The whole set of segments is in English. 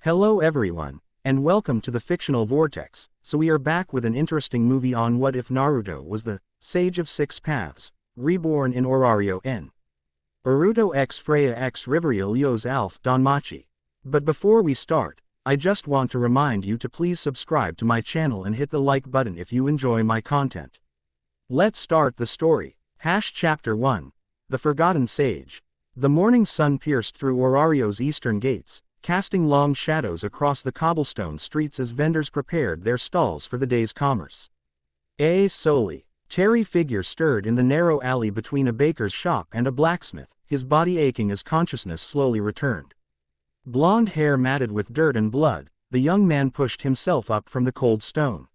Hello everyone, and welcome to the Fictional Vortex. So we are back with an interesting movie on what if Naruto was the Sage of Six Paths, reborn in Orario n. Naruto x Freya x Riveria Ljos Alf DanMachi. But before we start, I just want to remind you to please subscribe to my channel and hit the like button if you enjoy my content. Let's start the story. Chapter 1. The Forgotten Sage. The morning sun pierced through Orario's eastern gates, casting long shadows across the cobblestone streets as vendors prepared their stalls for the day's commerce. A solitary figure stirred in the narrow alley between a baker's shop and a blacksmith, his body aching as consciousness slowly returned. Blonde hair matted with dirt and blood, the young man pushed himself up from the cold stone.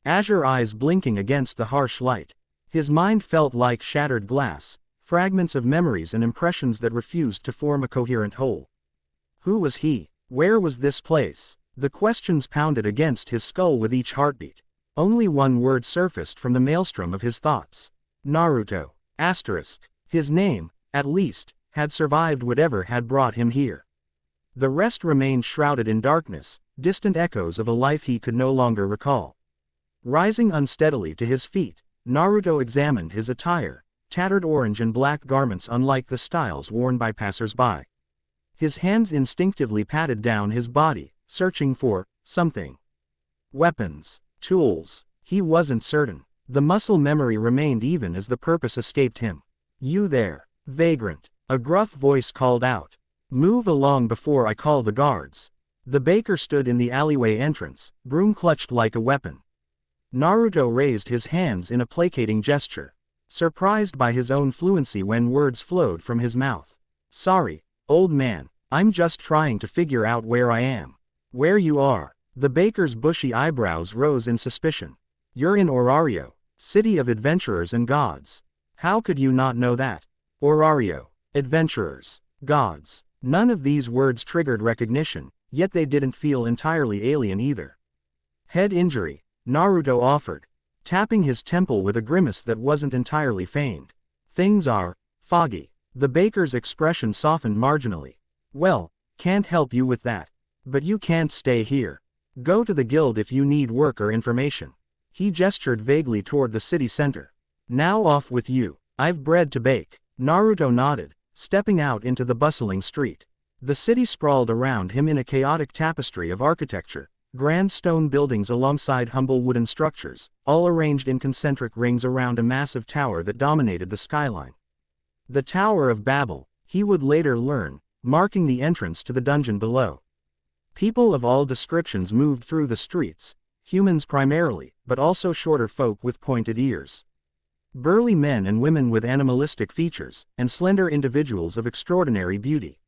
Azure eyes blinking against the harsh light. His mind felt like shattered glass, fragments of memories and impressions that refused to form a coherent whole. Who was he? Where was this place? The questions pounded against his skull with each heartbeat. Only one word surfaced from the maelstrom of his thoughts. Naruto. His name, at least, had survived whatever had brought him here. The rest remained shrouded in darkness, distant echoes of a life he could no longer recall. Rising unsteadily to his feet, Naruto examined his attire, tattered orange and black garments unlike the styles worn by passers-by. His hands instinctively patted down his body, searching for something. Weapons, tools, he wasn't certain. The muscle memory remained even as the purpose escaped him. "You there, vagrant," a gruff voice called out. "Move along before I call the guards." The baker stood in the alleyway entrance, broom clutched like a weapon. Naruto raised his hands in a placating gesture, surprised by his own fluency when words flowed from his mouth. "Sorry, old man, I'm just trying to figure out where I am." "Where you are?" The baker's bushy eyebrows rose in suspicion. "You're in Orario, city of adventurers and gods. How could you not know that?" Orario, adventurers, gods. None of these words triggered recognition, yet they didn't feel entirely alien either. "Head injury," Naruto offered, tapping his temple with a grimace that wasn't entirely feigned. "Things are foggy." The baker's expression softened marginally. "Well, can't help you with that. But you can't stay here. Go to the guild if you need work or information." He gestured vaguely toward the city center. "Now off with you. I've bread to bake." Naruto nodded, stepping out into the bustling street. The city sprawled around him in a chaotic tapestry of architecture, grand stone buildings alongside humble wooden structures, all arranged in concentric rings around a massive tower that dominated the skyline. The Tower of Babel, he would later learn, marking the entrance to the dungeon below. People of all descriptions moved through the streets, humans primarily, but also shorter folk with pointed ears. Burly men and women with animalistic features, and slender individuals of extraordinary beauty.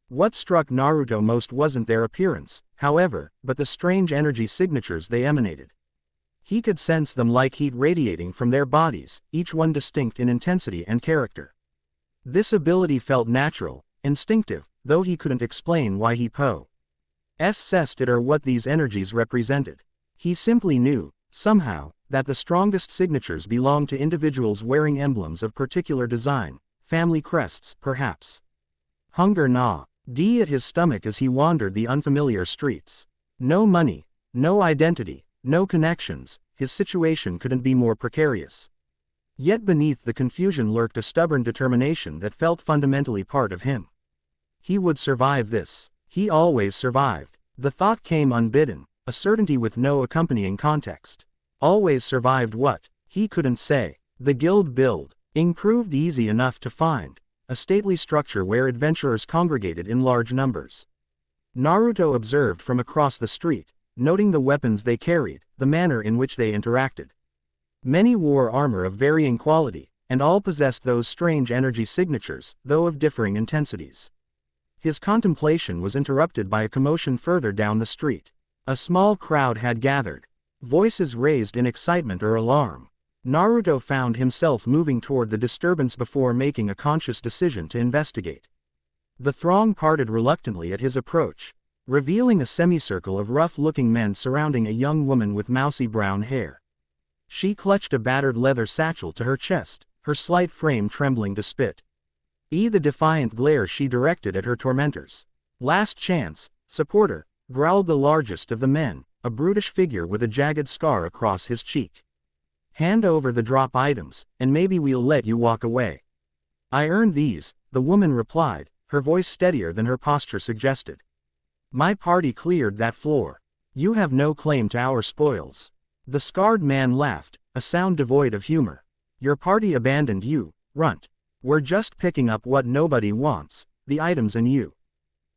What struck Naruto most wasn't their appearance, however, but the strange energy signatures they emanated. He could sense them like heat radiating from their bodies, each one distinct in intensity and character. This ability felt natural, instinctive, though he couldn't explain why he possessed it or what these energies represented. He simply knew, somehow, that the strongest signatures belonged to individuals wearing emblems of particular design, family crests, perhaps. Hunger gnawed at his stomach as he wandered the unfamiliar streets. No money, no identity, no connections, his situation couldn't be more precarious. Yet beneath the confusion lurked a stubborn determination that felt fundamentally part of him. He would survive this. He always survived. The thought came unbidden, a certainty with no accompanying context. Always survived what? He couldn't say. The guild building proved easy enough to find, a stately structure where adventurers congregated in large numbers. Naruto observed from across the street, noting the weapons they carried, the manner in which they interacted. Many wore armor of varying quality, and all possessed those strange energy signatures, though of differing intensities. His contemplation was interrupted by a commotion further down the street. A small crowd had gathered, voices raised in excitement or alarm. Naruto found himself moving toward the disturbance before making a conscious decision to investigate. The throng parted reluctantly at his approach, revealing a semicircle of rough-looking men surrounding a young woman with mousy brown hair. She clutched a battered leather satchel to her chest, her slight frame trembling to spit. The defiant glare she directed at her tormentors. "Last chance, supporter," growled the largest of the men, a brutish figure with a jagged scar across his cheek. "Hand over the drop items, and maybe we'll let you walk away." "I earned these," the woman replied, her voice steadier than her posture suggested. "My party cleared that floor. You have no claim to our spoils." The scarred man laughed, a sound devoid of humor. "Your party abandoned you, runt. We're just picking up what nobody wants, the items and you."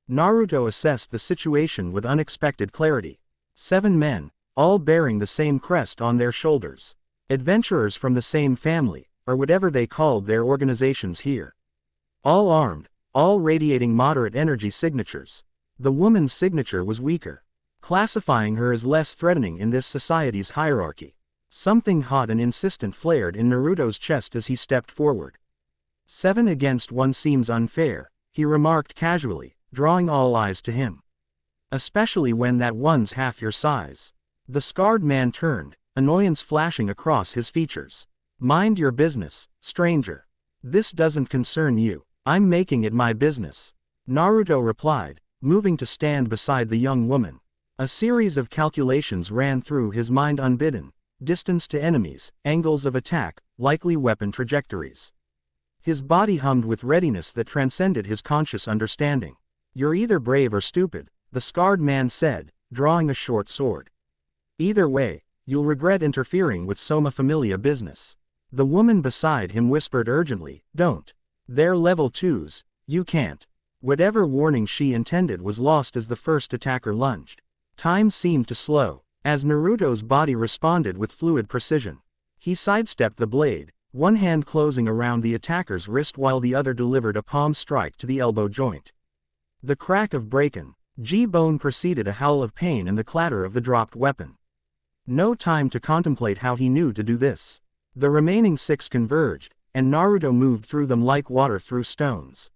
Naruto assessed the situation with unexpected clarity. 7 men, all bearing the same crest on their shoulders. Adventurers from the same family, or whatever they called their organizations here. All armed, all radiating moderate energy signatures. The woman's signature was weaker, classifying her as less threatening in this society's hierarchy. Something hot and insistent flared in Naruto's chest as he stepped forward. 7 against 1 seems unfair, he remarked casually, drawing all eyes to him. "Especially when that one's half your size." The scarred man turned, annoyance flashing across his features. "Mind your business, stranger. This doesn't concern you. I'm making it my business," Naruto replied, moving to stand beside the young woman. A series of calculations ran through his mind unbidden: distance to enemies, angles of attack, likely weapon trajectories. His body hummed with readiness that transcended his conscious understanding. "You're either brave or stupid," the scarred man said, drawing a short sword. "Either way, you'll regret interfering with Soma Familia business." The woman beside him whispered urgently, "Don't. They're level 2s, you can't." Whatever warning she intended was lost as the first attacker lunged. Time seemed to slow, as Naruto's body responded with fluid precision. He sidestepped the blade, one hand closing around the attacker's wrist while the other delivered a palm strike to the elbow joint. The crack of breaking G-bone preceded a howl of pain and the clatter of the dropped weapon. No time to contemplate how he knew to do this. The remaining 6 converged, and Naruto moved through them like water through stones.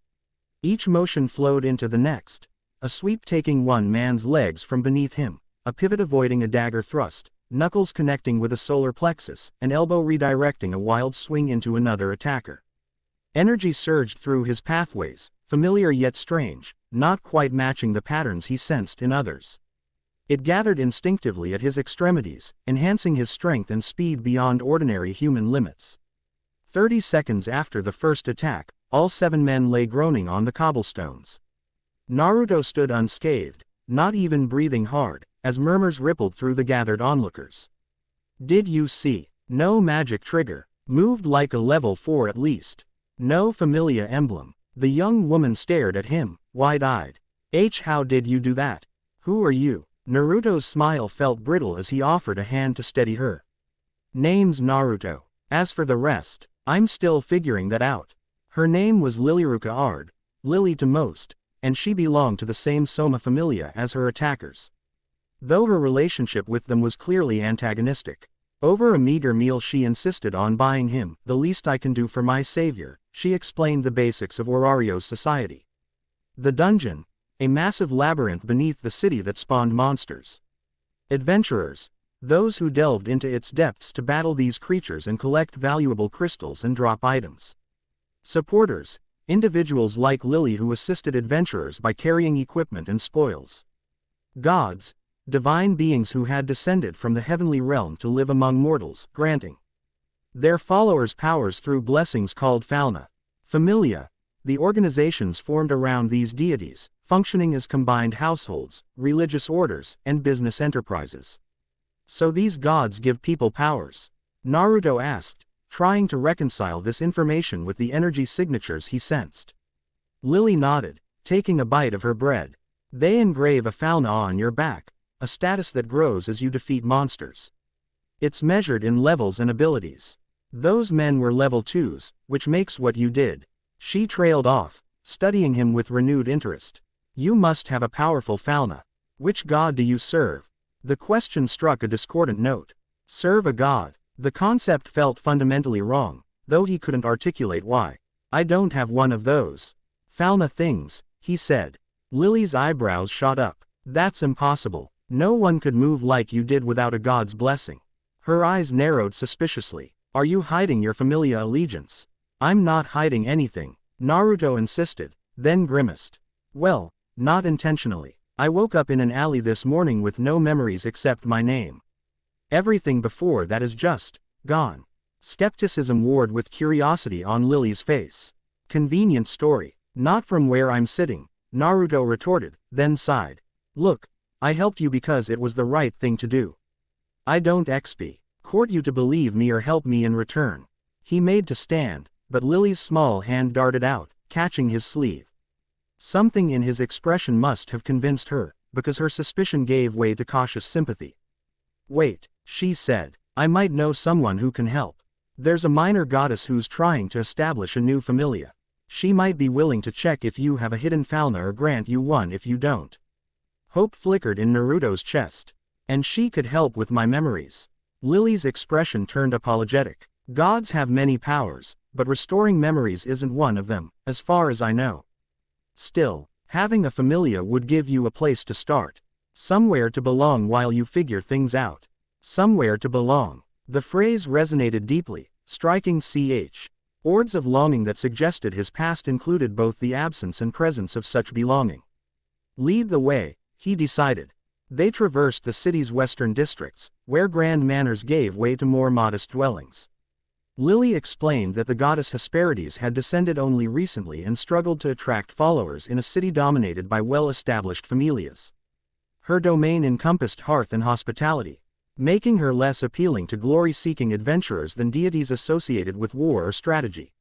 Each motion flowed into the next, a sweep taking one man's legs from beneath him, a pivot avoiding a dagger thrust, knuckles connecting with a solar plexus, an elbow redirecting a wild swing into another attacker. Energy surged through his pathways, familiar yet strange, not quite matching the patterns he sensed in others. It gathered instinctively at his extremities, enhancing his strength and speed beyond ordinary human limits. 30 seconds after the first attack, all 7 men lay groaning on the cobblestones. Naruto stood unscathed, not even breathing hard, as murmurs rippled through the gathered onlookers. "Did you see? No magic trigger. Moved like a level 4 at least. No familia emblem." The young woman stared at him, wide-eyed. How did you do that? Who are you?" Naruto's smile felt brittle as he offered a hand to steady her. "Name's Naruto. As for the rest, I'm still figuring that out." Her name was Lilyruka Ard, Lily to most, and she belonged to the same Soma Familia as her attackers. Though her relationship with them was clearly antagonistic. Over a meager meal she insisted on buying him. "The least I can do for my savior," she explained the basics of Orario's society. The dungeon, a massive labyrinth beneath the city that spawned monsters. Adventurers, those who delved into its depths to battle these creatures and collect valuable crystals and drop items. Supporters, individuals like Lily who assisted adventurers by carrying equipment and spoils. Gods, divine beings who had descended from the heavenly realm to live among mortals, granting their followers powers through blessings called Falna. Familia, the organizations formed around these deities, functioning as combined households, religious orders, and business enterprises. "So these gods give people powers?" Naruto asked, trying to reconcile this information with the energy signatures he sensed. Lily nodded, taking a bite of her bread. "They engrave a Falna on your back, a status that grows as you defeat monsters. It's measured in levels and abilities. Those men were level 2s, which makes what you did." She trailed off, studying him with renewed interest. "You must have a powerful Falna. Which god do you serve?" The question struck a discordant note. Serve a god. The concept felt fundamentally wrong, though he couldn't articulate why. "I don't have one of those Falna things," he said. Lily's eyebrows shot up. "That's impossible. No one could move like you did without a god's blessing." Her eyes narrowed suspiciously. "Are you hiding your familia allegiance?" "I'm not hiding anything," Naruto insisted, then grimaced. "Well, not intentionally. I woke up in an alley this morning with no memories except my name. Everything before that is just gone. Skepticism warred with curiosity on Lily's face. Convenient story. Not from where I'm sitting, Naruto retorted, then sighed. Look, I helped you because it was the right thing to do. I don't court you to believe me or help me in return. He made to stand, but Lily's small hand darted out, catching his sleeve. Something in his expression must have convinced her, because her suspicion gave way to cautious sympathy. Wait, she said, I might know someone who can help. There's a minor goddess who's trying to establish a new familia. She might be willing to check if you have a hidden fauna or grant you one if you don't. Hope flickered in Naruto's chest. And she could help with my memories. Lily's expression turned apologetic. Gods have many powers, but restoring memories isn't one of them, as far as I know. Still, having a familia would give you a place to start. Somewhere to belong while you figure things out. Somewhere to belong. The phrase resonated deeply, striking chords of longing that suggested his past included both the absence and presence of such belonging. Lead the way, he decided. They traversed the city's western districts, where grand manors gave way to more modest dwellings. Lily explained that the goddess Hesperides had descended only recently and struggled to attract followers in a city dominated by well-established familias. Her domain encompassed hearth and hospitality, making her less appealing to glory-seeking adventurers than deities associated with war or strategy.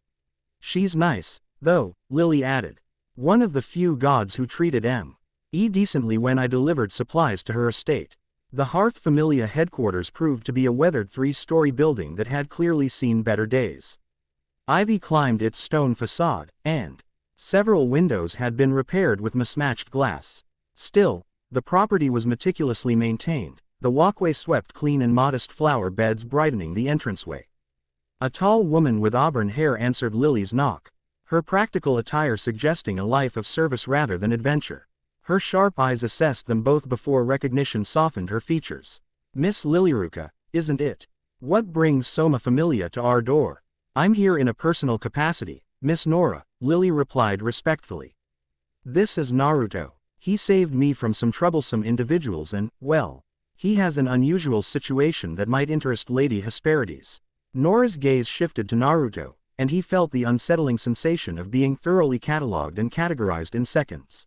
She's nice, though, Lily added. One of the few gods who treated me decently when I delivered supplies to her estate. The Hearth Familia headquarters proved to be a weathered 3-story building that had clearly seen better days. Ivy climbed its stone facade, and several windows had been repaired with mismatched glass. Still, the property was meticulously maintained, the walkway swept clean and modest flower beds brightening the entranceway. A tall woman with auburn hair answered Lily's knock, her practical attire suggesting a life of service rather than adventure. Her sharp eyes assessed them both before recognition softened her features. Miss Lilyruka, isn't it? What brings Soma Familia to our door? I'm here in a personal capacity, Miss Nora, Lily replied respectfully. This is Naruto. He saved me from some troublesome individuals and, well, he has an unusual situation that might interest Lady Hesperides. Nora's gaze shifted to Naruto, and he felt the unsettling sensation of being thoroughly catalogued and categorized in seconds.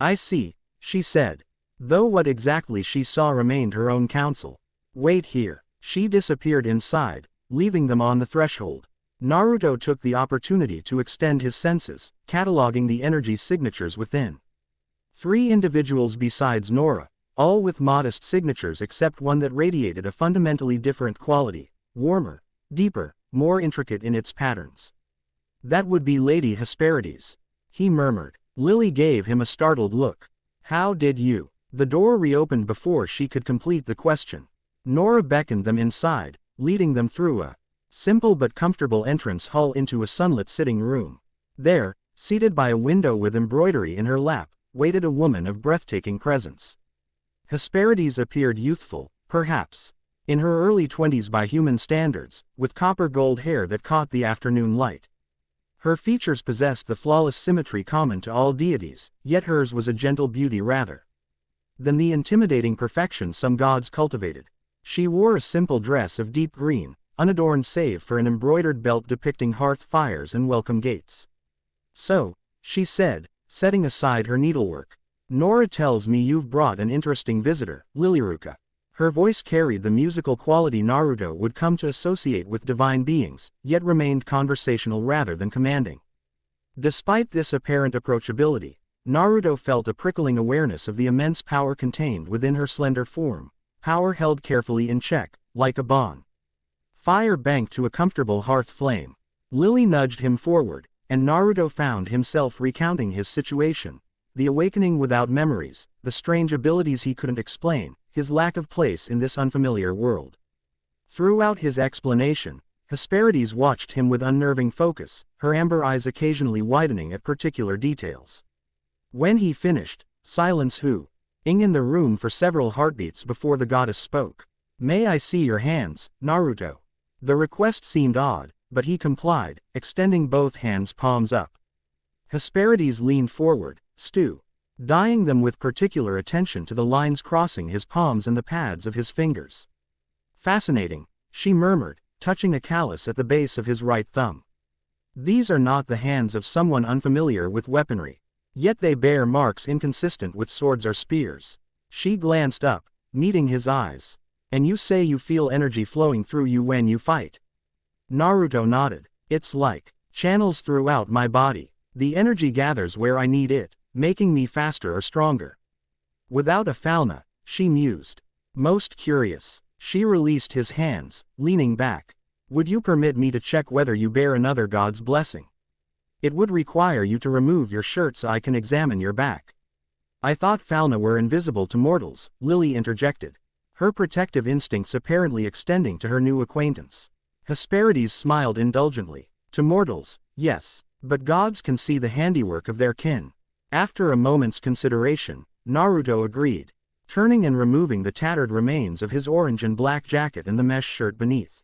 I see, she said. Though what exactly she saw remained her own counsel. Wait here. She disappeared inside, leaving them on the threshold. Naruto took the opportunity to extend his senses, cataloging the energy signatures within. 3 individuals besides Nora, all with modest signatures except one that radiated a fundamentally different quality, warmer, deeper, more intricate in its patterns. That would be Lady Hesperides, he murmured. Lily gave him a startled look. How did you? The door reopened before she could complete the question. Nora beckoned them inside, leading them through a simple but comfortable entrance hall into a sunlit sitting room. There, seated by a window with embroidery in her lap, waited a woman of breathtaking presence. Hesperides appeared youthful, perhaps in her early 20s by human standards, with copper gold hair that caught the afternoon light. Her features possessed the flawless symmetry common to all deities, yet hers was a gentle beauty rather than the intimidating perfection some gods cultivated. She wore a simple dress of deep green, unadorned save for an embroidered belt depicting hearth fires and welcome gates. So, she said, setting aside her needlework, Nora tells me you've brought an interesting visitor, Lilyruka. Her voice carried the musical quality Naruto would come to associate with divine beings, yet remained conversational rather than commanding. Despite this apparent approachability, Naruto felt a prickling awareness of the immense power contained within her slender form, power held carefully in check, like a bonfire banked to a comfortable hearth flame. Lily nudged him forward, and Naruto found himself recounting his situation. The awakening without memories, the strange abilities he couldn't explain, his lack of place in this unfamiliar world. Throughout his explanation, Hesperides watched him with unnerving focus, her amber eyes occasionally widening at particular details. When he finished, silence in the room for several heartbeats before the goddess spoke. May I see your hands, Naruto? The request seemed odd, but he complied, extending both hands palms up. Hesperides leaned forward, dyeing them with particular attention to the lines crossing his palms and the pads of his fingers. Fascinating, she murmured, touching a callus at the base of his right thumb. These are not the hands of someone unfamiliar with weaponry. Yet they bear marks inconsistent with swords or spears. She glanced up, meeting his eyes. And you say you feel energy flowing through you when you fight? Naruto nodded. It's like channels throughout my body. The energy gathers where I need it, making me faster or stronger. Without a falna, she mused. Most curious. She released his hands, leaning back. Would you permit me to check whether you bear another god's blessing? It would require you to remove your shirt so I can examine your back. I thought falna were invisible to mortals, Lily interjected, her protective instincts apparently extending to her new acquaintance. Hesperides smiled indulgently. To mortals, yes, but gods can see the handiwork of their kin. After a moment's consideration, Naruto agreed, turning and removing the tattered remains of his orange and black jacket and the mesh shirt beneath.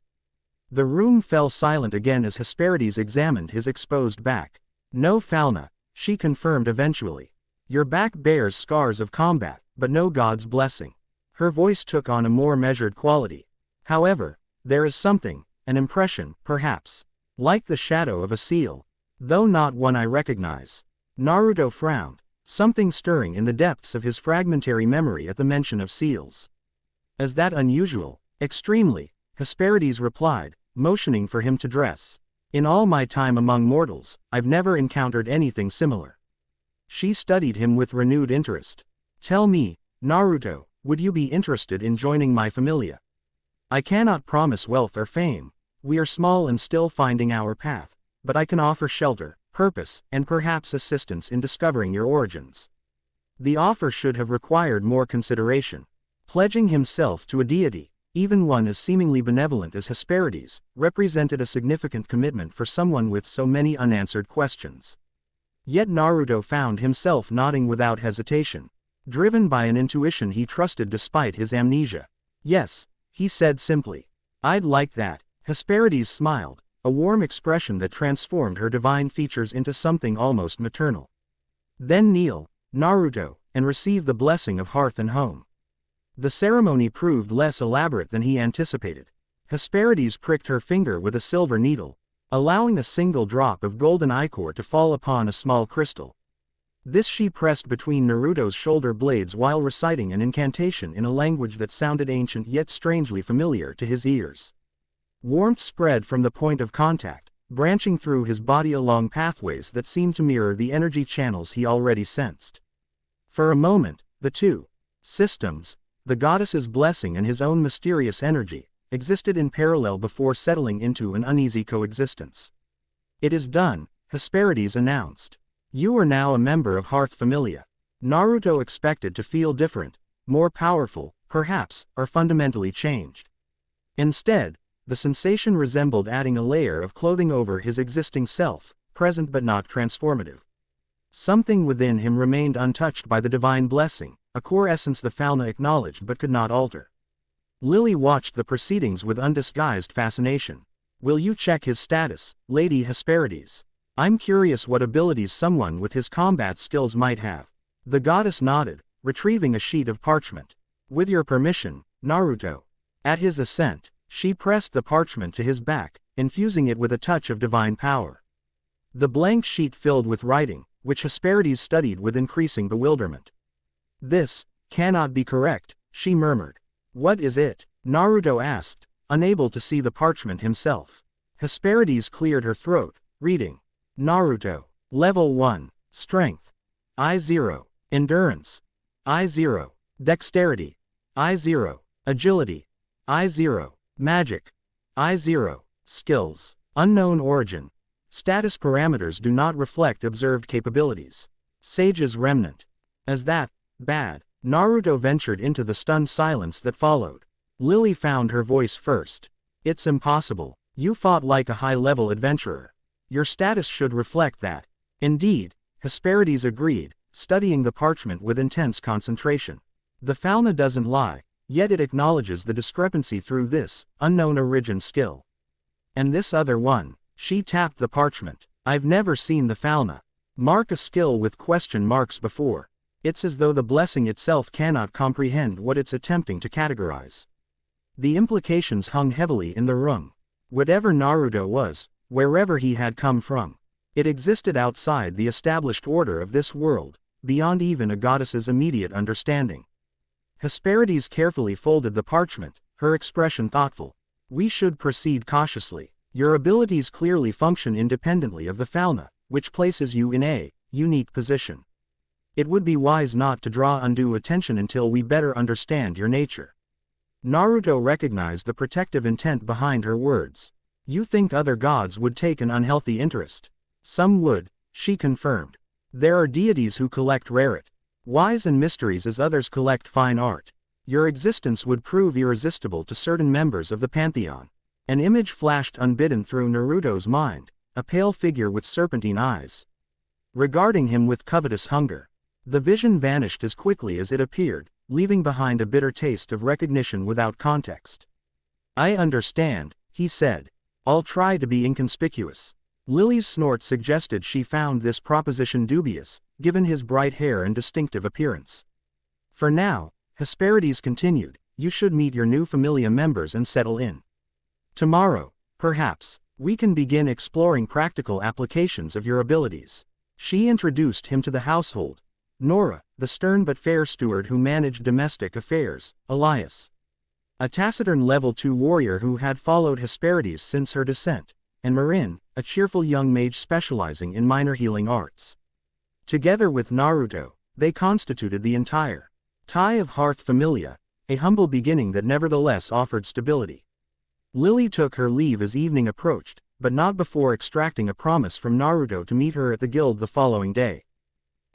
The room fell silent again as Hesperides examined his exposed back. No falna, she confirmed eventually. Your back bears scars of combat, but no god's blessing. Her voice took on a more measured quality. However, there is something, an impression, perhaps, like the shadow of a seal, though not one I recognize. Naruto frowned, something stirring in the depths of his fragmentary memory at the mention of seals. Is that unusual? Extremely, Hesperides replied, motioning for him to dress. In all my time among mortals, I've never encountered anything similar. She studied him with renewed interest. Tell me, Naruto, would you be interested in joining my familia? I cannot promise wealth or fame. We are small and still finding our path, but I can offer shelter, purpose, and perhaps assistance in discovering your origins. The offer should have required more consideration. Pledging himself to a deity, even one as seemingly benevolent as Hesperides, represented a significant commitment for someone with so many unanswered questions. Yet Naruto found himself nodding without hesitation, driven by an intuition he trusted despite his amnesia. Yes, he said simply. I'd like that. Hesperides smiled, a warm expression that transformed her divine features into something almost maternal. Then kneel, Naruto, and receive the blessing of hearth and home. The ceremony proved less elaborate than he anticipated. Hesperides pricked her finger with a silver needle, allowing a single drop of golden ichor to fall upon a small crystal. This she pressed between Naruto's shoulder blades while reciting an incantation in a language that sounded ancient yet strangely familiar to his ears. Warmth spread from the point of contact, branching through his body along pathways that seemed to mirror the energy channels he already sensed. For a moment, the two systems, the goddess's blessing and his own mysterious energy, existed in parallel before settling into an uneasy coexistence. It is done, Hesperides announced. You are now a member of Hearth Familia. Naruto expected to feel different, more powerful, perhaps, or fundamentally changed. Instead, the sensation resembled adding a layer of clothing over his existing self, present but not transformative. Something within him remained untouched by the divine blessing, a core essence the Falna acknowledged but could not alter. Lily watched the proceedings with undisguised fascination. Will you check his status, Lady Hesperides? I'm curious what abilities someone with his combat skills might have. The goddess nodded, retrieving a sheet of parchment. With your permission, Naruto. At his assent, she pressed the parchment to his back, infusing it with a touch of divine power. The blank sheet filled with writing, which Hesperides studied with increasing bewilderment. This cannot be correct, she murmured. What is it? Naruto asked, unable to see the parchment himself. Hesperides cleared her throat, reading. Naruto. Level 1. Strength. I0. Endurance. I0. Dexterity. I0. Agility. I0. Magic. I0. Skills. Unknown origin. Status parameters do not reflect observed capabilities. Sage's remnant. Is that bad? Naruto ventured into the stunned silence that followed. Lily found her voice first. It's impossible. You fought like a high-level adventurer. Your status should reflect that. Indeed, Hesperides agreed, studying the parchment with intense concentration. The Falna doesn't lie, yet it acknowledges the discrepancy through this unknown origin skill. And this other one, she tapped the parchment. I've never seen the Falna mark a skill with question marks before. It's as though the blessing itself cannot comprehend what it's attempting to categorize. The implications hung heavily in the room. Whatever Naruto was, wherever he had come from, it existed outside the established order of this world, beyond even a goddess's immediate understanding. Hesperides carefully folded the parchment, her expression thoughtful. We should proceed cautiously. Your abilities clearly function independently of the fauna, which places you in a unique position. It would be wise not to draw undue attention until we better understand your nature. Naruto recognized the protective intent behind her words. You think other gods would take an unhealthy interest? Some would, she confirmed. There are deities who collect rarity, wise and mysteries as others collect fine art. Your existence would prove irresistible to certain members of the pantheon. An image flashed unbidden through Naruto's mind, a pale figure with serpentine eyes, regarding him with covetous hunger. The vision vanished as quickly as it appeared, leaving behind a bitter taste of recognition without context. I understand, he said. I'll try to be inconspicuous. Lily's snort suggested she found this proposition dubious, given his bright hair and distinctive appearance. For now, Hesperides continued, you should meet your new familia members and settle in. Tomorrow, perhaps, we can begin exploring practical applications of your abilities. She introduced him to the household. Nora, the stern but fair steward who managed domestic affairs, Elias, a taciturn level 2 warrior who had followed Hesperides since her descent, and Marin, a cheerful young mage specializing in minor healing arts. Together with Naruto, they constituted the entire tie of Hearth Familia, a humble beginning that nevertheless offered stability. Lily took her leave as evening approached, but not before extracting a promise from Naruto to meet her at the guild the following day.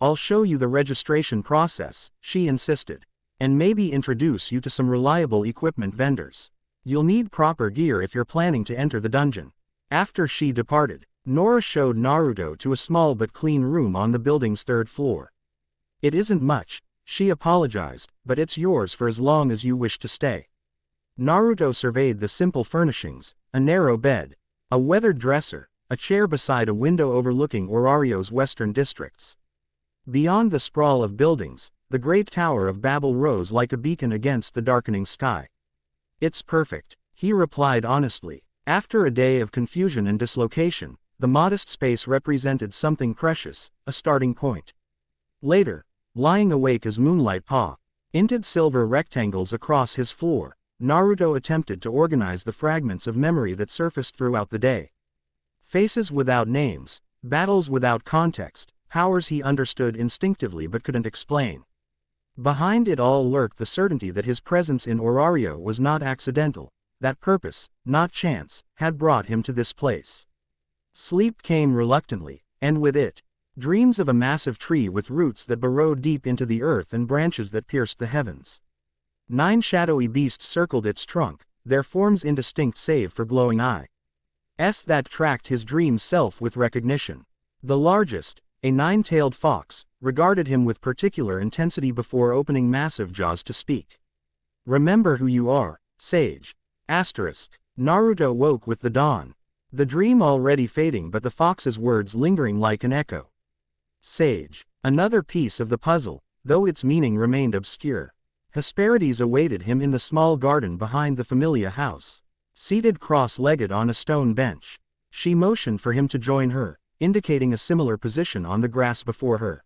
I'll show you the registration process, she insisted, and maybe introduce you to some reliable equipment vendors. You'll need proper gear if you're planning to enter the dungeon. After she departed, Nora showed Naruto to a small but clean room on the building's 3rd floor. It isn't much, she apologized, but it's yours for as long as you wish to stay. Naruto surveyed the simple furnishings, a narrow bed, a weathered dresser, a chair beside a window overlooking Orario's western districts. Beyond the sprawl of buildings, the great Tower of Babel rose like a beacon against the darkening sky. It's perfect, he replied honestly. After a day of confusion and dislocation, the modest space represented something precious, a starting point. Later, lying awake as moonlight painted silver rectangles across his floor, Naruto attempted to organize the fragments of memory that surfaced throughout the day. Faces without names, battles without context, powers he understood instinctively but couldn't explain. Behind it all lurked the certainty that his presence in Orario was not accidental, that purpose, not chance, had brought him to this place. Sleep came reluctantly, and with it, dreams of a massive tree with roots that burrowed deep into the earth and branches that pierced the heavens. 9 shadowy beasts circled its trunk, their forms indistinct save for glowing eyes that tracked his dream self with recognition. The largest, a 9-tailed fox, regarded him with particular intensity before opening massive jaws to speak. Remember who you are, sage. Naruto woke with the dawn. The dream already fading but the fox's words lingering like an echo. Sage. Another piece of the puzzle, though its meaning remained obscure. Hesperides awaited him in the small garden behind the Familia house. Seated cross-legged on a stone bench, she motioned for him to join her, indicating a similar position on the grass before her.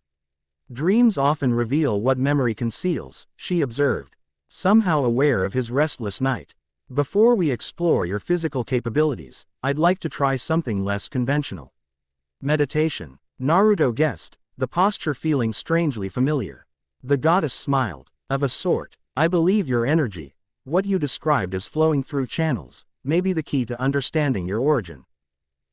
Dreams often reveal what memory conceals, she observed, somehow aware of his restless night. Before we explore your physical capabilities, I'd like to try something less conventional. Meditation. Naruto guessed, the posture feeling strangely familiar. The goddess smiled. Of a sort, I believe your energy, what you described as flowing through channels, may be the key to understanding your origin.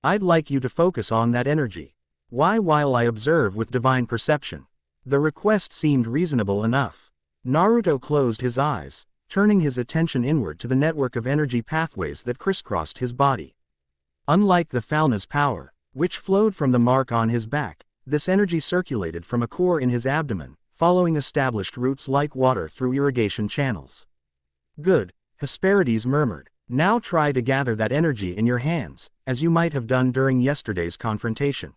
I'd like you to focus on that energy. Why while I observe with divine perception? The request seemed reasonable enough. Naruto closed his eyes, turning his attention inward to the network of energy pathways that crisscrossed his body. Unlike the fauna's power, which flowed from the mark on his back, this energy circulated from a core in his abdomen, following established routes like water through irrigation channels. Good, Hesperides murmured. Now try to gather that energy in your hands, as you might have done during yesterday's confrontation.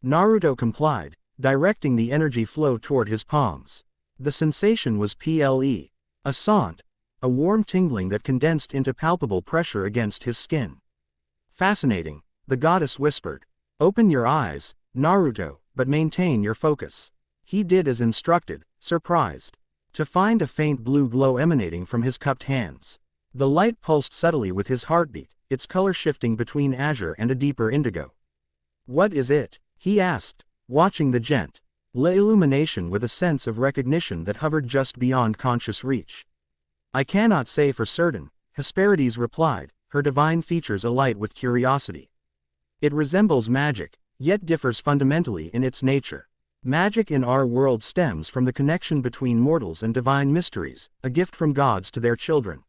Naruto complied, directing the energy flow toward his palms. The sensation was a sant, a warm tingling that condensed into palpable pressure against his skin. Fascinating, the goddess whispered. Open your eyes, Naruto, but maintain your focus. He did as instructed, surprised to find a faint blue glow emanating from his cupped hands. The light pulsed subtly with his heartbeat, its color shifting between azure and a deeper indigo. What is it? He asked, watching the illumination with a sense of recognition that hovered just beyond conscious reach. I cannot say for certain, Hesperides replied, her divine features alight with curiosity. It resembles magic, yet differs fundamentally in its nature. Magic in our world stems from the connection between mortals and divine mysteries, a gift from gods to their children.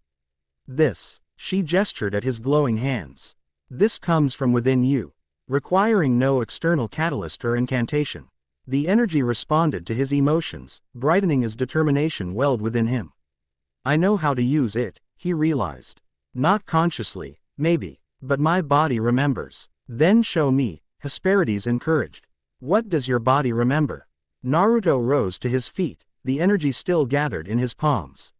This, she gestured at his glowing hands. This comes from within you, requiring no external catalyst or incantation. The energy responded to his emotions, brightening as determination welled within him. I know how to use it, he realized. Not consciously, maybe, but my body remembers. Then show me, Hesperides encouraged. What does your body remember? Naruto rose to his feet, the energy still gathered in his palms.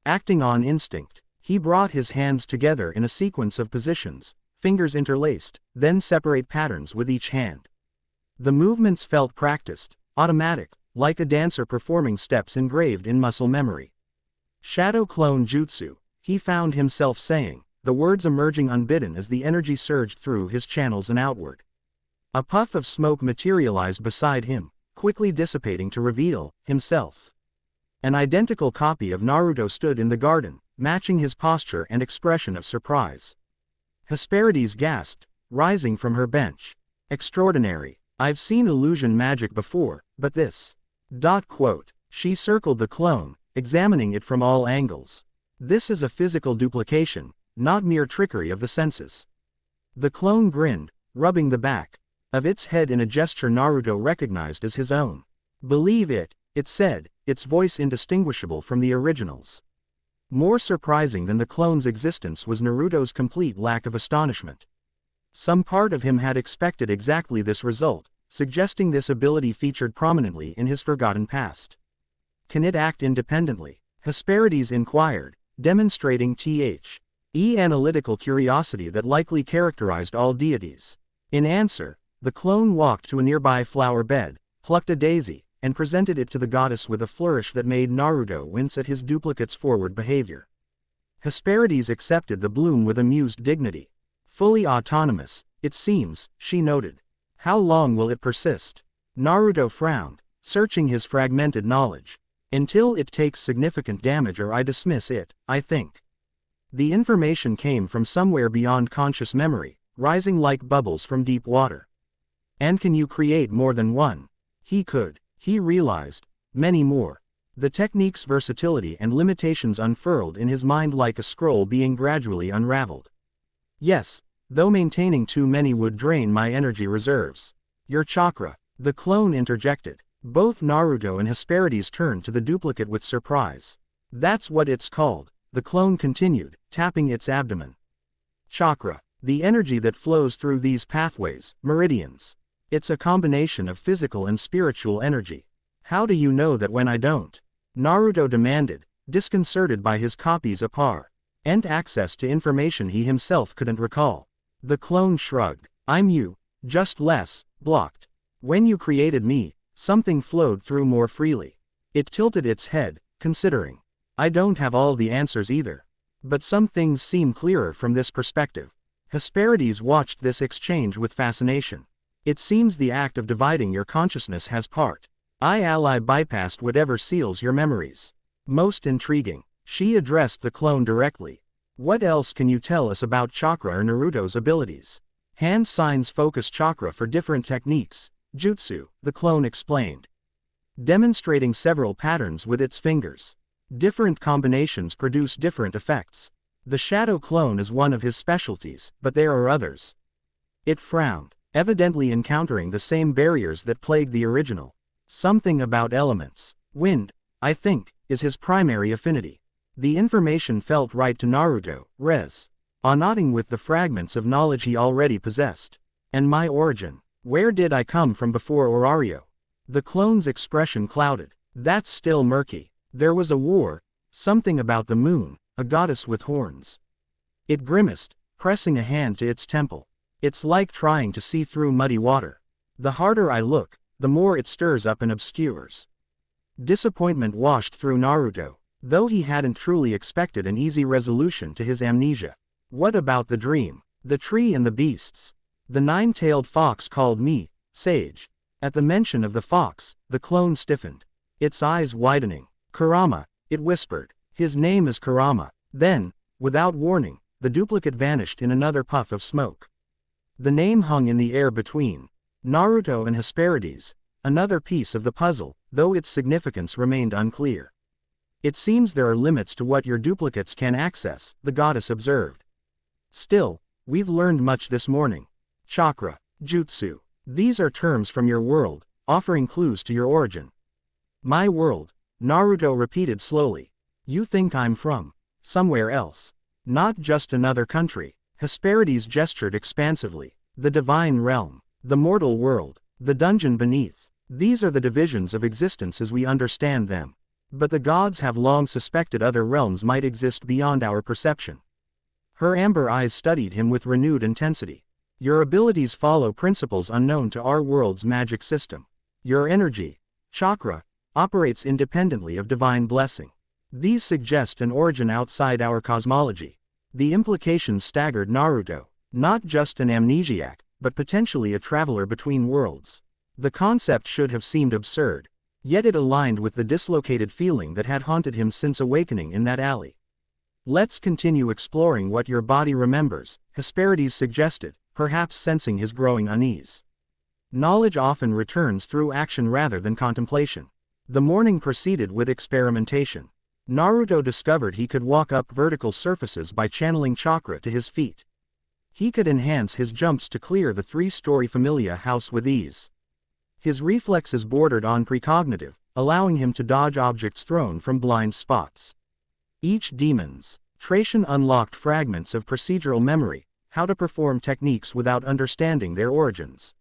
Acting on instinct, he brought his hands together in a sequence of positions, fingers interlaced, then separate patterns with each hand. The movements felt practiced, automatic, like a dancer performing steps engraved in muscle memory. Shadow clone jutsu, he found himself saying, the words emerging unbidden as the energy surged through his channels and outward. A puff of smoke materialized beside him, quickly dissipating to reveal himself. An identical copy of Naruto stood in the garden, matching his posture and expression of surprise. Hesperides gasped, rising from her bench. Extraordinary. I've seen illusion magic before, but this. She circled the clone, examining it from all angles. This is a physical duplication, not mere trickery of the senses. The clone grinned, rubbing the back of its head in a gesture Naruto recognized as his own. Believe it, it said, its voice indistinguishable from the original's. More surprising than the clone's existence was Naruto's complete lack of astonishment. Some part of him had expected exactly this result, suggesting this ability featured prominently in his forgotten past. Can it act independently? Hesperides inquired, demonstrating analytical curiosity that likely characterized all deities. In answer, the clone walked to a nearby flower bed, plucked a daisy, and presented it to the goddess with a flourish that made Naruto wince at his duplicate's forward behavior. Hesperides accepted the bloom with amused dignity. Fully autonomous, it seems, she noted. How long will it persist? Naruto frowned, searching his fragmented knowledge. Until it takes significant damage or I dismiss it, I think. The information came from somewhere beyond conscious memory, rising like bubbles from deep water. And can you create more than one? He could, he realized, many more. The technique's versatility and limitations unfurled in his mind like a scroll being gradually unraveled. Yes, though maintaining too many would drain my energy reserves. Your chakra, the clone interjected. Both Naruto and Hesperides turned to the duplicate with surprise. That's what it's called, the clone continued, tapping its abdomen. Chakra, the energy that flows through these pathways, meridians. It's a combination of physical and spiritual energy. How do you know that when I don't? Naruto demanded, disconcerted by his copy's apparent access to information he himself couldn't recall. The clone shrugged. I'm you, just less blocked. When you created me, something flowed through more freely. It tilted its head, considering. I don't have all the answers either. But some things seem clearer from this perspective. Hesperides watched this exchange with fascination. It seems the act of dividing your consciousness has I ally bypassed whatever seals your memories. Most intriguing. She addressed the clone directly. What else can you tell us about chakra or Naruto's abilities? Hand signs focus chakra for different techniques. Jutsu, the clone explained. Demonstrating several patterns with its fingers. Different combinations produce different effects. The shadow clone is one of his specialties, but there are others. It frowned, evidently encountering the same barriers that plagued the original. Something about elements. Wind, I think, is his primary affinity. The information felt right to Naruto, nodding with the fragments of knowledge he already possessed. And my origin. Where did I come from before Orario? The clone's expression clouded. That's still murky. There was a war, something about the moon, a goddess with horns. It grimaced, pressing a hand to its temple. It's like trying to see through muddy water. The harder I look, the more it stirs up and obscures. Disappointment washed through Naruto, though he hadn't truly expected an easy resolution to his amnesia. What about the dream? The tree and the beasts? The nine-tailed fox called me, sage. At the mention of the fox, the clone stiffened, its eyes widening. Kurama, it whispered. His name is Kurama. Then, without warning, the duplicate vanished in another puff of smoke. The name hung in the air between Naruto and Hesperides, another piece of the puzzle, though its significance remained unclear. It seems there are limits to what your duplicates can access, the goddess observed. Still, we've learned much this morning. Chakra, jutsu. These are terms from your world, offering clues to your origin. My world, Naruto repeated slowly. You think I'm from somewhere else. Not just another country. Hesperides gestured expansively. The divine realm, the mortal world, the dungeon beneath. These are the divisions of existence as we understand them. But the gods have long suspected other realms might exist beyond our perception. Her amber eyes studied him with renewed intensity. Your abilities follow principles unknown to our world's magic system. Your energy, chakra, operates independently of divine blessing. These suggest an origin outside our cosmology. The implications staggered Naruto. Not just an amnesiac, but potentially a traveler between worlds. The concept should have seemed absurd, yet it aligned with the dislocated feeling that had haunted him since awakening in that alley. Let's continue exploring what your body remembers, Hesperides suggested, perhaps sensing his growing unease. Knowledge often returns through action rather than contemplation. The morning proceeded with experimentation. Naruto discovered he could walk up vertical surfaces by channeling chakra to his feet. He could enhance his jumps to clear the three-story familia house with ease. His reflexes bordered on precognitive, allowing him to dodge objects thrown from blind spots. Each demon's tration unlocked fragments of procedural memory, how to perform techniques without understanding their origins.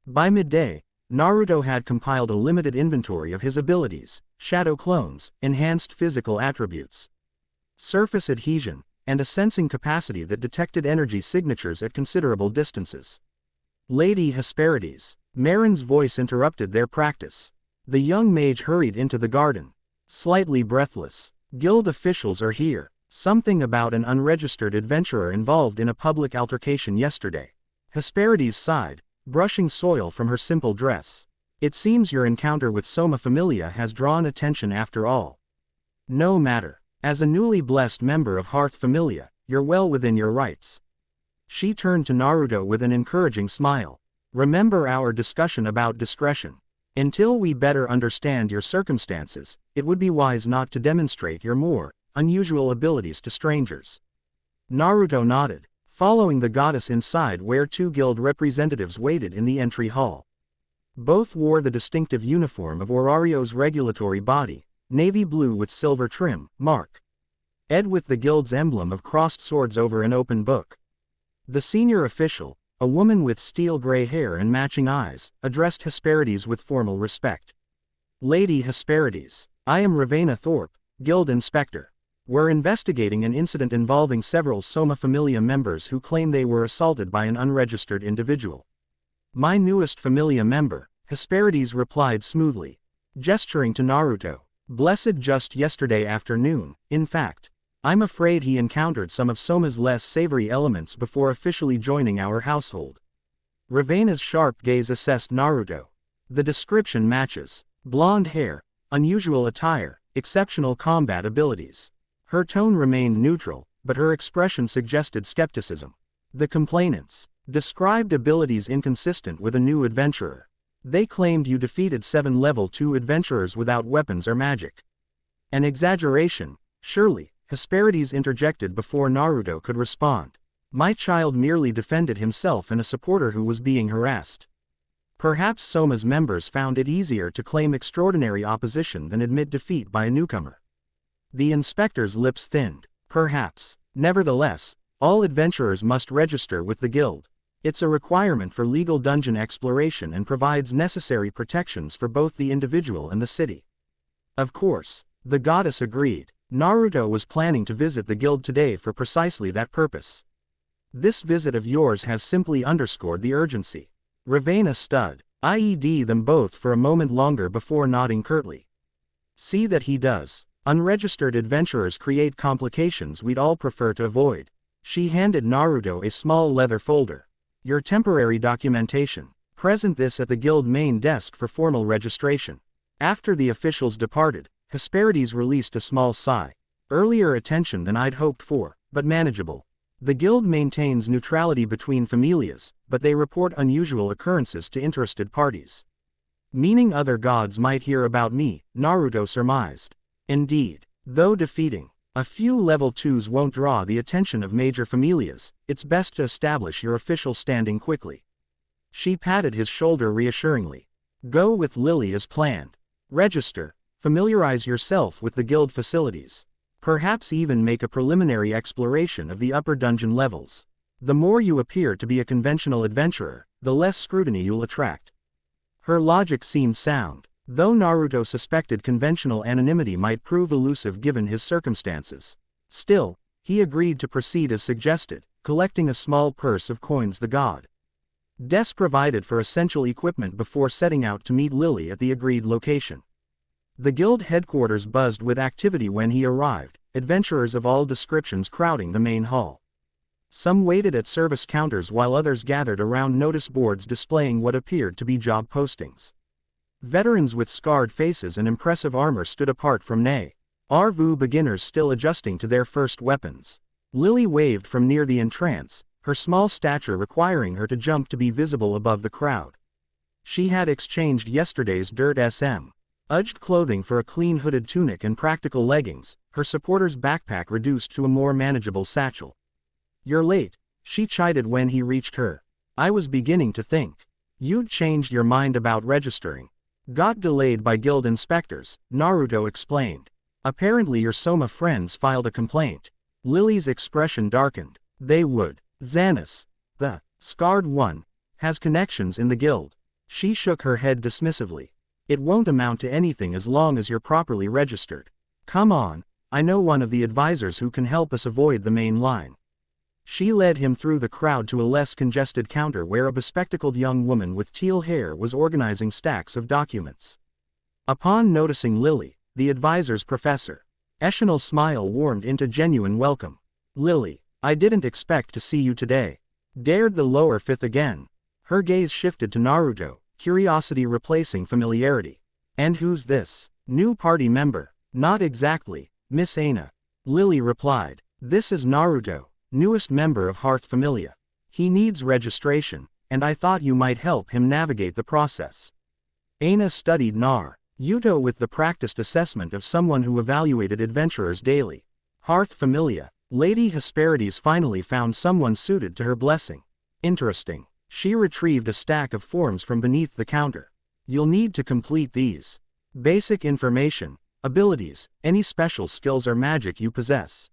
By midday, Naruto had compiled a limited inventory of his abilities, shadow clones, enhanced physical attributes, surface adhesion, and a sensing capacity that detected energy signatures at considerable distances. Lady Hesperides, Marin's voice interrupted their practice. The young mage hurried into the garden, slightly breathless. Guild officials are here. Something about an unregistered adventurer involved in a public altercation yesterday. Hesperides sighed, brushing soil from her simple dress. It seems your encounter with Soma Familia has drawn attention after all. No matter. As a newly blessed member of Hearth Familia, you're well within your rights. She turned to Naruto with an encouraging smile. Remember our discussion about discretion. Until we better understand your circumstances, it would be wise not to demonstrate your more unusual abilities to strangers. Naruto nodded, following the goddess inside where two guild representatives waited in the entry hall. Both wore the distinctive uniform of Orario's regulatory body, navy blue with silver trim, mark. Ed with the guild's emblem of crossed swords over an open book. The senior official, a woman with steel-gray hair and matching eyes, addressed Hesperides with formal respect. Lady Hesperides, I am Ravenna Thorpe, guild inspector. We're investigating an incident involving several Soma Familia members who claim they were assaulted by an unregistered individual. My newest Familia member, Hesperides replied smoothly, gesturing to Naruto. Blessed just yesterday afternoon, in fact. I'm afraid he encountered some of Soma's less savory elements before officially joining our household. Ravenna's sharp gaze assessed Naruto. The description matches. Blonde hair, unusual attire, exceptional combat abilities. Her tone remained neutral, but her expression suggested skepticism. The complainants described abilities inconsistent with a new adventurer. They claimed you defeated 7 level 2 adventurers without weapons or magic. An exaggeration, surely, Hesperides interjected before Naruto could respond. My child merely defended himself and a supporter who was being harassed. Perhaps Soma's members found it easier to claim extraordinary opposition than admit defeat by a newcomer. The inspector's lips thinned. Perhaps. Nevertheless, all adventurers must register with the guild. It's a requirement for legal dungeon exploration and provides necessary protections for both the individual and the city. Of course, the goddess agreed. Naruto was planning to visit the guild today for precisely that purpose. This visit of yours has simply underscored the urgency. Ravenna eyed them both for a moment longer before nodding curtly. See that he does. Unregistered adventurers create complications we'd all prefer to avoid. She handed Naruto a small leather folder. Your temporary documentation. Present this at the guild main desk for formal registration. After the officials departed, Hesperides released a small sigh. Earlier attention than I'd hoped for, but manageable. The guild maintains neutrality between familias, but they report unusual occurrences to interested parties. Meaning other gods might hear about me, Naruto surmised. Indeed. Though defeating a few level 2s won't draw the attention of major familias, it's best to establish your official standing quickly. She patted his shoulder reassuringly. Go with Lily as planned. Register. Familiarize yourself with the guild facilities. Perhaps even make a preliminary exploration of the upper dungeon levels. The more you appear to be a conventional adventurer, the less scrutiny you'll attract. Her logic seemed sound, though Naruto suspected conventional anonymity might prove elusive given his circumstances. Still, he agreed to proceed as suggested, collecting a small purse of coins the god Des provided for essential equipment before setting out to meet Lily at the agreed location. The guild headquarters buzzed with activity when he arrived, adventurers of all descriptions crowding the main hall. Some waited at service counters while others gathered around notice boards displaying what appeared to be job postings. Veterans with scarred faces and impressive armor stood apart from Arvu beginners still adjusting to their first weapons. Lily waved from near the entrance, her small stature requiring her to jump to be visible above the crowd. She had exchanged yesterday's dirt Uged clothing for a clean hooded tunic and practical leggings, her supporter's backpack reduced to a more manageable satchel. You're late, she chided when he reached her. I was beginning to think you'd changed your mind about registering. Got delayed by guild inspectors, Naruto explained. Apparently your Soma friends filed a complaint. Lily's expression darkened. They would. Xanus, the scarred one, has connections in the guild. She shook her head dismissively. It won't amount to anything as long as you're properly registered. Come on, I know one of the advisors who can help us avoid the main line. She led him through the crowd to a less congested counter where a bespectacled young woman with teal hair was organizing stacks of documents. Upon noticing Lily, the advisor's professor, Eshenal's smile warmed into genuine welcome. Lily, I didn't expect to see you today. Dared the lower fifth again. Her gaze shifted to Naruto, curiosity replacing familiarity. And who's this? New party member? Not exactly, Miss Aina. Lily replied. This is Naruto, newest member of Hearth Familia. He needs registration, and I thought you might help him navigate the process. Aina studied Naruto with the practiced assessment of someone who evaluated adventurers daily. Hearth Familia. Lady Hesperides finally found someone suited to her blessing. Interesting. She retrieved a stack of forms from beneath the counter. You'll need to complete these. Basic information, abilities, any special skills or magic you possess.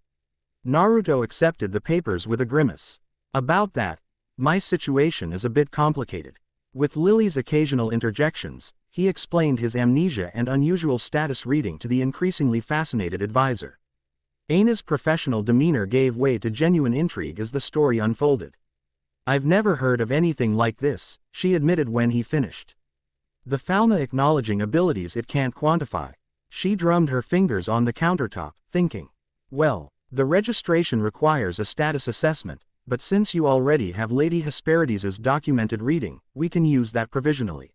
Naruto accepted the papers with a grimace. About that, my situation is a bit complicated. With Lily's occasional interjections, he explained his amnesia and unusual status reading to the increasingly fascinated advisor. Aina's professional demeanor gave way to genuine intrigue as the story unfolded. I've never heard of anything like this, she admitted when he finished. The Falna acknowledging abilities it can't quantify. She drummed her fingers on the countertop, thinking. Well, the registration requires a status assessment, but since you already have Lady Hesperides' documented reading, we can use that provisionally.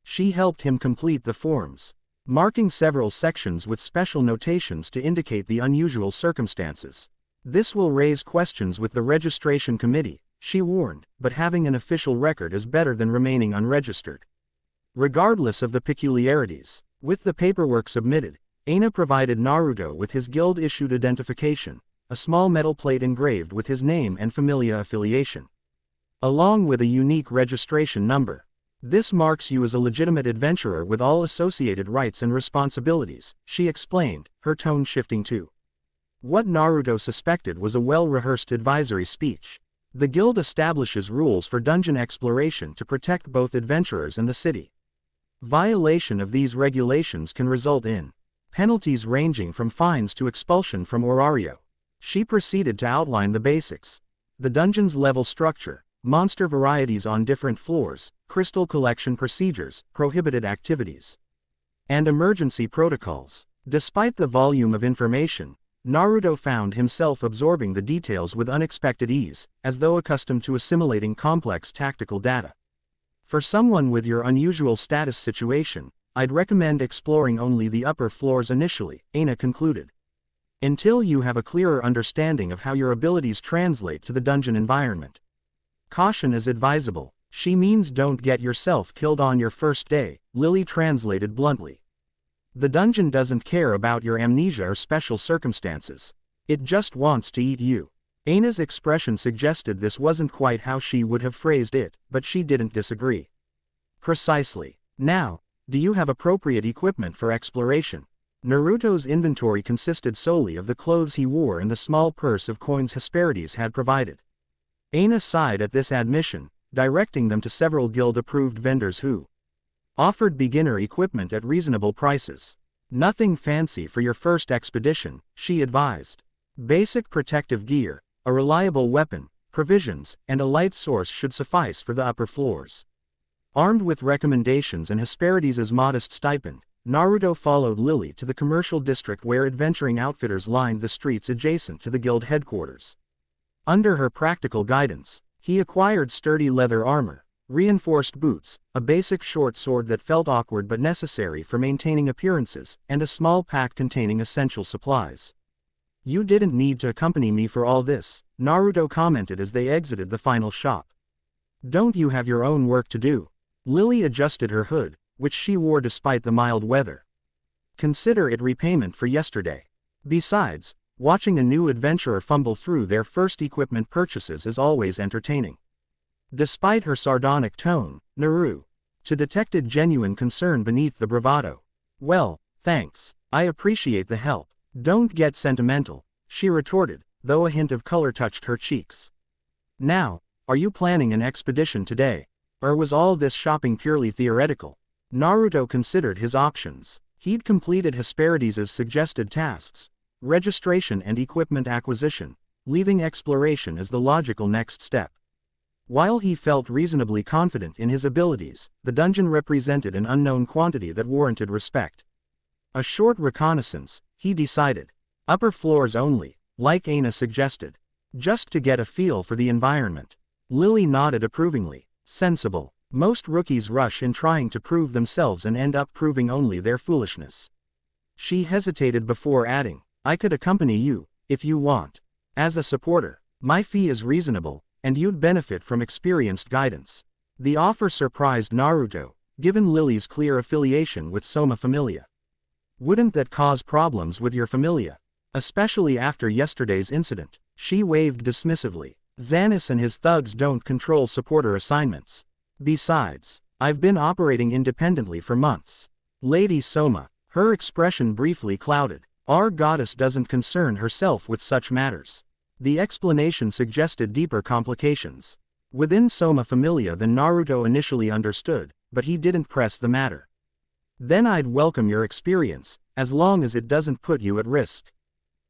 She helped him complete the forms, marking several sections with special notations to indicate the unusual circumstances. This will raise questions with the registration committee, she warned, but having an official record is better than remaining unregistered. Regardless of the peculiarities, with the paperwork submitted, Aina provided Naruto with his guild-issued identification, a small metal plate engraved with his name and familia affiliation, along with a unique registration number. This marks you as a legitimate adventurer with all associated rights and responsibilities, she explained, her tone shifting to what Naruto suspected was a well-rehearsed advisory speech. The guild establishes rules for dungeon exploration to protect both adventurers and the city. Violation of these regulations can result in penalties ranging from fines to expulsion from Orario. She proceeded to outline the basics. The dungeon's level structure, monster varieties on different floors, crystal collection procedures, prohibited activities, and emergency protocols. Despite the volume of information, Naruto found himself absorbing the details with unexpected ease, as though accustomed to assimilating complex tactical data. For someone with your unusual status situation, I'd recommend exploring only the upper floors initially, Aina concluded. Until you have a clearer understanding of how your abilities translate to the dungeon environment. Caution is advisable. She means don't get yourself killed on your first day, Lily translated bluntly. The dungeon doesn't care about your amnesia or special circumstances. It just wants to eat you. Aina's expression suggested this wasn't quite how she would have phrased it, but she didn't disagree. Precisely. Now, do you have appropriate equipment for exploration? Naruto's inventory consisted solely of the clothes he wore and the small purse of coins Hesperides had provided. Aina sighed at this admission, directing them to several guild-approved vendors who offered beginner equipment at reasonable prices. Nothing fancy for your first expedition, she advised. Basic protective gear, a reliable weapon, provisions, and a light source should suffice for the upper floors. Armed with recommendations and Hesperides' modest stipend, Naruto followed Lily to the commercial district where adventuring outfitters lined the streets adjacent to the guild headquarters. Under her practical guidance, he acquired sturdy leather armor, reinforced boots, a basic short sword that felt awkward but necessary for maintaining appearances, and a small pack containing essential supplies. You didn't need to accompany me for all this, Naruto commented as they exited the final shop. Don't you have your own work to do? Lily adjusted her hood, which she wore despite the mild weather. Consider it repayment for yesterday. Besides, watching a new adventurer fumble through their first equipment purchases is always entertaining. Despite her sardonic tone, Naruto detected genuine concern beneath the bravado. Well, thanks. I appreciate the help. Don't get sentimental, she retorted, though a hint of color touched her cheeks. Now, are you planning an expedition today? Or was all this shopping purely theoretical? Naruto considered his options. He'd completed Hesperides' suggested tasks, registration and equipment acquisition, leaving exploration as the logical next step. While he felt reasonably confident in his abilities, the dungeon represented an unknown quantity that warranted respect. A short reconnaissance, he decided. Upper floors only, like Aina suggested. Just to get a feel for the environment. Lily nodded approvingly. Sensible. Most rookies rush in trying to prove themselves and end up proving only their foolishness. She hesitated before adding, I could accompany you, if you want. As a supporter, my fee is reasonable, and you'd benefit from experienced guidance. The offer surprised Naruto, given Lily's clear affiliation with Soma Familia. Wouldn't that cause problems with your familia? Especially after yesterday's incident, she waved dismissively. Xanis and his thugs don't control supporter assignments. Besides, I've been operating independently for months. Lady Soma, her expression briefly clouded. Our goddess doesn't concern herself with such matters. The explanation suggested deeper complications within Soma Familia than Naruto initially understood, but he didn't press the matter. Then I'd welcome your experience, as long as it doesn't put you at risk.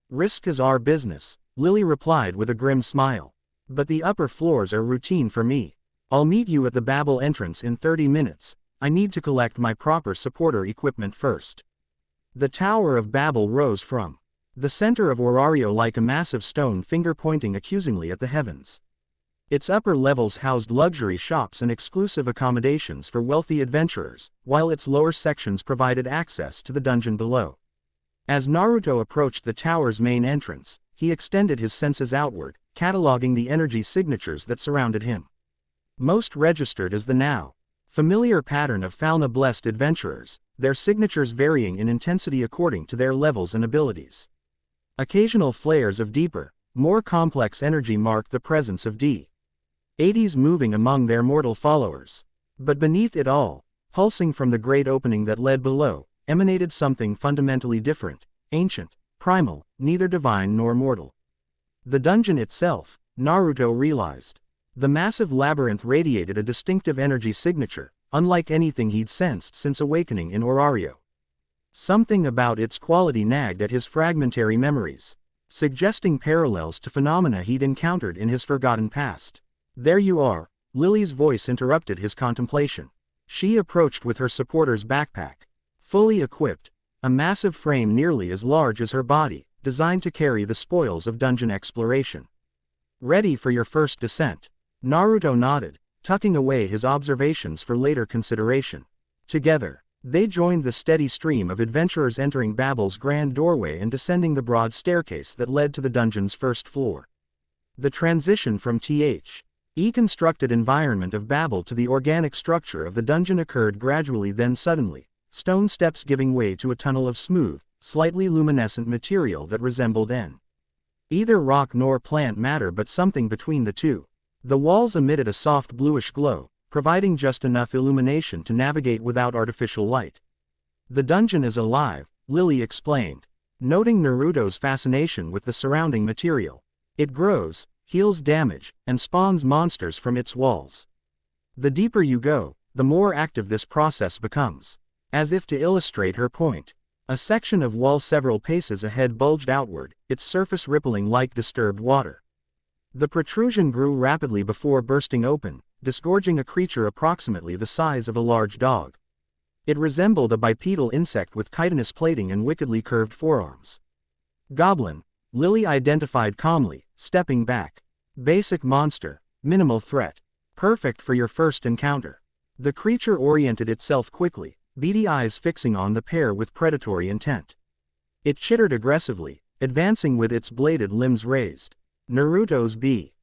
Risk is our business, Lily replied with a grim smile. But the upper floors are routine for me. I'll meet you at the Babel entrance in 30 minutes, I need to collect my proper supporter equipment first. The Tower of Babel rose from the center of Orario like a massive stone finger pointing accusingly at the heavens. Its upper levels housed luxury shops and exclusive accommodations for wealthy adventurers, while its lower sections provided access to the dungeon below. As Naruto approached the tower's main entrance, he extended his senses outward, cataloging the energy signatures that surrounded him. Most registered as the now familiar pattern of Falna-blessed adventurers, their signatures varying in intensity according to their levels and abilities. Occasional flares of deeper, more complex energy marked the presence of D80s moving among their mortal followers. But beneath it all, pulsing from the great opening that led below, emanated something fundamentally different, ancient, primal, neither divine nor mortal. The dungeon itself, Naruto realized. The massive labyrinth radiated a distinctive energy signature, unlike anything he'd sensed since awakening in Orario. Something about its quality nagged at his fragmentary memories, suggesting parallels to phenomena he'd encountered in his forgotten past. "There you are," Lily's voice interrupted his contemplation. She approached with her supporter's backpack. Fully equipped, a massive frame nearly as large as her body, designed to carry the spoils of dungeon exploration. "Ready for your first descent?" Naruto nodded, tucking away his observations for later consideration. Together, they joined the steady stream of adventurers entering Babel's grand doorway and descending the broad staircase that led to the dungeon's first floor. The transition from the constructed environment of Babel to the organic structure of the dungeon occurred gradually, then suddenly, stone steps giving way to a tunnel of smooth, slightly luminescent material that resembled either rock nor plant matter, but something between the two. The walls emitted a soft bluish glow, providing just enough illumination to navigate without artificial light. "The dungeon is alive," Lily explained, noting Naruto's fascination with the surrounding material. "It grows, heals damage, and spawns monsters from its walls. The deeper you go, the more active this process becomes." As if to illustrate her point, a section of wall several paces ahead bulged outward, its surface rippling like disturbed water. The protrusion grew rapidly before bursting open, disgorging a creature approximately the size of a large dog. It resembled a bipedal insect with chitinous plating and wickedly curved forearms. "Goblin," Lily identified calmly, stepping back. "Basic monster, minimal threat. Perfect for your first encounter." The creature oriented itself quickly, beady eyes fixing on the pair with predatory intent. It chittered aggressively, advancing with its bladed limbs raised. Naruto's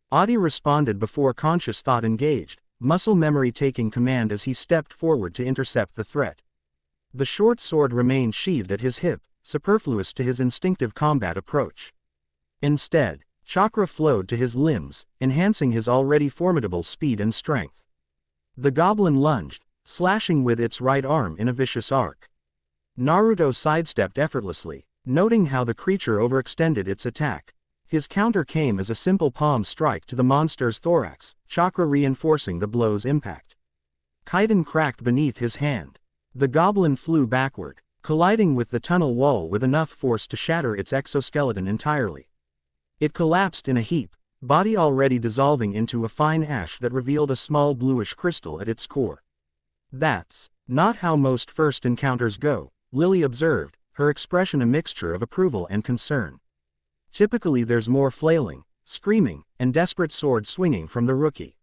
body responded before conscious thought engaged, muscle memory taking command as he stepped forward to intercept the threat. The short sword remained sheathed at his hip, superfluous to his instinctive combat approach. Instead, chakra flowed to his limbs, enhancing his already formidable speed and strength. The goblin lunged, slashing with its right arm in a vicious arc. Naruto sidestepped effortlessly, noting how the creature overextended its attack. His counter came as a simple palm strike to the monster's thorax, chakra reinforcing the blow's impact. Chitin cracked beneath his hand. The goblin flew backward, colliding with the tunnel wall with enough force to shatter its exoskeleton entirely. It collapsed in a heap, body already dissolving into a fine ash that revealed a small bluish crystal at its core. "That's not how most first encounters go," Lily observed, her expression a mixture of approval and concern. "Typically there's more flailing, screaming, and desperate sword swinging from the rookie."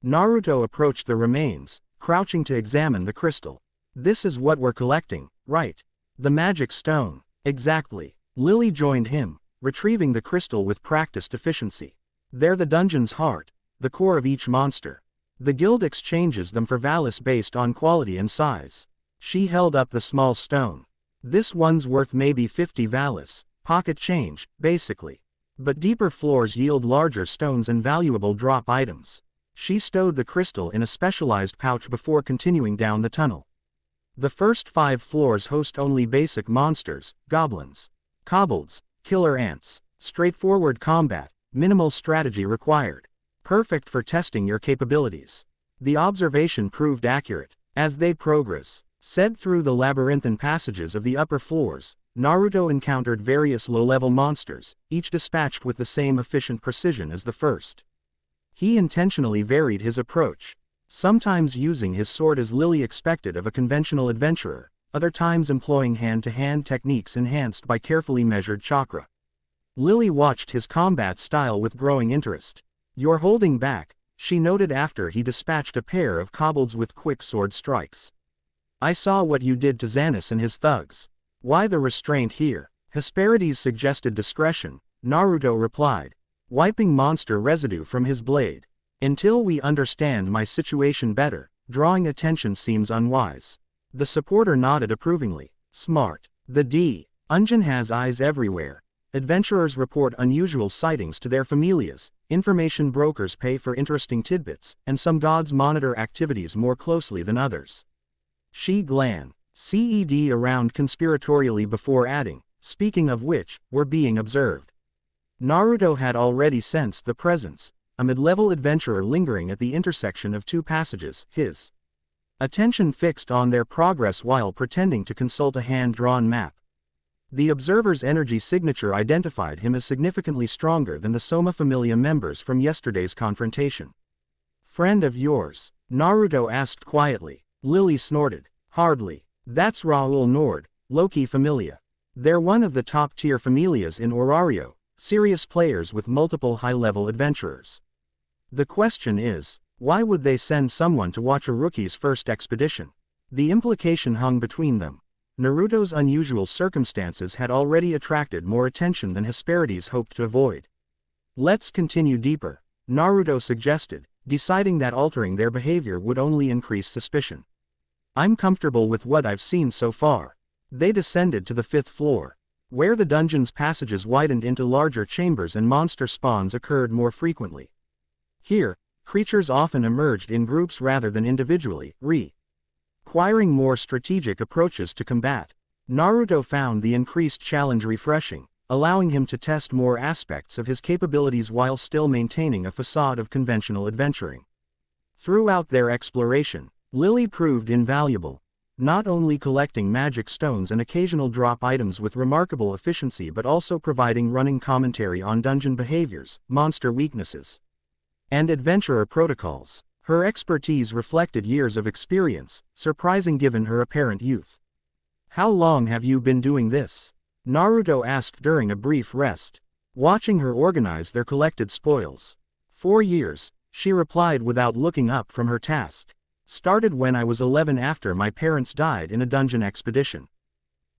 Naruto approached the remains, crouching to examine the crystal. "This is what we're collecting, right? The magic stone." "Exactly." Lily joined him, retrieving the crystal with practiced efficiency. "They're the dungeon's heart, the core of each monster. The guild exchanges them for valis based on quality and size." She held up the small stone. "This one's worth maybe 50 valis. Pocket change, basically. But deeper floors yield larger stones and valuable drop items." She stowed the crystal in a specialized pouch before continuing down the tunnel. "The first 5 floors host only basic monsters, goblins, kobolds, killer ants. Straightforward combat, minimal strategy required. Perfect for testing your capabilities." The observation proved accurate. As they progressed through the labyrinthine passages of the upper floors, Naruto encountered various low-level monsters, each dispatched with the same efficient precision as the first. He intentionally varied his approach, sometimes using his sword as Lily expected of a conventional adventurer, other times employing hand-to-hand techniques enhanced by carefully measured chakra. Lily watched his combat style with growing interest. "You're holding back," she noted after he dispatched a pair of kobolds with quick sword strikes. "I saw what you did to Xanus and his thugs. Why the restraint here?" Hesperides suggested discretion, Naruto replied, wiping monster residue from his blade. "Until we understand my situation better, drawing attention seems unwise." The supporter nodded approvingly. "Smart. The dungeon has eyes everywhere. Adventurers report unusual sightings to their familias, information brokers pay for interesting tidbits, and some gods monitor activities more closely than others." She glanced around conspiratorially before adding, "Speaking of which, we're being observed." Naruto had already sensed the presence, a mid-level adventurer lingering at the intersection of two passages, his attention fixed on their progress while pretending to consult a hand-drawn map. The observer's energy signature identified him as significantly stronger than the Soma Familia members from yesterday's confrontation. "Friend of yours?" Naruto asked quietly. Lily snorted. "Hardly. That's Raoul Nord, Loki Familia. They're one of the top-tier familias in Orario, serious players with multiple high-level adventurers. The question is, why would they send someone to watch a rookie's first expedition?" The implication hung between them. Naruto's unusual circumstances had already attracted more attention than Hesperides hoped to avoid. "Let's continue deeper," Naruto suggested, deciding that altering their behavior would only increase suspicion. "I'm comfortable with what I've seen so far." They descended to the 5th floor, where the dungeon's passages widened into larger chambers and monster spawns occurred more frequently. Here, creatures often emerged in groups rather than individually, requiring more strategic approaches to combat. Naruto found the increased challenge refreshing, allowing him to test more aspects of his capabilities while still maintaining a facade of conventional adventuring. Throughout their exploration, Lily proved invaluable, not only collecting magic stones and occasional drop items with remarkable efficiency but also providing running commentary on dungeon behaviors, monster weaknesses, and adventurer protocols. Her expertise reflected years of experience, surprising given her apparent youth. "How long have you been doing this?" Naruto asked during a brief rest, watching her organize their collected spoils. 4 years, she replied without looking up from her task. "Started when I was 11 after my parents died in a dungeon expedition.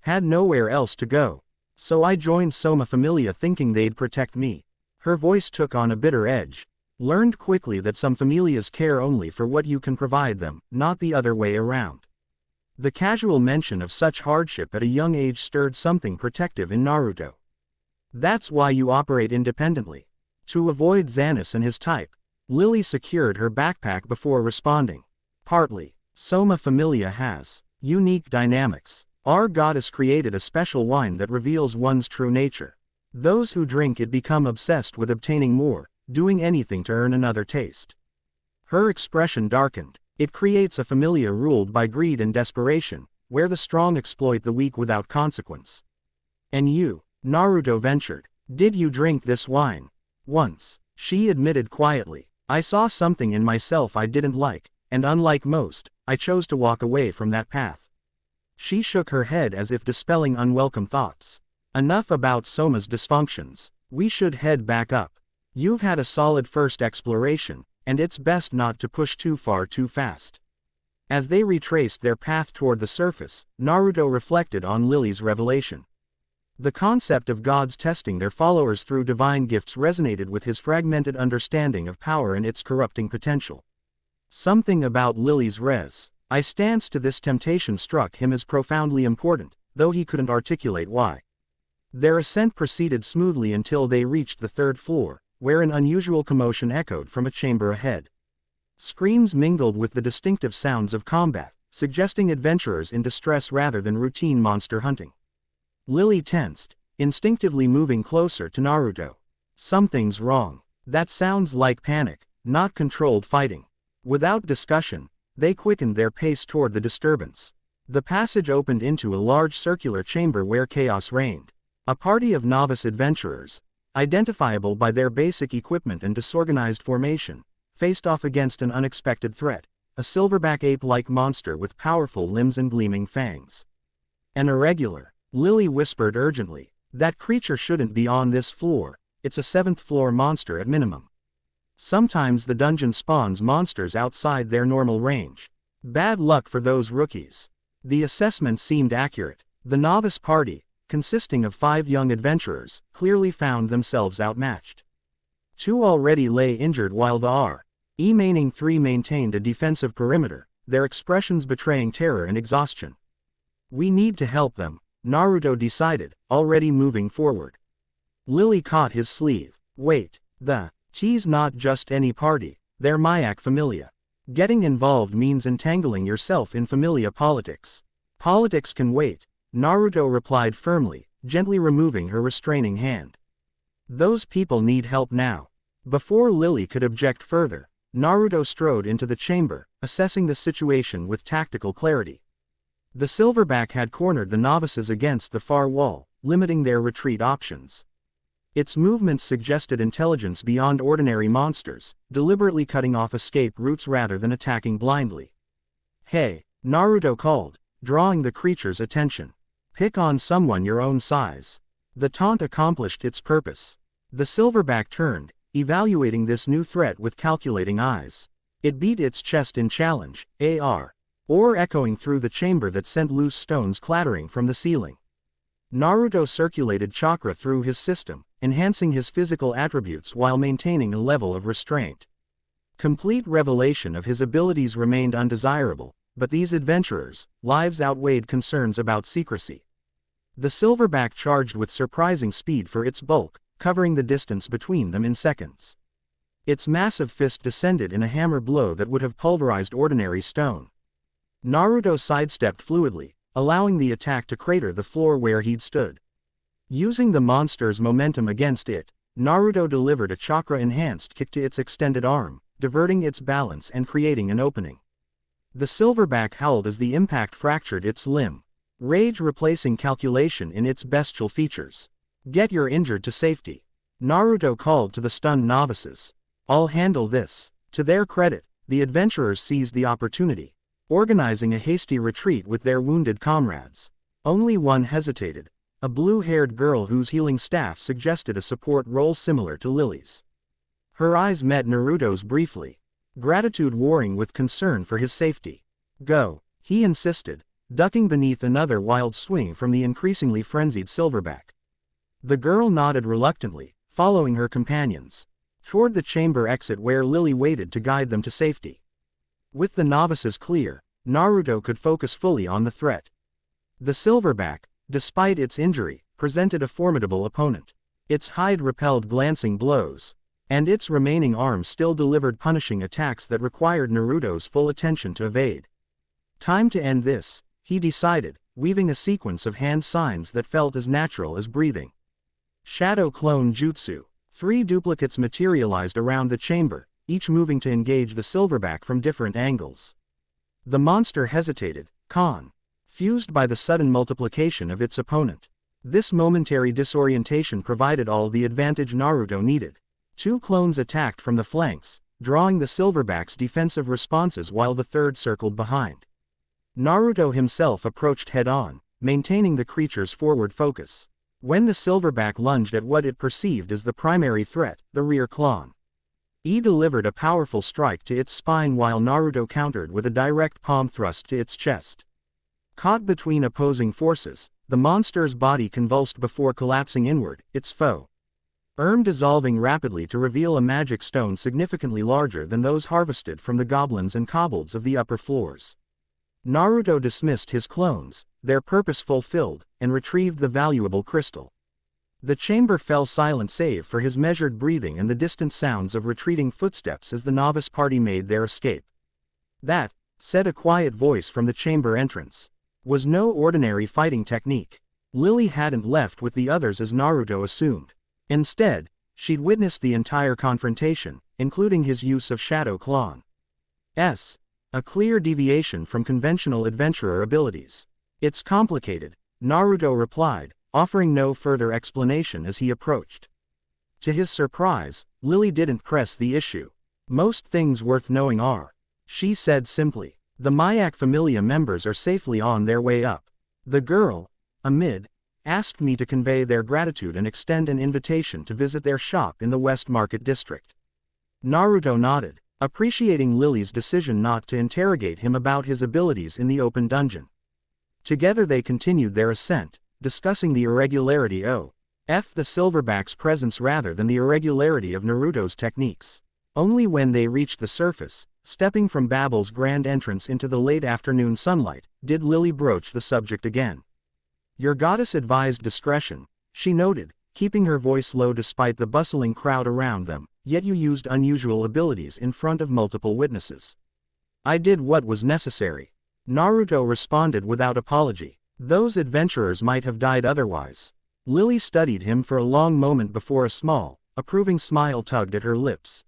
Had nowhere else to go. So I joined Soma Familia thinking they'd protect me." Her voice took on a bitter edge. "Learned quickly that some familias care only for what you can provide them, not the other way around." The casual mention of such hardship at a young age stirred something protective in Naruto. "That's why you operate independently." To avoid Xanus and his type, Lily secured her backpack before responding. "Partly. Soma Familia has unique dynamics. Our goddess created a special wine that reveals one's true nature. Those who drink it become obsessed with obtaining more, doing anything to earn another taste." Her expression darkened. "It creates a familia ruled by greed and desperation, where the strong exploit the weak without consequence." "And you?" Naruto ventured. "Did you drink this wine?" "Once," she admitted quietly. "I saw something in myself I didn't like, and unlike most, I chose to walk away from that path." She shook her head as if dispelling unwelcome thoughts. "Enough about Soma's dysfunctions. We should head back up. You've had a solid first exploration, and it's best not to push too far too fast." As they retraced their path toward the surface, Naruto reflected on Lily's revelation. The concept of gods testing their followers through divine gifts resonated with his fragmented understanding of power and its corrupting potential. Something about Lily's I stance to this temptation struck him as profoundly important, though he couldn't articulate why. Their ascent proceeded smoothly until they reached the 3rd floor, where an unusual commotion echoed from a chamber ahead. Screams mingled with the distinctive sounds of combat, suggesting adventurers in distress rather than routine monster hunting. Lily tensed, instinctively moving closer to Naruto. "Something's wrong. That sounds like panic, not controlled fighting." Without discussion, they quickened their pace toward the disturbance. The passage opened into a large circular chamber where chaos reigned. A party of novice adventurers, identifiable by their basic equipment and disorganized formation, faced off against an unexpected threat, a silverback ape-like monster with powerful limbs and gleaming fangs. "An irregular," Lily whispered urgently. "That creature shouldn't be on this floor. It's a 7th floor monster at minimum. Sometimes the dungeon spawns monsters outside their normal range. Bad luck for those rookies." The assessment seemed accurate. The novice party, consisting of 5 young adventurers, clearly found themselves outmatched. 2 already lay injured while the remaining 3 maintained a defensive perimeter, their expressions betraying terror and exhaustion. "We need to help them," Naruto decided, already moving forward. Lily caught his sleeve. "Wait, T's not just any party, they're Mayak Familia. Getting involved means entangling yourself in Familia politics." "Politics can wait," Naruto replied firmly, gently removing her restraining hand. Those people need help now. Before Lily could object further, Naruto strode into the chamber, assessing the situation with tactical clarity. The silverback had cornered the novices against the far wall, limiting their retreat options. Its movements suggested intelligence beyond ordinary monsters, deliberately cutting off escape routes rather than attacking blindly. "Hey," Naruto called, drawing the creature's attention. "Pick on someone your own size." The taunt accomplished its purpose. The silverback turned, evaluating this new threat with calculating eyes. It beat its chest in challenge, or echoing through the chamber that sent loose stones clattering from the ceiling. Naruto circulated chakra through his system, enhancing his physical attributes while maintaining a level of restraint. Complete revelation of his abilities remained undesirable, but these adventurers' lives outweighed concerns about secrecy. The silverback charged with surprising speed for its bulk, covering the distance between them in seconds. Its massive fist descended in a hammer blow that would have pulverized ordinary stone. Naruto sidestepped fluidly, allowing the attack to crater the floor where he'd stood. Using the monster's momentum against it, Naruto delivered a chakra-enhanced kick to its extended arm, diverting its balance and creating an opening. The silverback howled as the impact fractured its limb, rage replacing calculation in its bestial features. "Get your injured to safety," Naruto called to the stunned novices. "I'll handle this." To their credit, the adventurers seized the opportunity, organizing a hasty retreat with their wounded comrades. Only one hesitated, a blue-haired girl whose healing staff suggested a support role similar to Lily's. Her eyes met Naruto's briefly, gratitude warring with concern for his safety. "Go," he insisted, ducking beneath another wild swing from the increasingly frenzied silverback. The girl nodded reluctantly, following her companions toward the chamber exit where Lily waited to guide them to safety. With the novices clear, Naruto could focus fully on the threat. The silverback, despite its injury, presented a formidable opponent. Its hide repelled glancing blows, and its remaining arms still delivered punishing attacks that required Naruto's full attention to evade. Time to end this, he decided, weaving a sequence of hand signs that felt as natural as breathing. Shadow Clone Jutsu. 3 duplicates materialized around the chamber, each moving to engage the silverback from different angles. The monster hesitated, confused by the sudden multiplication of its opponent. This momentary disorientation provided all the advantage Naruto needed. 2 clones attacked from the flanks, drawing the silverback's defensive responses while the third circled behind. Naruto himself approached head-on, maintaining the creature's forward focus. When the silverback lunged at what it perceived as the primary threat, the rear clone, he delivered a powerful strike to its spine while Naruto countered with a direct palm thrust to its chest. Caught between opposing forces, the monster's body convulsed before collapsing inward, its foe dissolving rapidly to reveal a magic stone significantly larger than those harvested from the goblins and kobolds of the upper floors. Naruto dismissed his clones, their purpose fulfilled, and retrieved the valuable crystal. The chamber fell silent save for his measured breathing and the distant sounds of retreating footsteps as the novice party made their escape. "That," said a quiet voice from the chamber entrance, "was no ordinary fighting technique." Lily hadn't left with the others as Naruto assumed. Instead, she'd witnessed the entire confrontation, including his use of Shadow Clone. A clear deviation from conventional adventurer abilities. "It's complicated," Naruto replied, offering no further explanation as he approached. To his surprise, Lily didn't press the issue. "Most things worth knowing are," she said simply. "The Mayak Familia members are safely on their way up. The girl, Amid, asked me to convey their gratitude and extend an invitation to visit their shop in the West Market District." Naruto nodded, appreciating Lily's decision not to interrogate him about his abilities in the open dungeon. Together they continued their ascent, discussing the irregularity of the silverback's presence rather than the irregularity of Naruto's techniques. Only when they reached the surface, stepping from Babel's grand entrance into the late afternoon sunlight, did Lily broach the subject again. "Your goddess advised discretion," she noted, keeping her voice low despite the bustling crowd around them, "yet you used unusual abilities in front of multiple witnesses." "I did what was necessary," Naruto responded without apology. "Those adventurers might have died otherwise." Lily studied him for a long moment before a small, approving smile tugged at her lips.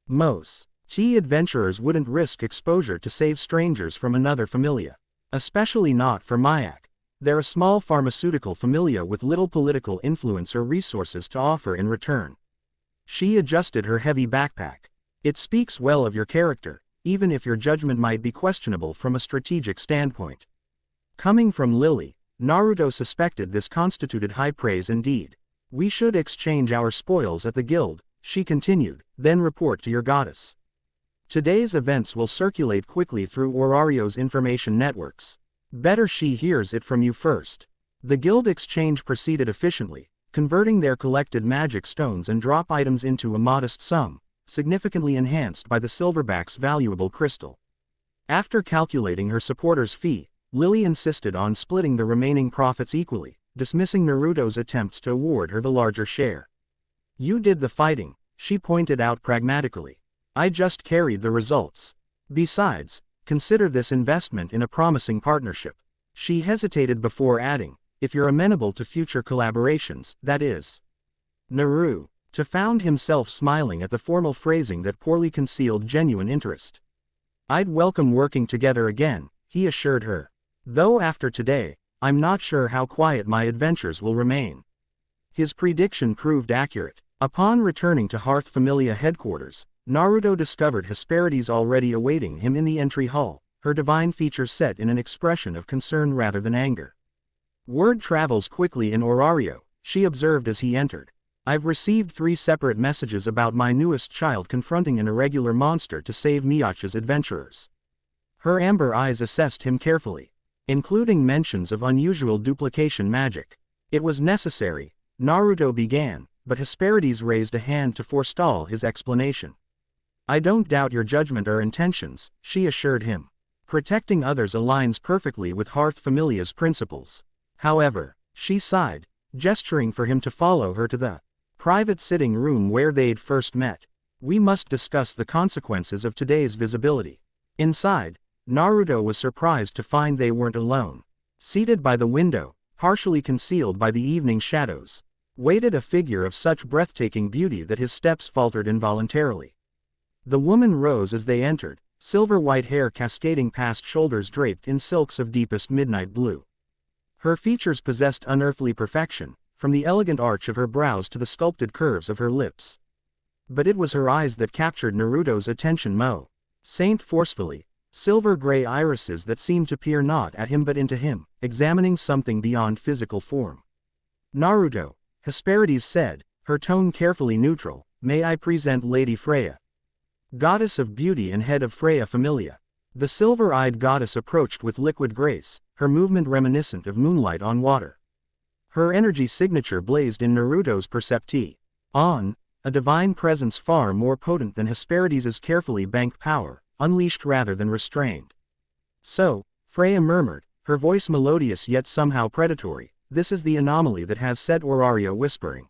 Most adventurers wouldn't risk exposure to save strangers from another familia. Especially not for Mayak. They're a small pharmaceutical familia with little political influence or resources to offer in return. She adjusted her heavy backpack. It speaks well of your character, even if your judgment might be questionable from a strategic standpoint. Coming from Lily, Naruto suspected this constituted high praise indeed. We should exchange our spoils at the guild, she continued, then report to your goddess. Today's events will circulate quickly through Orario's information networks. Better she hears it from you first. The guild exchange proceeded efficiently, converting their collected magic stones and drop items into a modest sum, significantly enhanced by the silverback's valuable crystal. After calculating her supporter's fee, Lily insisted on splitting the remaining profits equally, dismissing Naruto's attempts to award her the larger share. You did the fighting, she pointed out pragmatically. I just carried the results. Besides, consider this investment in a promising partnership. She hesitated before adding, if you're amenable to future collaborations, that is. Naruto found himself smiling at the formal phrasing that poorly concealed genuine interest. I'd welcome working together again, he assured her. Though after today, I'm not sure how quiet my adventures will remain. His prediction proved accurate. Upon returning to Hearth Familia headquarters, Naruto discovered Hesperides already awaiting him in the entry hall, her divine features set in an expression of concern rather than anger. Word travels quickly in Orario, she observed as he entered. I've received 3 separate messages about my newest child confronting an irregular monster to save Miyachi's adventurers. Her amber eyes assessed him carefully, including mentions of unusual duplication magic. It was necessary, Naruto began, but Hesperides raised a hand to forestall his explanation. I don't doubt your judgment or intentions, she assured him. Protecting others aligns perfectly with Hearth Familia's principles. However, she sighed, gesturing for him to follow her to the private sitting room where they'd first met. We must discuss the consequences of today's visibility. Inside, Naruto was surprised to find they weren't alone. Seated by the window, partially concealed by the evening shadows, waited a figure of such breathtaking beauty that his steps faltered involuntarily. The woman rose as they entered, silver-white hair cascading past shoulders draped in silks of deepest midnight blue. Her features possessed unearthly perfection, from the elegant arch of her brows to the sculpted curves of her lips. But it was her eyes that captured Naruto's attention Saint forcefully, silver-gray irises that seemed to peer not at him but into him, examining something beyond physical form. Naruto, Hesperides said, her tone carefully neutral, may I present Lady Freya, goddess of beauty and head of Freya Familia. The silver-eyed goddess approached with liquid grace, her movement reminiscent of moonlight on water. Her energy signature blazed in Naruto's percepti. A divine presence far more potent than Hesperides' carefully banked power, unleashed rather than restrained. So, Freya murmured, her voice melodious yet somehow predatory, this is the anomaly that has set Orario whispering.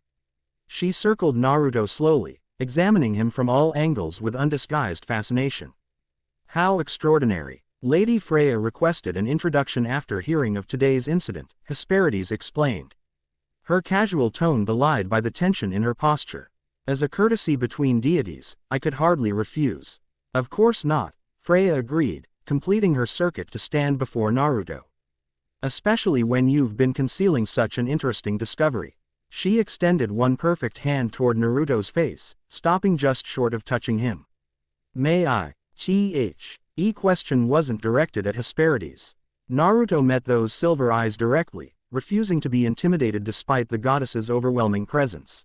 She circled Naruto slowly, examining him from all angles with undisguised fascination. How extraordinary. Lady Freya requested an introduction after hearing of today's incident, Hesperides explained. Her casual tone belied by the tension in her posture. As a courtesy between deities, I could hardly refuse. Of course not, Freya agreed, completing her circuit to stand before Naruto. Especially when you've been concealing such an interesting discovery. She extended one perfect hand toward Naruto's face, stopping just short of touching him. May I? Question wasn't directed at Hesperides. Naruto met those silver eyes directly, refusing to be intimidated despite the goddess's overwhelming presence.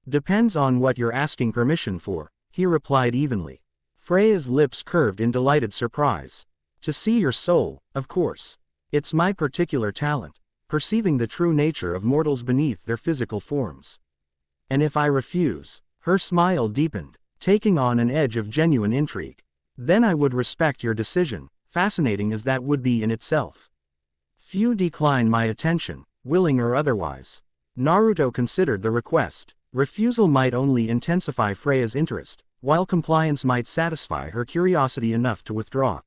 Depends on what you're asking permission for, he replied evenly. Freya's lips curved in delighted surprise. To see your soul, of course. It's my particular talent, perceiving the true nature of mortals beneath their physical forms. And if I refuse, her smile deepened, taking on an edge of genuine intrigue. Then I would respect your decision, fascinating as that would be in itself. Few decline my attention, willing or otherwise. Naruto considered the request. Refusal might only intensify Freya's interest, while compliance might satisfy her curiosity enough to withdraw.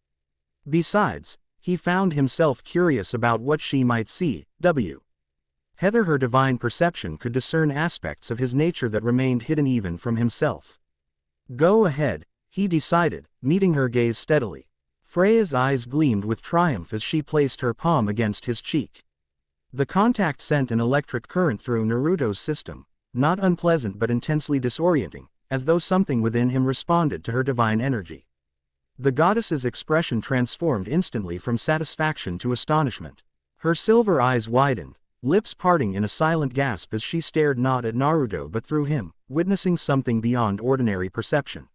Besides, he found himself curious about what she might see. Her divine perception could discern aspects of his nature that remained hidden even from himself. Go ahead, he decided, meeting her gaze steadily. Freya's eyes gleamed with triumph as she placed her palm against his cheek. The contact sent an electric current through Naruto's system, not unpleasant but intensely disorienting, as though something within him responded to her divine energy. The goddess's expression transformed instantly from satisfaction to astonishment. Her silver eyes widened, lips parting in a silent gasp as she stared not at Naruto but through him, witnessing something beyond ordinary perception.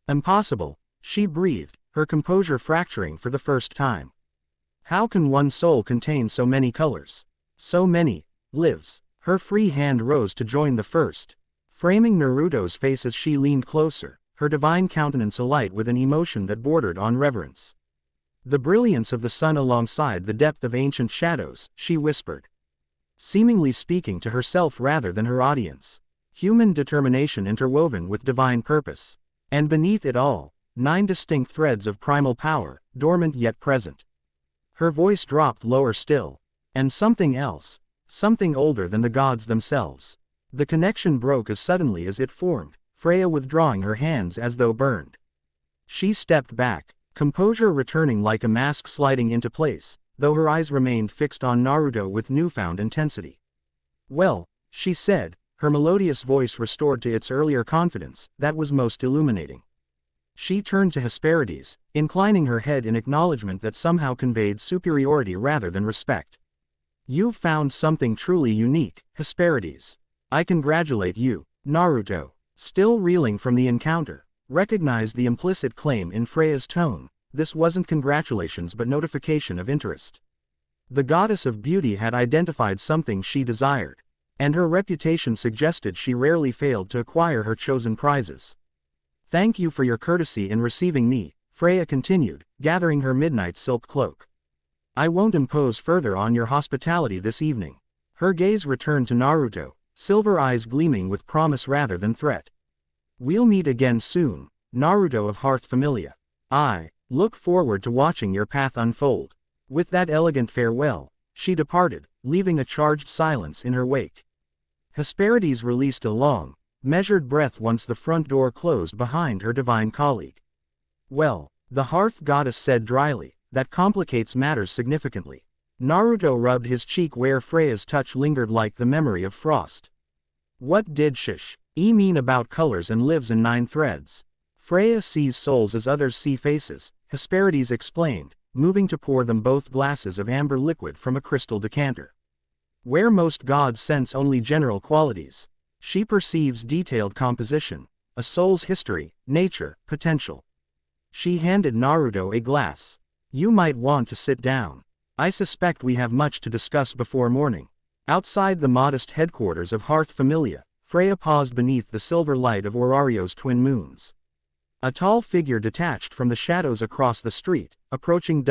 Impossible, she breathed, her composure fracturing for the first time. How can one soul contain so many colors? So many lives? Her free hand rose to join the first, framing Naruto's face as she leaned closer, her divine countenance alight with an emotion that bordered on reverence. The brilliance of the sun alongside the depth of ancient shadows, she whispered, seemingly speaking to herself rather than her audience. Human determination interwoven with divine purpose. And beneath it all, 9 distinct threads of primal power, dormant yet present. Her voice dropped lower still. And something else, something older than the gods themselves. The connection broke as suddenly as it formed, Freya withdrawing her hands as though burned. She stepped back, composure returning like a mask sliding into place, though her eyes remained fixed on Naruto with newfound intensity. Well, she said, her melodious voice restored to its earlier confidence, that was most illuminating. She turned to Hesperides, inclining her head in acknowledgement that somehow conveyed superiority rather than respect. You've found something truly unique, Hesperides. I congratulate you. Naruto, still reeling from the encounter, recognized the implicit claim in Freya's tone. This wasn't congratulations but notification of interest. The goddess of beauty had identified something she desired, and her reputation suggested she rarely failed to acquire her chosen prizes. Thank you for your courtesy in receiving me, Freya continued, gathering her midnight silk cloak. I won't impose further on your hospitality this evening. Her gaze returned to Naruto, silver eyes gleaming with promise rather than threat. We'll meet again soon, Naruto of Hearth Familia. I look forward to watching your path unfold. With that elegant farewell, she departed, leaving a charged silence in her wake. Hesperides released a long, measured breath once the front door closed behind her divine colleague. Well, the Hearth goddess said dryly, that complicates matters significantly. Naruto rubbed his cheek where Freya's touch lingered like the memory of frost. What did she mean about colors and lives in 9 threads? Freya sees souls as others see faces, Hesperides explained, moving to pour them both glasses of amber liquid from a crystal decanter. Where most gods sense only general qualities, she perceives detailed composition, a soul's history, nature, potential. She handed Naruto a glass. You might want to sit down. I suspect we have much to discuss before morning. Outside the modest headquarters of Hearth Familia, Freya paused beneath the silver light of Orario's twin moons. A tall figure detached from the shadows across the street, approaching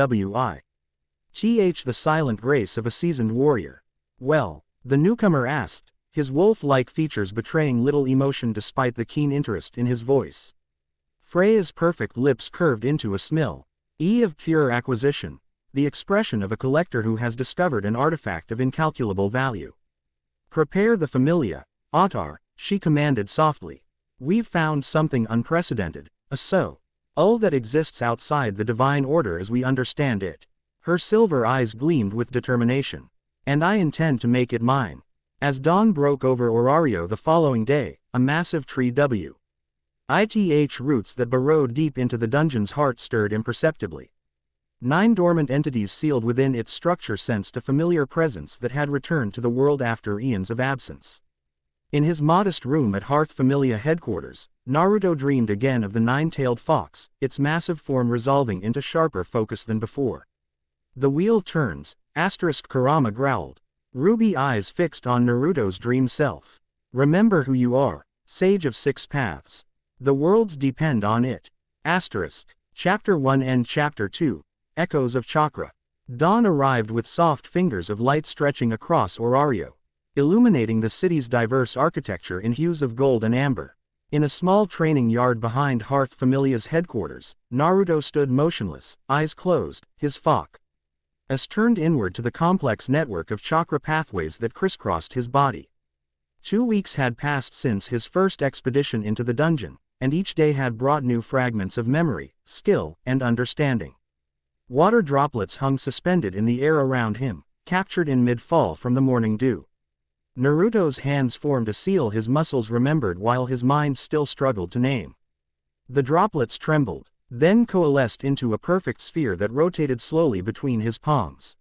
the silent grace of a seasoned warrior. Well, the newcomer asked, his wolf-like features betraying little emotion despite the keen interest in his voice. Freya's perfect lips curved into a smile of pure acquisition, the expression of a collector who has discovered an artifact of incalculable value. Prepare the familia, Ottar, she commanded softly. We've found something unprecedented, a soul that exists outside the divine order as we understand it. Her silver eyes gleamed with determination. And I intend to make it mine. As dawn broke over Orario the following day, a massive tree its roots that burrowed deep into the dungeon's heart stirred imperceptibly. 9 dormant entities sealed within its structure sensed a familiar presence that had returned to the world after eons of absence. In his modest room at Hearth Familia headquarters, Naruto dreamed again of the 9-tailed fox, its massive form resolving into sharper focus than before. The wheel turns, Kurama growled. Ruby eyes fixed on Naruto's dream self. Remember who you are, sage of 6 paths. The worlds depend on it. Chapter 1 and Chapter 2, Echoes of Chakra. Dawn arrived with soft fingers of light stretching across Orario, illuminating the city's diverse architecture in hues of gold and amber. In a small training yard behind Hearth Familia's headquarters, Naruto stood motionless, eyes closed, his as turned inward to the complex network of chakra pathways that crisscrossed his body. 2 weeks had passed since his first expedition into the dungeon, and each day had brought new fragments of memory, skill, and understanding. Water droplets hung suspended in the air around him, captured in mid-fall from the morning dew. Naruto's hands formed a seal his muscles remembered while his mind still struggled to name. The droplets trembled, then coalesced into a perfect sphere that rotated slowly between his palms.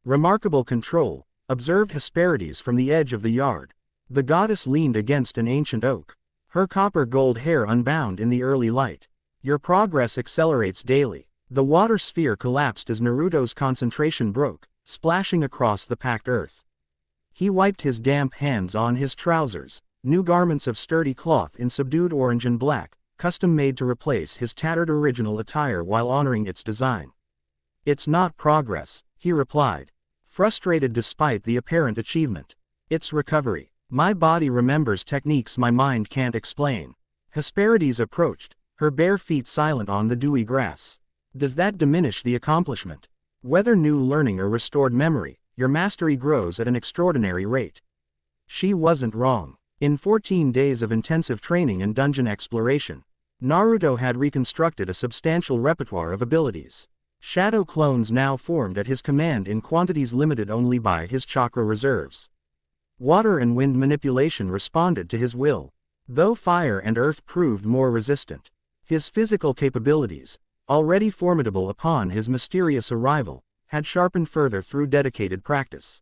Remarkable control, observed Hesperides from the edge of the yard. The goddess leaned against an ancient oak, her copper-gold hair unbound in the early light. Your progress accelerates daily. The water sphere collapsed as Naruto's concentration broke, splashing across the packed earth. He wiped his damp hands on his trousers, new garments of sturdy cloth in subdued orange and black, custom-made to replace his tattered original attire while honoring its design. It's not progress, he replied, frustrated despite the apparent achievement. It's recovery. My body remembers techniques my mind can't explain. Hesperides approached, her bare feet silent on the dewy grass. Does that diminish the accomplishment? Whether new learning or restored memory, your mastery grows at an extraordinary rate. She wasn't wrong. In 14 days of intensive training and dungeon exploration, Naruto had reconstructed a substantial repertoire of abilities. Shadow clones now formed at his command in quantities limited only by his chakra reserves. Water and wind manipulation responded to his will, though fire and earth proved more resistant. His physical capabilities, already formidable upon his mysterious arrival, had sharpened further through dedicated practice.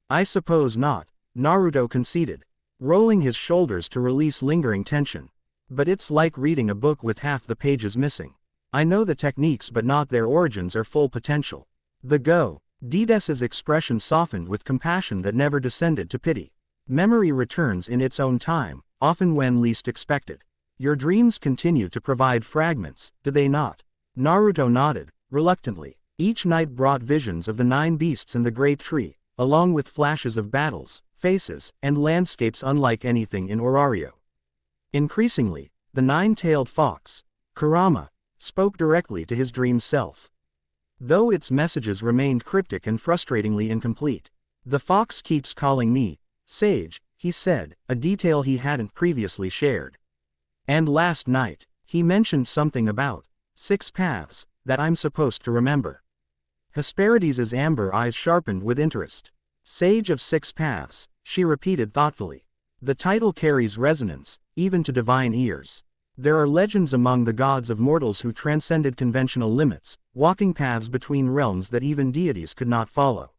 I suppose not, Naruto conceded, rolling his shoulders to release lingering tension. But it's like reading a book with half the pages missing. I know the techniques but not their origins or full potential. The Dedes's expression softened with compassion that never descended to pity. Memory returns in its own time, often when least expected. Your dreams continue to provide fragments, do they not? Naruto nodded, reluctantly. Each night brought visions of the 9 beasts in the great tree, along with flashes of battles, faces, and landscapes unlike anything in Orario. Increasingly, the 9-tailed fox, Kurama, spoke directly to his dream self. Though its messages remained cryptic and frustratingly incomplete. The fox keeps calling me, sage, he said, a detail he hadn't previously shared. And last night, he mentioned something about 6 paths that I'm supposed to remember. Hesperides' amber eyes sharpened with interest. Sage of 6 paths, she repeated thoughtfully. The title carries resonance, even to divine ears. There are legends among the gods of mortals who transcended conventional limits, walking paths between realms that even deities could not follow.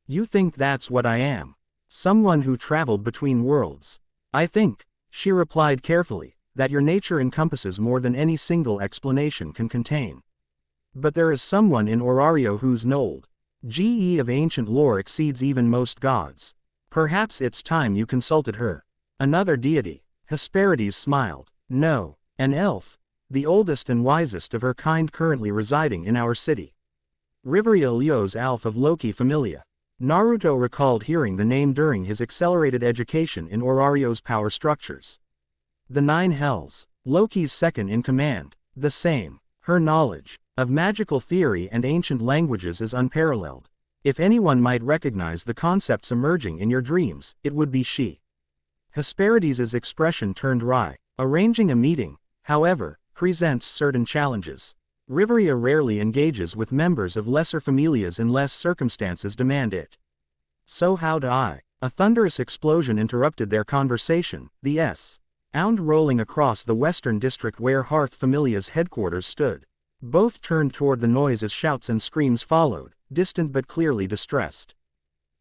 You think that's what I am? Someone who traveled between worlds. I think, she replied carefully, that your nature encompasses more than any single explanation can contain. But there is someone in Orario whose knowledge of ancient lore exceeds even most gods. Perhaps it's time you consulted her. Another deity. Hesperides smiled. No, an elf, the oldest and wisest of her kind currently residing in our city. Riveria Ljos Alf of Loki Familia. Naruto recalled hearing the name during his accelerated education in Orario's power structures. The 9 Hells, Loki's second in command, the same. Her knowledge of magical theory and ancient languages is unparalleled. If anyone might recognize the concepts emerging in your dreams, it would be she. Hesperides' expression turned wry. Arranging a meeting, however, presents certain challenges. Riveria rarely engages with members of lesser familias unless circumstances demand it. So how do I? A thunderous explosion interrupted their conversation, the sound rolling across the western district where Hearth Familia's headquarters stood. Both turned toward the noise as shouts and screams followed, distant but clearly distressed.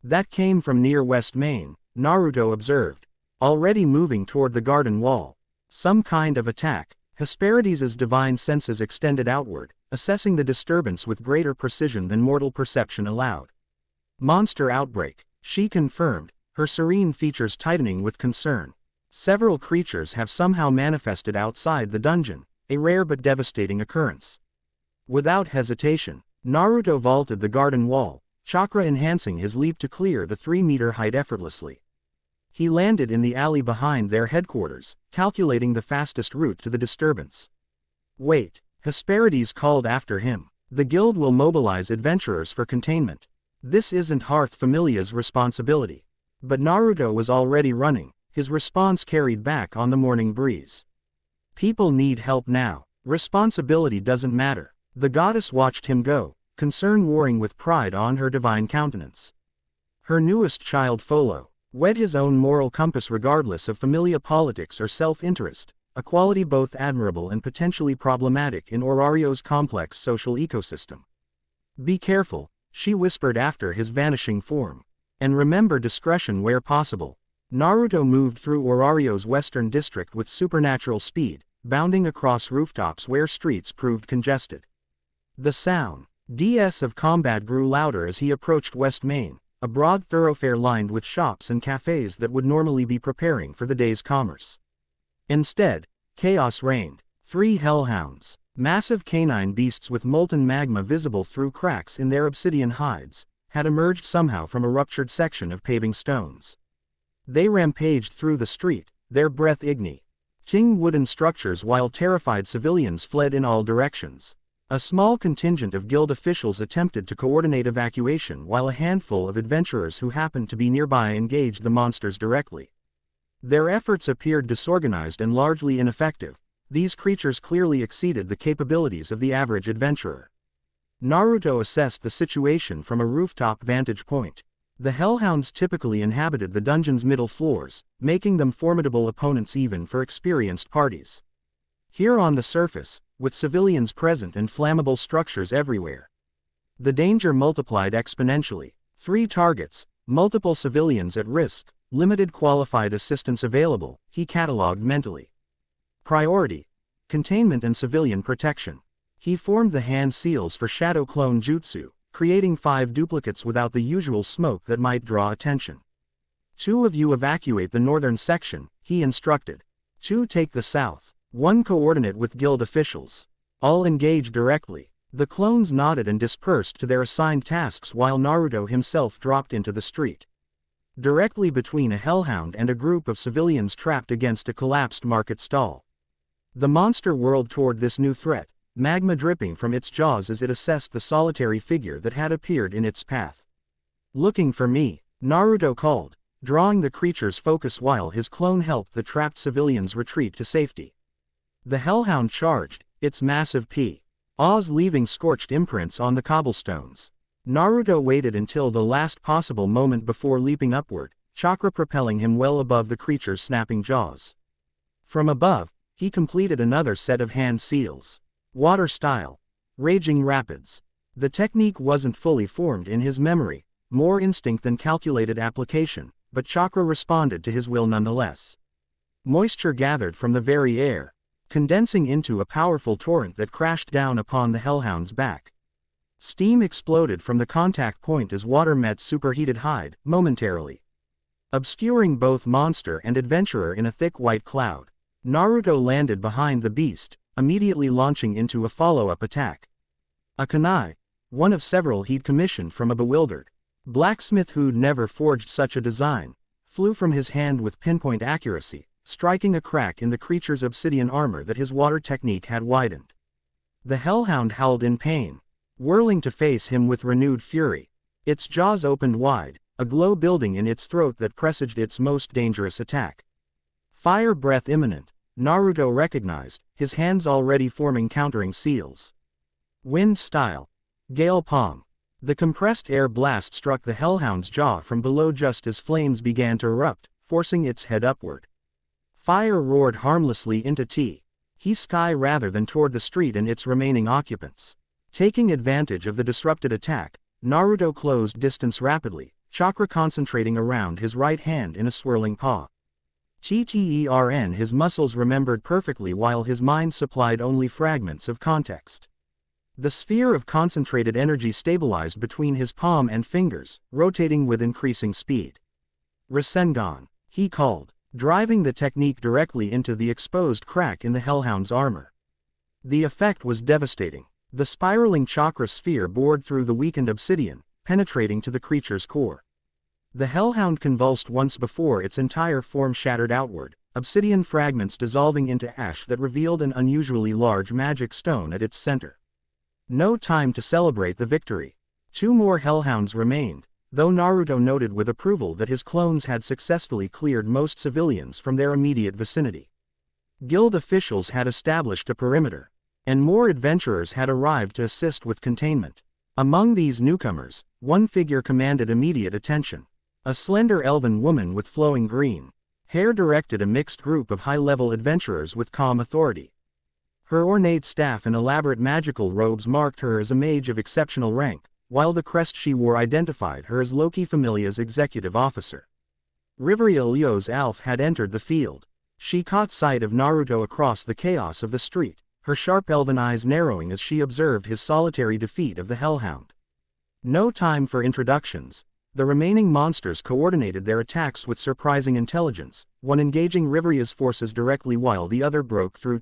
That came from near West Main, Naruto observed, already moving toward the garden wall. Some kind of attack. Hesperides' divine senses extended outward, assessing the disturbance with greater precision than mortal perception allowed. Monster outbreak, she confirmed, her serene features tightening with concern. Several creatures have somehow manifested outside the dungeon, a rare but devastating occurrence. Without hesitation, Naruto vaulted the garden wall, chakra enhancing his leap to clear the 3-meter height effortlessly. He landed in the alley behind their headquarters, calculating the fastest route to the disturbance. Wait, Hesperides called after him. The guild will mobilize adventurers for containment. This isn't Hearth Familia's responsibility. But Naruto was already running, his response carried back on the morning breeze. People need help now. Responsibility doesn't matter. The goddess watched him go, concern warring with pride on her divine countenance. Her newest child Folo wed his own moral compass regardless of familia politics or self-interest, a quality both admirable and potentially problematic in Orario's complex social ecosystem. Be careful, she whispered after his vanishing form. And remember discretion where possible. Naruto moved through Orario's western district with supernatural speed, bounding across rooftops where streets proved congested. The sound of combat grew louder as he approached West Main, a broad thoroughfare lined with shops and cafes that would normally be preparing for the day's commerce. Instead, chaos reigned. 3 hellhounds, massive canine beasts with molten magma visible through cracks in their obsidian hides, had emerged somehow from a ruptured section of paving stones. They rampaged through the street, their breath igniting wooden structures while terrified civilians fled in all directions. A small contingent of guild officials attempted to coordinate evacuation while a handful of adventurers who happened to be nearby engaged the monsters directly. Their efforts appeared disorganized and largely ineffective. These creatures clearly exceeded the capabilities of the average adventurer. Naruto assessed the situation from a rooftop vantage point. The hellhounds typically inhabited the dungeon's middle floors, making them formidable opponents even for experienced parties. Here on the surface, with civilians present and flammable structures everywhere, the danger multiplied exponentially. 3 targets, multiple civilians at risk, limited qualified assistance available, he catalogued mentally. Priority: containment and civilian protection. He formed the hand seals for Shadow Clone Jutsu, creating 5 duplicates without the usual smoke that might draw attention. 2 of you evacuate the northern section, he instructed. 2 take the south. 1 coordinate with guild officials. All engage directly. The clones nodded and dispersed to their assigned tasks while Naruto himself dropped into the street. Directly between a hellhound and a group of civilians trapped against a collapsed market stall. The monster whirled toward this new threat, magma dripping from its jaws as it assessed the solitary figure that had appeared in its path. Looking for me, Naruto called, drawing the creature's focus while his clone helped the trapped civilians retreat to safety. The hellhound charged, its massive paws leaving scorched imprints on the cobblestones. Naruto waited until the last possible moment before leaping upward, chakra propelling him well above the creature's snapping jaws. From above, he completed another set of hand seals. Water style. Raging rapids. The technique wasn't fully formed in his memory, more instinct than calculated application, but chakra responded to his will nonetheless. Moisture gathered from the very air, condensing into a powerful torrent that crashed down upon the hellhound's back. Steam exploded from the contact point as water met superheated hide, momentarily obscuring both monster and adventurer in a thick white cloud. Naruto landed behind the beast, immediately launching into a follow-up attack. A kunai, one of several he'd commissioned from a bewildered blacksmith who'd never forged such a design, flew from his hand with pinpoint accuracy, striking a crack in the creature's obsidian armor that his water technique had widened. The hellhound howled in pain, whirling to face him with renewed fury. Its jaws opened wide, a glow building in its throat that presaged its most dangerous attack. Fire breath imminent, Naruto recognized, his hands already forming countering seals. Wind style. Gale palm. The compressed air blast struck the hellhound's jaw from below just as flames began to erupt, forcing its head upward. Fire roared harmlessly into sky rather than toward the street and its remaining occupants. Taking advantage of the disrupted attack, Naruto closed distance rapidly, chakra concentrating around his right hand in a swirling paw. His muscles remembered perfectly while his mind supplied only fragments of context. The sphere of concentrated energy stabilized between his palm and fingers, rotating with increasing speed. Rasengan, he called, driving the technique directly into the exposed crack in the hellhound's armor. The effect was devastating. The spiraling chakra sphere bored through the weakened obsidian, penetrating to the creature's core. The hellhound convulsed once before its entire form shattered outward, obsidian fragments dissolving into ash that revealed an unusually large magic stone at its center. No time to celebrate the victory. 2 more hellhounds remained, though Naruto noted with approval that his clones had successfully cleared most civilians from their immediate vicinity. Guild officials had established a perimeter, and more adventurers had arrived to assist with containment. Among these newcomers, one figure commanded immediate attention. A slender elven woman with flowing green hair directed a mixed group of high-level adventurers with calm authority. Her ornate staff and elaborate magical robes marked her as a mage of exceptional rank, while the crest she wore identified her as Loki Familia's executive officer. Riveria Ljos Alf had entered the field. She caught sight of Naruto across the chaos of the street, her sharp elven eyes narrowing as she observed his solitary defeat of the Hellhound. No time for introductions. The remaining monsters coordinated their attacks with surprising intelligence, one engaging Riveria's forces directly while the other broke through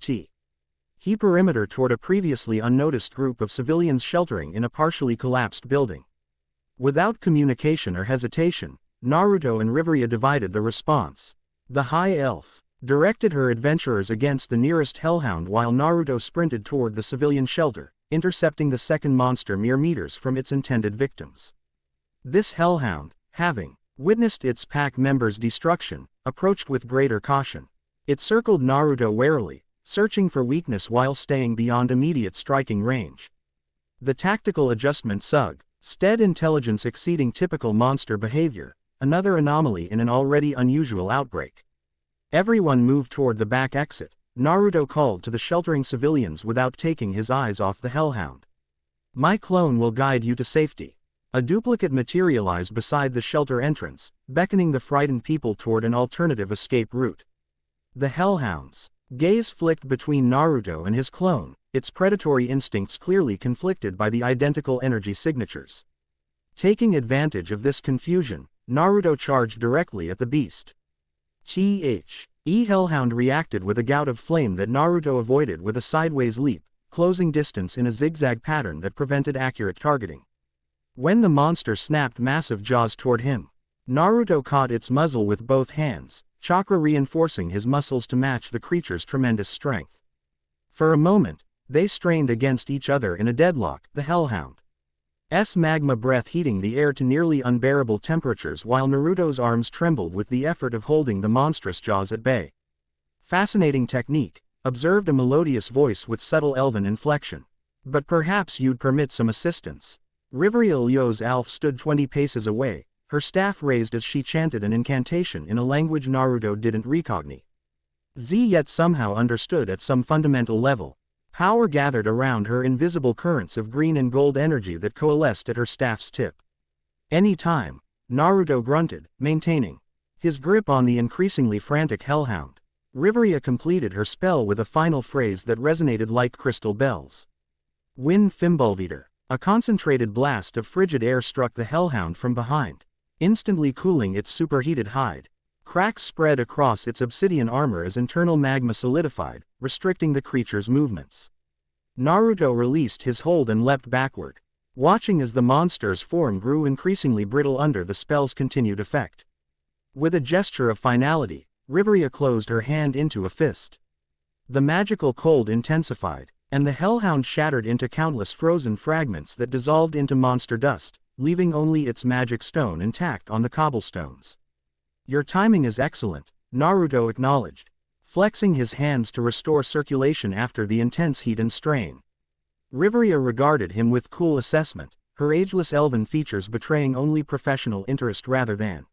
he perimeter toward a previously unnoticed group of civilians sheltering in a partially collapsed building. Without communication or hesitation, Naruto and Riveria divided the response. The High Elf directed her adventurers against the nearest Hellhound while Naruto sprinted toward the civilian shelter, intercepting the second monster mere meters from its intended victims. This Hellhound, having witnessed its pack member's destruction, approached with greater caution. It circled Naruto warily, searching for weakness while staying beyond immediate striking range. The tactical adjustment SUG, stead intelligence exceeding typical monster behavior, another anomaly in an already unusual outbreak. Everyone moved toward the back exit. Naruto called to the sheltering civilians without taking his eyes off the Hellhound. My clone will guide you to safety. A duplicate materialized beside the shelter entrance, beckoning the frightened people toward an alternative escape route. The Hellhound's gaze flicked between Naruto and his clone, its predatory instincts clearly conflicted by the identical energy signatures. Taking advantage of this confusion, Naruto charged directly at the beast. Hellhound reacted with a gout of flame that Naruto avoided with a sideways leap, closing distance in a zigzag pattern that prevented accurate targeting. When the monster snapped massive jaws toward him, Naruto caught its muzzle with both hands, chakra reinforcing his muscles to match the creature's tremendous strength. For a moment, they strained against each other in a deadlock, the Hellhound's magma breath heating the air to nearly unbearable temperatures while Naruto's arms trembled with the effort of holding the monstrous jaws at bay. Fascinating technique, observed a melodious voice with subtle elven inflection. But perhaps you'd permit some assistance. Riveria Ljos Alf stood 20 paces away, her staff raised as she chanted an incantation in a language Naruto didn't recognize. Yet somehow understood at some fundamental level. Power gathered around her invisible currents of green and gold energy that coalesced at her staff's tip. Any time, Naruto grunted, maintaining his grip on the increasingly frantic Hellhound. Riveria completed her spell with a final phrase that resonated like crystal bells. Wind Fimbulveator. A concentrated blast of frigid air struck the Hellhound from behind, instantly cooling its superheated hide. Cracks spread across its obsidian armor as internal magma solidified, restricting the creature's movements. Naruto released his hold and leapt backward, watching as the monster's form grew increasingly brittle under the spell's continued effect. With a gesture of finality, Riveria closed her hand into a fist. The magical cold intensified, and the Hellhound shattered into countless frozen fragments that dissolved into monster dust, leaving only its magic stone intact on the cobblestones. Your timing is excellent, Naruto acknowledged, flexing his hands to restore circulation after the intense heat and strain. Riveria regarded him with cool assessment, her ageless elven features betraying only professional interest rather than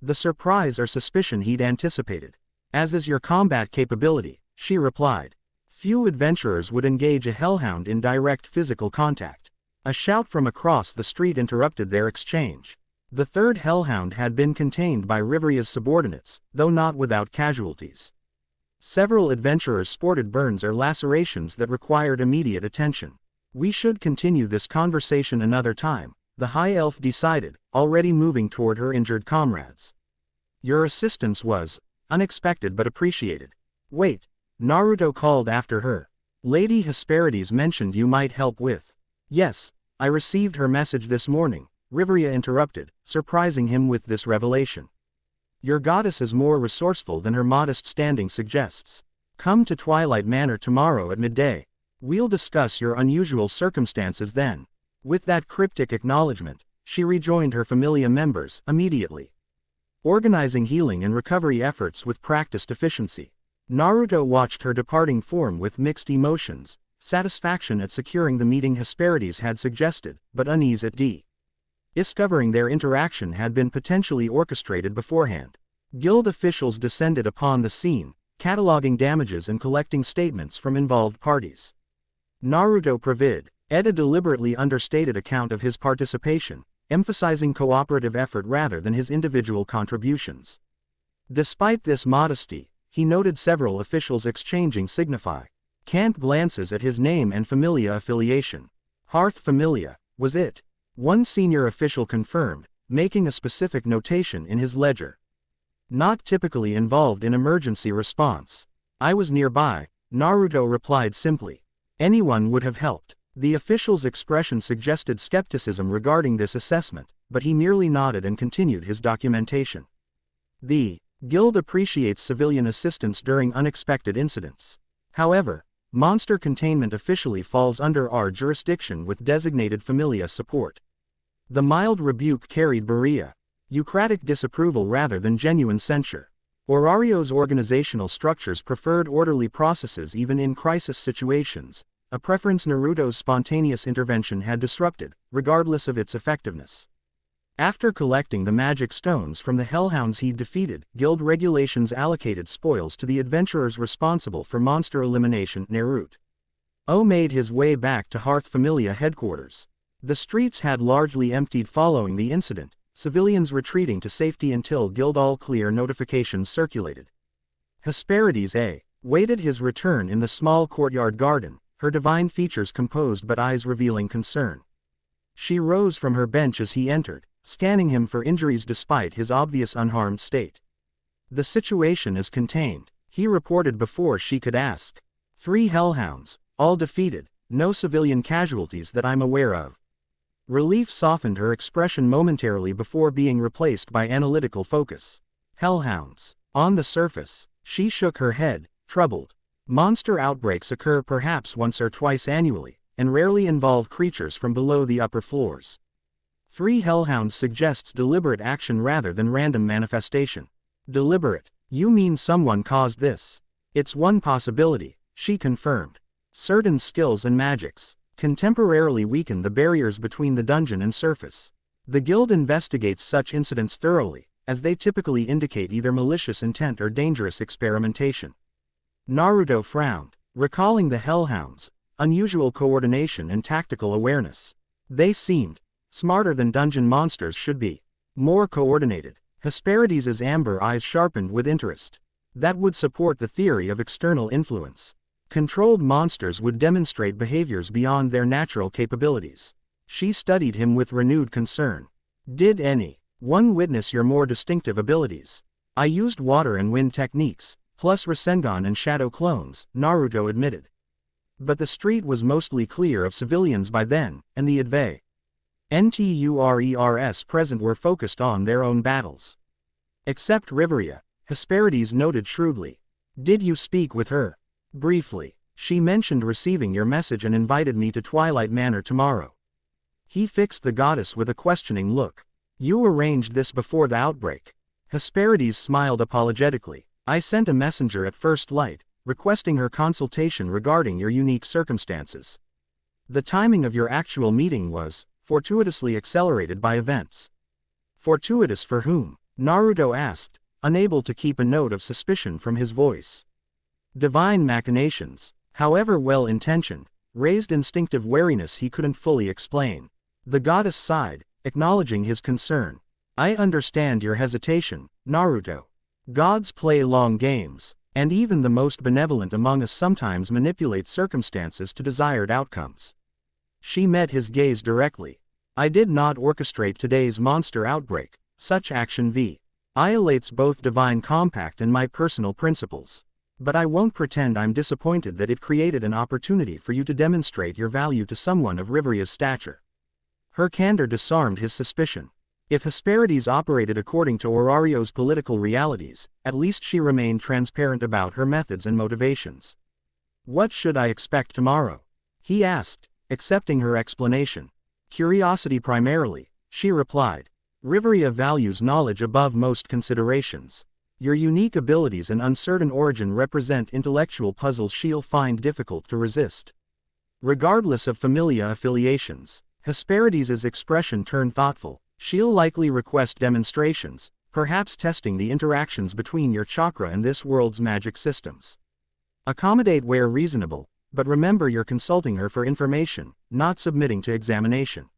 the surprise or suspicion he'd anticipated. As is your combat capability, she replied. Few adventurers would engage a Hellhound in direct physical contact. A shout from across the street interrupted their exchange. The third Hellhound had been contained by Riveria's subordinates, though not without casualties. Several adventurers sported burns or lacerations that required immediate attention. We should continue this conversation another time, the High Elf decided, already moving toward her injured comrades. Your assistance was unexpected but appreciated. Wait, Naruto called after her. Lady Hesperides mentioned you might help with. Yes, I received her message this morning, Riveria interrupted, surprising him with this revelation. Your goddess is more resourceful than her modest standing suggests. Come to Twilight Manor tomorrow at midday. We'll discuss your unusual circumstances then. With that cryptic acknowledgement, she rejoined her familia members immediately, organizing healing and recovery efforts with practiced efficiency. Naruto watched her departing form with mixed emotions, satisfaction at securing the meeting Hesperides had suggested, but unease at discovering their interaction had been potentially orchestrated beforehand. Guild officials descended upon the scene, cataloging damages and collecting statements from involved parties. Naruto provided a deliberately understated account of his participation, emphasizing cooperative effort rather than his individual contributions. Despite this modesty, he noted several officials exchanging significant glances at his name and familia affiliation. Hearth familia, was it? One senior official confirmed, making a specific notation in his ledger. Not typically involved in emergency response. I was nearby, Naruto replied simply. Anyone would have helped. The official's expression suggested skepticism regarding this assessment, but he merely nodded and continued his documentation. The guild appreciates civilian assistance during unexpected incidents. However, monster containment officially falls under our jurisdiction with designated familia support. The mild rebuke carried bureaucratic disapproval rather than genuine censure. Orario's organizational structures preferred orderly processes even in crisis situations, a preference Naruto's spontaneous intervention had disrupted, regardless of its effectiveness. After collecting the magic stones from the hellhounds he'd defeated, guild regulations allocated spoils to the adventurers responsible for monster elimination. Naruto made his way back to Hearth Familia headquarters. The streets had largely emptied following the incident, civilians retreating to safety until guild all-clear notifications circulated. Hesperides waited his return in the small courtyard garden, her divine features composed but eyes revealing concern. She rose from her bench as he entered, scanning him for injuries despite his obvious unharmed state. The situation is contained, he reported before she could ask. 3 hellhounds, all defeated, no civilian casualties that I'm aware of. Relief softened her expression momentarily before being replaced by analytical focus. Hellhounds. On the surface, she shook her head, troubled. Monster outbreaks occur perhaps once or twice annually, and rarely involve creatures from below the upper floors. 3 hellhounds suggests deliberate action rather than random manifestation. Deliberate. You mean someone caused this? It's one possibility, she confirmed. Certain skills and magics can temporarily weaken the barriers between the dungeon and surface. The guild investigates such incidents thoroughly, as they typically indicate either malicious intent or dangerous experimentation. Naruto frowned, recalling the hellhounds' unusual coordination and tactical awareness. They seemed smarter than dungeon monsters should be. More coordinated. Hesperides' amber eyes sharpened with interest. That would support the theory of external influence. Controlled monsters would demonstrate behaviors beyond their natural capabilities. She studied him with renewed concern. Did anyone witness your more distinctive abilities? I used water and wind techniques, plus Rasengan and shadow clones, Naruto admitted. But the street was mostly clear of civilians by then, and the adventurers present were focused on their own battles. Except Riveria, Hesperides noted shrewdly. Did you speak with her? Briefly. She mentioned receiving your message and invited me to Twilight Manor tomorrow. He fixed the goddess with a questioning look. You arranged this before the outbreak. Hesperides smiled apologetically. I sent a messenger at first light, requesting her consultation regarding your unique circumstances. The timing of your actual meeting was fortuitously accelerated by events. Fortuitous for whom? Naruto asked, unable to keep a note of suspicion from his voice. Divine machinations, however well-intentioned, raised instinctive wariness he couldn't fully explain. The goddess sighed, acknowledging his concern. I understand your hesitation, Naruto. Gods play long games, and even the most benevolent among us sometimes manipulate circumstances to desired outcomes. She met his gaze directly. I did not orchestrate today's monster outbreak. Such action violates both divine compact and my personal principles. But I won't pretend I'm disappointed that it created an opportunity for you to demonstrate your value to someone of Riveria's stature. Her candor disarmed his suspicion. If Hesperides operated according to Orario's political realities, at least she remained transparent about her methods and motivations. What should I expect tomorrow? he asked, accepting her explanation. Curiosity primarily, she replied. Riveria values knowledge above most considerations. Your unique abilities and uncertain origin represent intellectual puzzles she'll find difficult to resist. Regardless of familia affiliations, Hesperides' expression turned thoughtful. She'll likely request demonstrations, perhaps testing the interactions between your chakra and this world's magic systems. Accommodate where reasonable, but remember you're consulting her for information, not submitting to examination.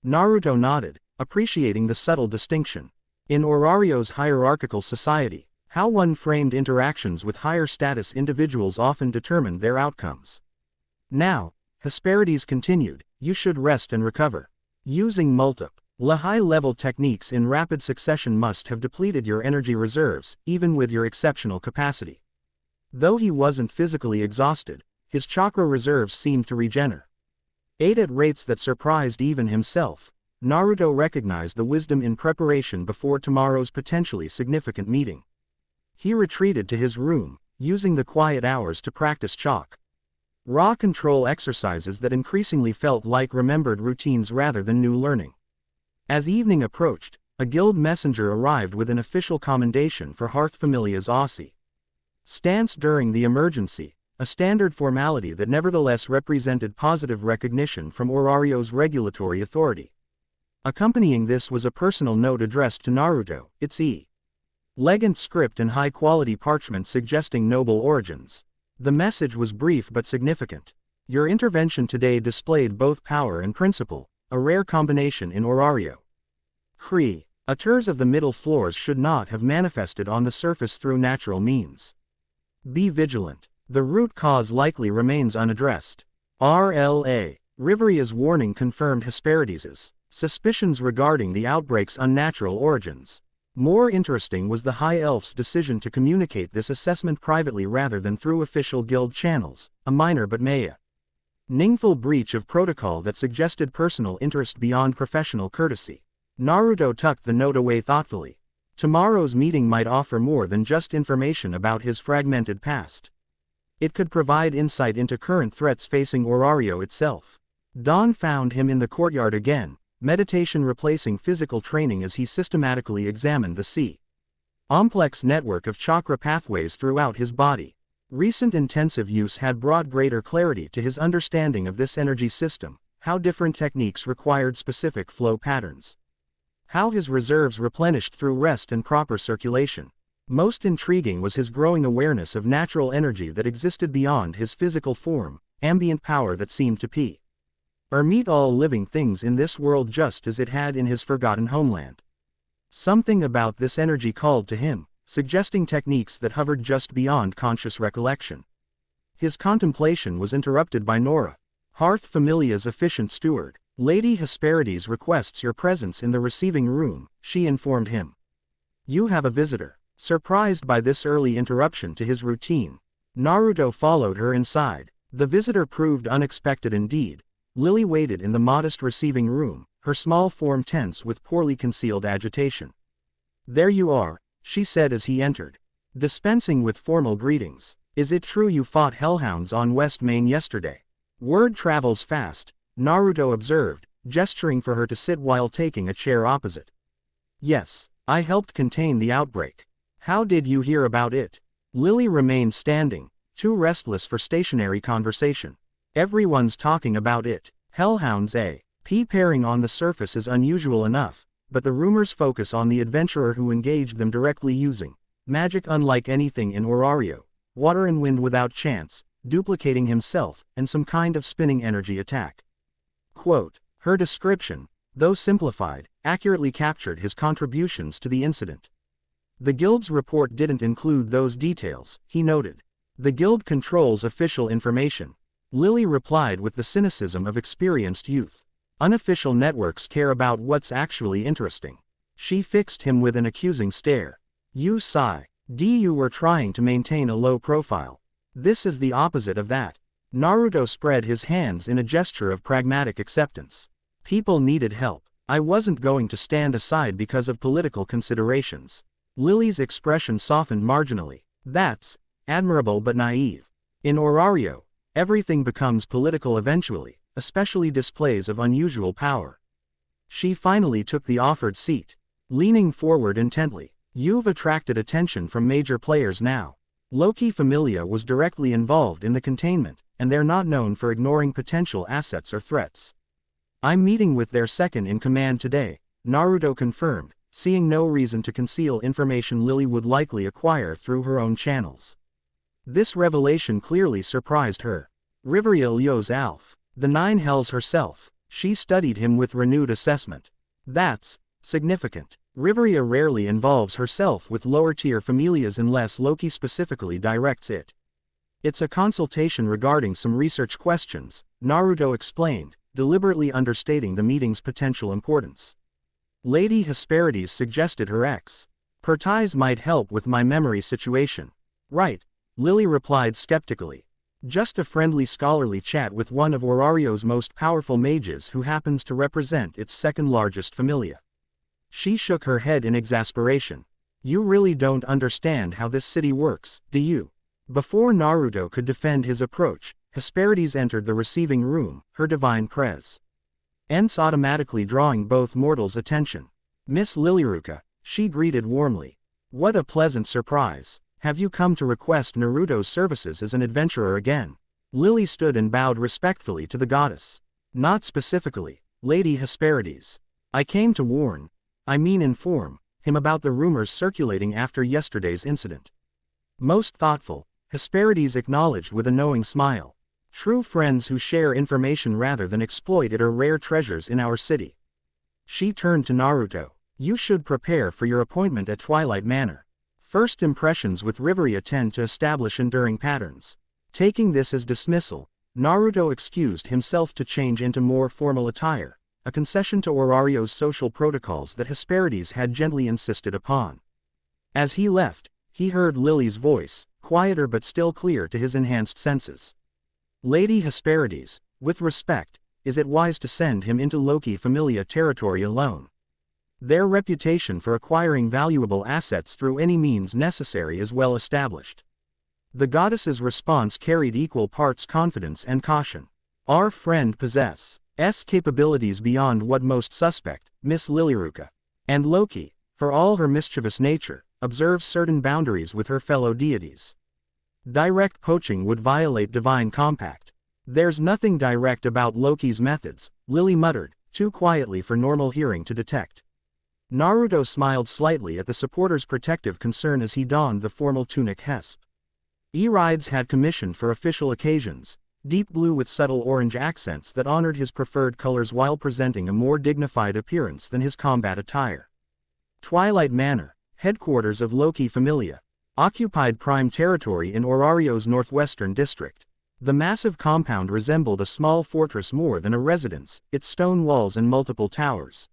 Naruto nodded, appreciating the subtle distinction. In Orario's hierarchical society, how one framed interactions with higher status individuals often determined their outcomes. Now, Hesperides continued, you should rest and recover. Using multiple high-level techniques in rapid succession must have depleted your energy reserves, even with your exceptional capacity. Though he wasn't physically exhausted, his chakra reserves seemed to regenerate at rates that surprised even himself. Naruto recognized the wisdom in preparation before tomorrow's potentially significant meeting. He retreated to his room, using the quiet hours to practice raw control exercises that increasingly felt like remembered routines rather than new learning. As evening approached, a guild messenger arrived with an official commendation for Hearth Familia's Aussie stance during the emergency, a standard formality that nevertheless represented positive recognition from Orario's regulatory authority. Accompanying this was a personal note addressed to Naruto, its elegant script and high-quality parchment suggesting noble origins. The message was brief but significant. Your intervention today displayed both power and principle, a rare combination in Orario. Creatures of the middle floors should not have manifested on the surface through natural means. Be vigilant. The root cause likely remains unaddressed. RLA. Riveria's warning confirmed Hesperides' suspicions regarding the outbreak's unnatural origins. More interesting was the High Elf's decision to communicate this assessment privately rather than through official guild channels, a minor but meaningful breach of protocol that suggested personal interest beyond professional courtesy. Naruto tucked the note away thoughtfully. Tomorrow's meeting might offer more than just information about his fragmented past. It could provide insight into current threats facing Orario itself. Dawn found him in the courtyard again, meditation replacing physical training as he systematically examined the complex network of chakra pathways throughout his body. Recent intensive use had brought greater clarity to his understanding of this energy system, how different techniques required specific flow patterns, how his reserves replenished through rest and proper circulation. Most intriguing was his growing awareness of natural energy that existed beyond his physical form, ambient power that seemed to permeate all living things in this world just as it had in his forgotten homeland. Something about this energy called to him, suggesting techniques that hovered just beyond conscious recollection. His contemplation was interrupted by Nora, Hearth Familia's efficient steward. Lady Hesperides requests your presence in the receiving room, she informed him. You have a visitor. Surprised by this early interruption to his routine, Naruto followed her inside. The visitor proved unexpected indeed. Lily waited in the modest receiving room, her small form tense with poorly concealed agitation. There you are, she said as he entered, dispensing with formal greetings. Is it true you fought hellhounds on West Main yesterday? Word travels fast, Naruto observed, gesturing for her to sit while taking a chair opposite. Yes, I helped contain the outbreak. How did you hear about it? Lily remained standing, too restless for stationary conversation. Everyone's talking about it. Hellhounds pairing on the surface is unusual enough, but the rumors focus on the adventurer who engaged them directly using magic unlike anything in Orario, water and wind without chance, duplicating himself, and some kind of spinning energy attack. Quote, her description, though simplified, accurately captured his contributions to the incident. The guild's report didn't include those details, he noted. The guild controls official information. Lily replied with the cynicism of experienced youth. Unofficial networks care about what's actually interesting. She fixed him with an accusing stare. You sigh. You were trying to maintain a low profile. This is the opposite of that. Naruto spread his hands in a gesture of pragmatic acceptance. People needed help. I wasn't going to stand aside because of political considerations. Lily's expression softened marginally. That's admirable but naive. In Orario, Everything becomes political eventually, especially displays of unusual power. She finally took the offered seat. Leaning forward intently, "You've attracted attention from major players now. Loki Familia was directly involved in the containment, and they're not known for ignoring potential assets or threats. I'm meeting with their second-in-command today," Naruto confirmed, seeing no reason to conceal information Lily would likely acquire through her own channels. This revelation clearly surprised her. Riveria Ljos Alf, the Nine Hells herself, she studied him with renewed assessment. That's significant. Riveria rarely involves herself with lower-tier familias unless Loki specifically directs it. "It's a consultation regarding some research questions," Naruto explained, deliberately understating the meeting's potential importance. Lady Hesperides suggested her expertise might help with my memory situation. "Right," Lily replied skeptically. "Just a friendly scholarly chat with one of Orario's most powerful mages who happens to represent its second-largest familia." She shook her head in exasperation. "You really don't understand how this city works, do you?" Before Naruto could defend his approach, Hesperides entered the receiving room, her divine presence automatically drawing both mortals' attention. "Miss Lilyruka," she greeted warmly. "What a pleasant surprise. Have you come to request Naruto's services as an adventurer again?" Lily stood and bowed respectfully to the goddess. "Not specifically, Lady Hesperides. I came to inform him about the rumors circulating after yesterday's incident." "Most thoughtful," Hesperides acknowledged with a knowing smile. "True friends who share information rather than exploit it are rare treasures in our city." She turned to Naruto. "You should prepare for your appointment at Twilight Manor. First impressions with Riveria tend to establish enduring patterns." Taking this as dismissal, Naruto excused himself to change into more formal attire, a concession to Orario's social protocols that Hesperides had gently insisted upon. As he left, he heard Lily's voice, quieter but still clear to his enhanced senses. "Lady Hesperides, with respect, is it wise to send him into Loki Familia territory alone? Their reputation for acquiring valuable assets through any means necessary is well established." The goddess's response carried equal parts confidence and caution. "Our friend possesses capabilities beyond what most suspect, Miss Lilyruka. And Loki, for all her mischievous nature, observes certain boundaries with her fellow deities. Direct poaching would violate divine compact." "There's nothing direct about Loki's methods," Lily muttered, too quietly for normal hearing to detect. Naruto smiled slightly at the supporter's protective concern as he donned the formal tunic Hesperides had commissioned for official occasions, deep blue with subtle orange accents that honored his preferred colors while presenting a more dignified appearance than his combat attire. Twilight Manor, headquarters of Loki Familia, occupied prime territory in Orario's northwestern district. The massive compound resembled a small fortress more than a residence, its stone walls and multiple towers.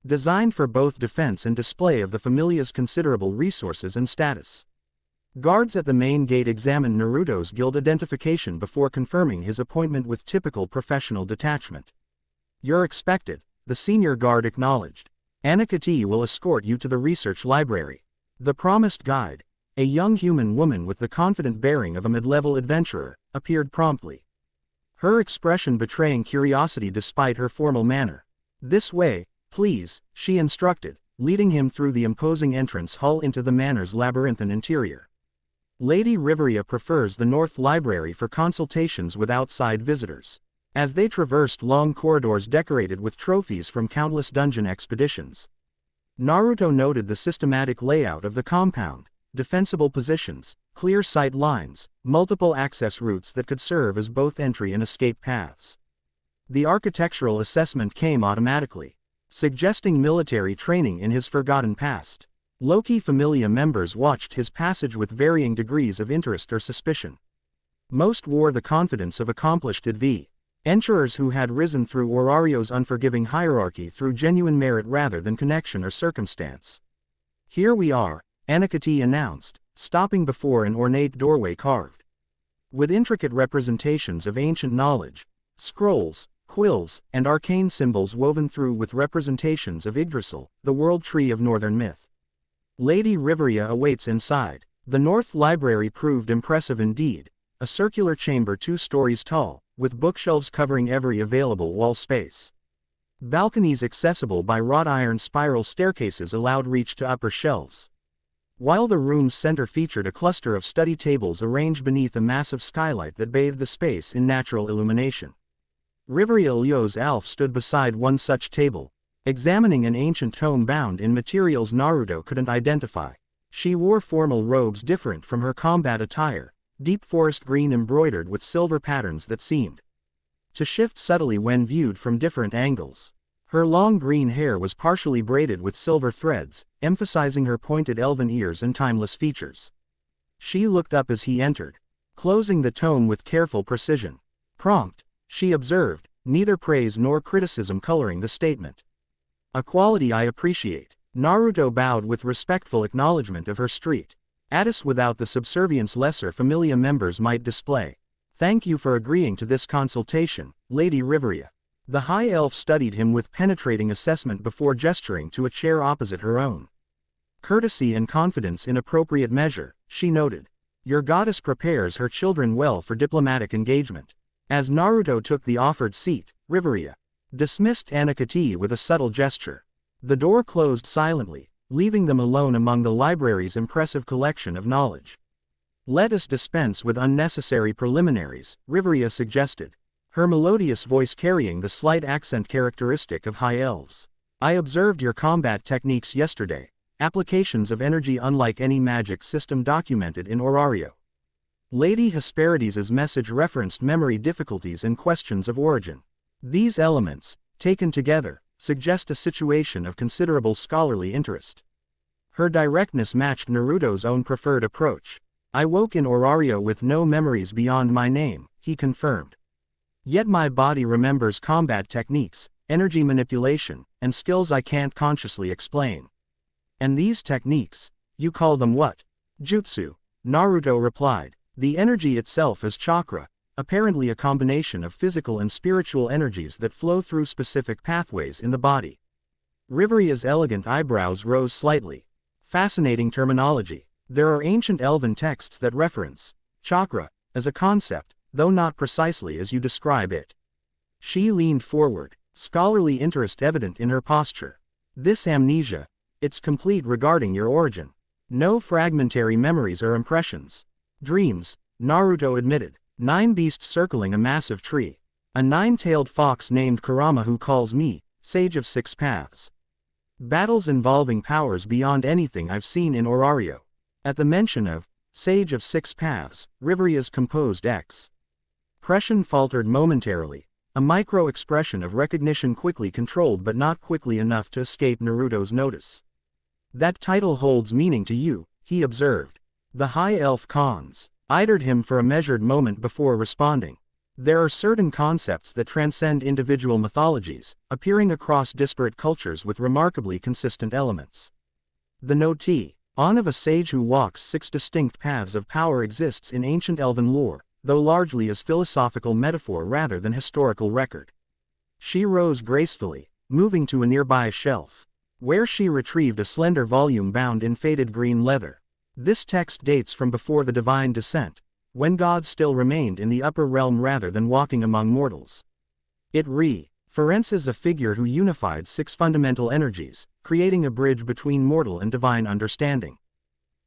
Designed for both defense and display of the familia's considerable resources and status. Guards at the main gate examined Naruto's guild identification before confirming his appointment with typical professional detachment. "You're expected," the senior guard acknowledged. "Anakati will escort you to the research library." The promised guide, a young human woman with the confident bearing of a mid-level adventurer, appeared promptly. Her expression betraying curiosity despite her formal manner. "This way, please," she instructed, leading him through the imposing entrance hall into the manor's labyrinthine interior. Lady Riveria prefers the North Library for consultations with outside visitors. As they traversed long corridors decorated with trophies from countless dungeon expeditions, Naruto noted the systematic layout of the compound, defensible positions, clear sight lines, multiple access routes that could serve as both entry and escape paths. The architectural assessment came automatically, suggesting military training in his forgotten past. Loki Familia members watched his passage with varying degrees of interest or suspicion. Most wore the confidence of accomplished adventurers who had risen through Orario's unforgiving hierarchy through genuine merit rather than connection or circumstance. "Here we are," Anakati announced, stopping before an ornate doorway carved with intricate representations of ancient knowledge, scrolls, quills, and arcane symbols woven through with representations of Yggdrasil, the world tree of northern myth. "Lady Riveria awaits inside." The North Library proved impressive indeed, a circular chamber 2 stories tall, with bookshelves covering every available wall space. Balconies accessible by wrought iron spiral staircases allowed reach to upper shelves. While the room's center featured a cluster of study tables arranged beneath a massive skylight that bathed the space in natural illumination. Riveria Ljos Alf stood beside one such table, examining an ancient tome bound in materials Naruto couldn't identify. She wore formal robes different from her combat attire, deep forest green embroidered with silver patterns that seemed to shift subtly when viewed from different angles. Her long green hair was partially braided with silver threads, emphasizing her pointed elven ears and timeless features. She looked up as he entered, closing the tome with careful precision. Prompt, she observed, neither praise nor criticism coloring the statement. A quality I appreciate. Naruto bowed with respectful acknowledgement of her street status without the subservience lesser familia members might display. Thank you for agreeing to this consultation, Lady Riveria. The high elf studied him with penetrating assessment before gesturing to a chair opposite her own. Courtesy and confidence in appropriate measure, she noted. Your goddess prepares her children well for diplomatic engagement. As Naruto took the offered seat, Riveria dismissed Anakati with a subtle gesture. The door closed silently, leaving them alone among the library's impressive collection of knowledge. Let us dispense with unnecessary preliminaries, Riveria suggested, her melodious voice carrying the slight accent characteristic of high elves. I observed your combat techniques yesterday, applications of energy unlike any magic system documented in Orario. Lady Hesperides' message referenced memory difficulties and questions of origin. These elements, taken together, suggest a situation of considerable scholarly interest. Her directness matched Naruto's own preferred approach. I woke in Orario with no memories beyond my name, he confirmed. Yet my body remembers combat techniques, energy manipulation, and skills I can't consciously explain. And these techniques, you call them what? Jutsu, Naruto replied. The energy itself is chakra, apparently a combination of physical and spiritual energies that flow through specific pathways in the body. Riveria's elegant eyebrows rose slightly. Fascinating terminology. There are ancient elven texts that reference chakra as a concept, though not precisely as you describe it. She leaned forward, scholarly interest evident in her posture. This amnesia, it's complete regarding your origin. No fragmentary memories or impressions. Dreams, Naruto admitted. 9 beasts circling a massive tree. A 9-tailed fox named Kurama who calls me, Sage of 6 Paths. Battles involving powers beyond anything I've seen in Orario. At the mention of Sage of 6 Paths, Riveria's composed expression faltered momentarily, a micro-expression of recognition quickly controlled but not quickly enough to escape Naruto's notice. That title holds meaning to you, he observed. The high elf eyed him for a measured moment before responding. There are certain concepts that transcend individual mythologies, appearing across disparate cultures with remarkably consistent elements. The noti on of a sage who walks 6 distinct paths of power exists in ancient elven lore, though largely as philosophical metaphor rather than historical record. She rose gracefully, moving to a nearby shelf, where she retrieved a slender volume bound in faded green leather. This text dates from before the divine descent, when gods still remained in the upper realm rather than walking among mortals. It references a figure who unified 6 fundamental energies, creating a bridge between mortal and divine understanding.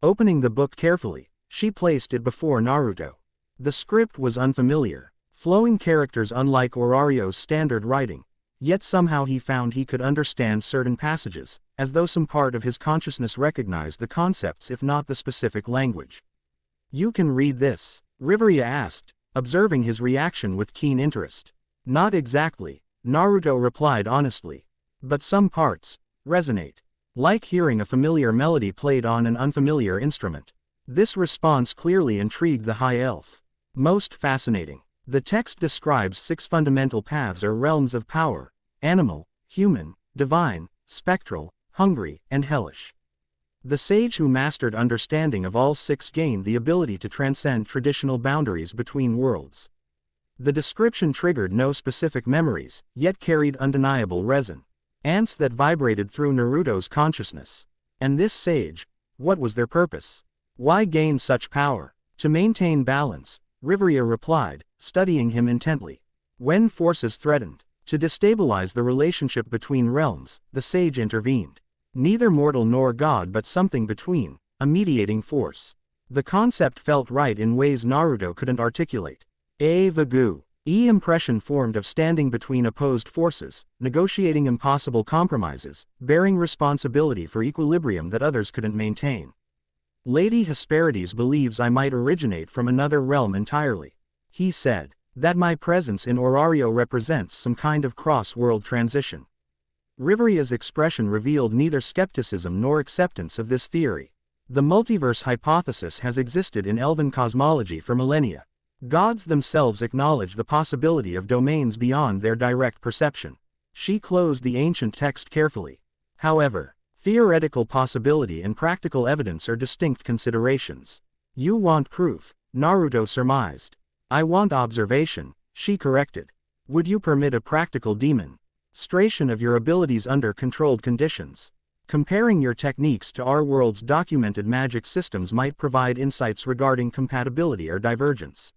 Opening the book carefully, she placed it before Naruto. The script was unfamiliar, flowing characters unlike Orario's standard writing, yet somehow he found he could understand certain passages, as though some part of his consciousness recognized the concepts if not the specific language. You can read this? Riveria asked, observing his reaction with keen interest. Not exactly, Naruto replied honestly. But some parts resonate. Like hearing a familiar melody played on an unfamiliar instrument. This response clearly intrigued the high elf. Most fascinating. The text describes 6 fundamental paths or realms of power: animal, human, divine, spectral, hungry, and hellish. The sage who mastered understanding of all 6 gained the ability to transcend traditional boundaries between worlds. The description triggered no specific memories, yet carried undeniable resonance that vibrated through Naruto's consciousness. And this sage, what was their purpose? Why gain such power? To maintain balance, Riveria replied, studying him intently. When forces threatened to destabilize the relationship between realms, the sage intervened. Neither mortal nor god but something between, a mediating force. The concept felt right in ways Naruto couldn't articulate. A vagu. Impression formed of standing between opposed forces, negotiating impossible compromises, bearing responsibility for equilibrium that others couldn't maintain. Lady Hesperides believes I might originate from another realm entirely. He said that my presence in Orario represents some kind of cross-world transition. Riveria's expression revealed neither skepticism nor acceptance of this theory. The multiverse hypothesis has existed in elven cosmology for millennia. Gods themselves acknowledge the possibility of domains beyond their direct perception. She closed the ancient text carefully. However, theoretical possibility and practical evidence are distinct considerations. You want proof, Naruto surmised. I want observation, she corrected. Would you permit a practical demonstration of your abilities under controlled conditions? Comparing your techniques to our world's documented magic systems might provide insights regarding compatibility or divergence.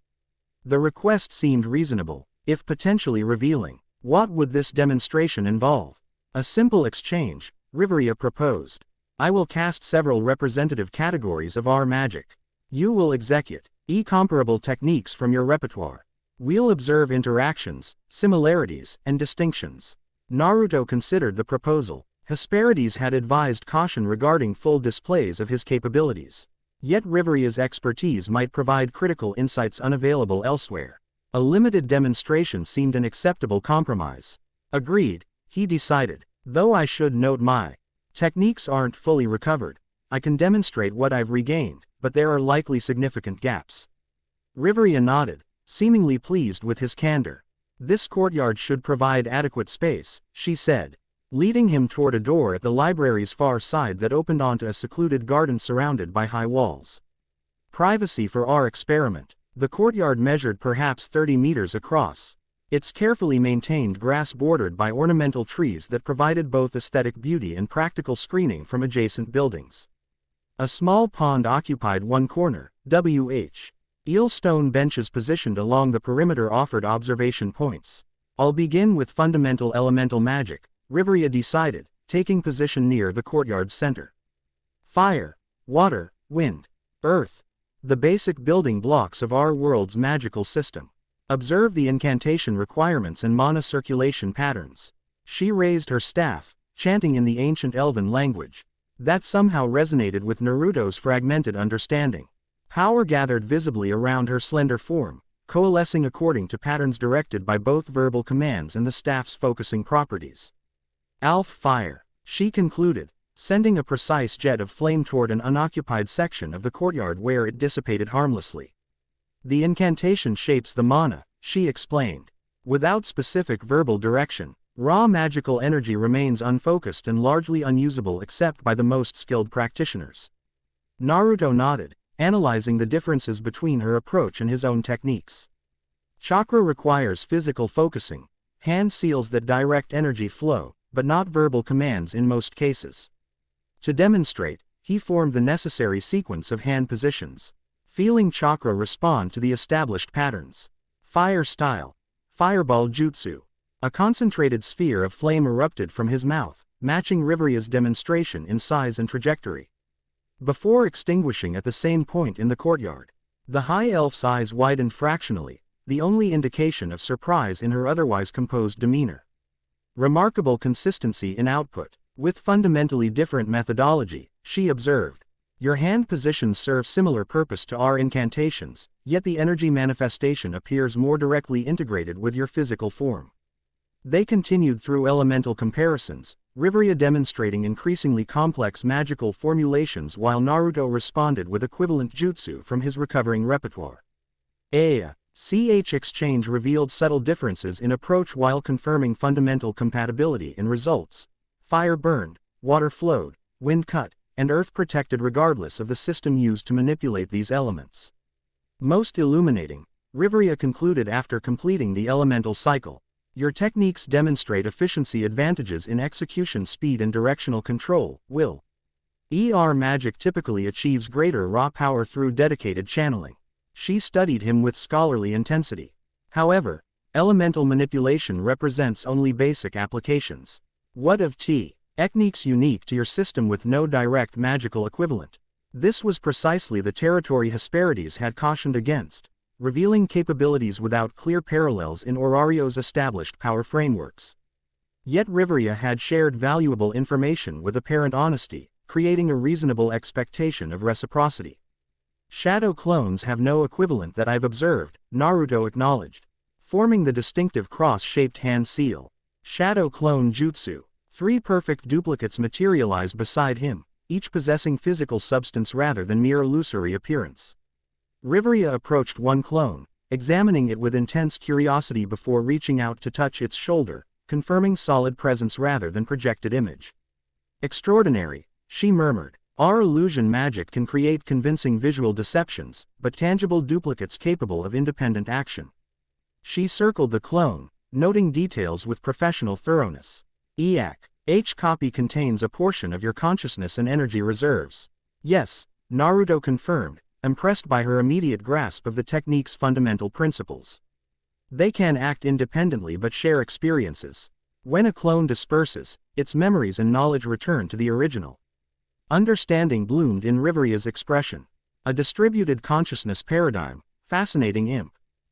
The request seemed reasonable, if potentially revealing. What would this demonstration involve? A simple exchange, Riveria proposed. I will cast several representative categories of our magic. You will execute comparable techniques from your repertoire. We'll observe interactions, similarities, and distinctions. Naruto considered the proposal. Hesperides had advised caution regarding full displays of his capabilities. Yet Riveria's expertise might provide critical insights unavailable elsewhere. A limited demonstration seemed an acceptable compromise. Agreed, he decided. Though I should note my techniques aren't fully recovered. I can demonstrate what I've regained, but there are likely significant gaps. Riveria nodded, seemingly pleased with his candor. This courtyard should provide adequate space, she said, leading him toward a door at the library's far side that opened onto a secluded garden surrounded by high walls. Privacy for our experiment. The courtyard measured perhaps 30 meters across. Its carefully maintained grass bordered by ornamental trees that provided both aesthetic beauty and practical screening from adjacent buildings. A small pond occupied one corner, eelstone benches positioned along the perimeter offered observation points. I'll begin with fundamental elemental magic, Riveria decided, taking position near the courtyard's center. Fire, water, wind, earth. The basic building blocks of our world's magical system. Observe the incantation requirements and mana circulation patterns. She raised her staff, chanting in the ancient elven language. That somehow resonated with Naruto's fragmented understanding. Power gathered visibly around her slender form, coalescing according to patterns directed by both verbal commands and the staff's focusing properties. Alf fire, she concluded, sending a precise jet of flame toward an unoccupied section of the courtyard where it dissipated harmlessly. The incantation shapes the mana, she explained. Without specific verbal direction, raw magical energy remains unfocused and largely unusable except by the most skilled practitioners. Naruto nodded, analyzing the differences between her approach and his own techniques. Chakra requires physical focusing, hand seals that direct energy flow, but not verbal commands in most cases. To demonstrate, he formed the necessary sequence of hand positions. Feeling chakra respond to the established patterns. Fire style. Fireball jutsu. A concentrated sphere of flame erupted from his mouth, matching Riveria's demonstration in size and trajectory. Before extinguishing at the same point in the courtyard, the high elf's eyes widened fractionally, the only indication of surprise in her otherwise composed demeanor. Remarkable consistency in output. With fundamentally different methodology, she observed. Your hand positions serve similar purpose to our incantations, yet the energy manifestation appears more directly integrated with your physical form. They continued through elemental comparisons, Riveria demonstrating increasingly complex magical formulations while Naruto responded with equivalent jutsu from his recovering repertoire. CH exchange revealed subtle differences in approach while confirming fundamental compatibility in results. Fire burned, water flowed, wind cut, and earth protected regardless of the system used to manipulate these elements. Most illuminating, Riveria concluded after completing the elemental cycle. Your techniques demonstrate efficiency advantages in execution speed and directional control, magic typically achieves greater raw power through dedicated channeling. She studied him with scholarly intensity. However, elemental manipulation represents only basic applications. What of techniques unique to your system with no direct magical equivalent? This was precisely the territory Hesperides had cautioned against, revealing capabilities without clear parallels in Orario's established power frameworks. Yet Riveria had shared valuable information with apparent honesty, creating a reasonable expectation of reciprocity. Shadow clones have no equivalent that I've observed, Naruto acknowledged, forming the distinctive cross-shaped hand seal. Shadow clone jutsu. 3 perfect duplicates materialized beside him, each possessing physical substance rather than mere illusory appearance. Riveria approached one clone, examining it with intense curiosity before reaching out to touch its shoulder, confirming solid presence rather than projected image. Extraordinary, she murmured. Our illusion magic can create convincing visual deceptions, but tangible duplicates capable of independent action. She circled the clone, noting details with professional thoroughness. Each copy contains a portion of your consciousness and energy reserves. Yes, Naruto confirmed, impressed by her immediate grasp of the technique's fundamental principles. They can act independently but share experiences. When a clone disperses, its memories and knowledge return to the original. Understanding bloomed in Riveria's expression. A distributed consciousness paradigm, fascinating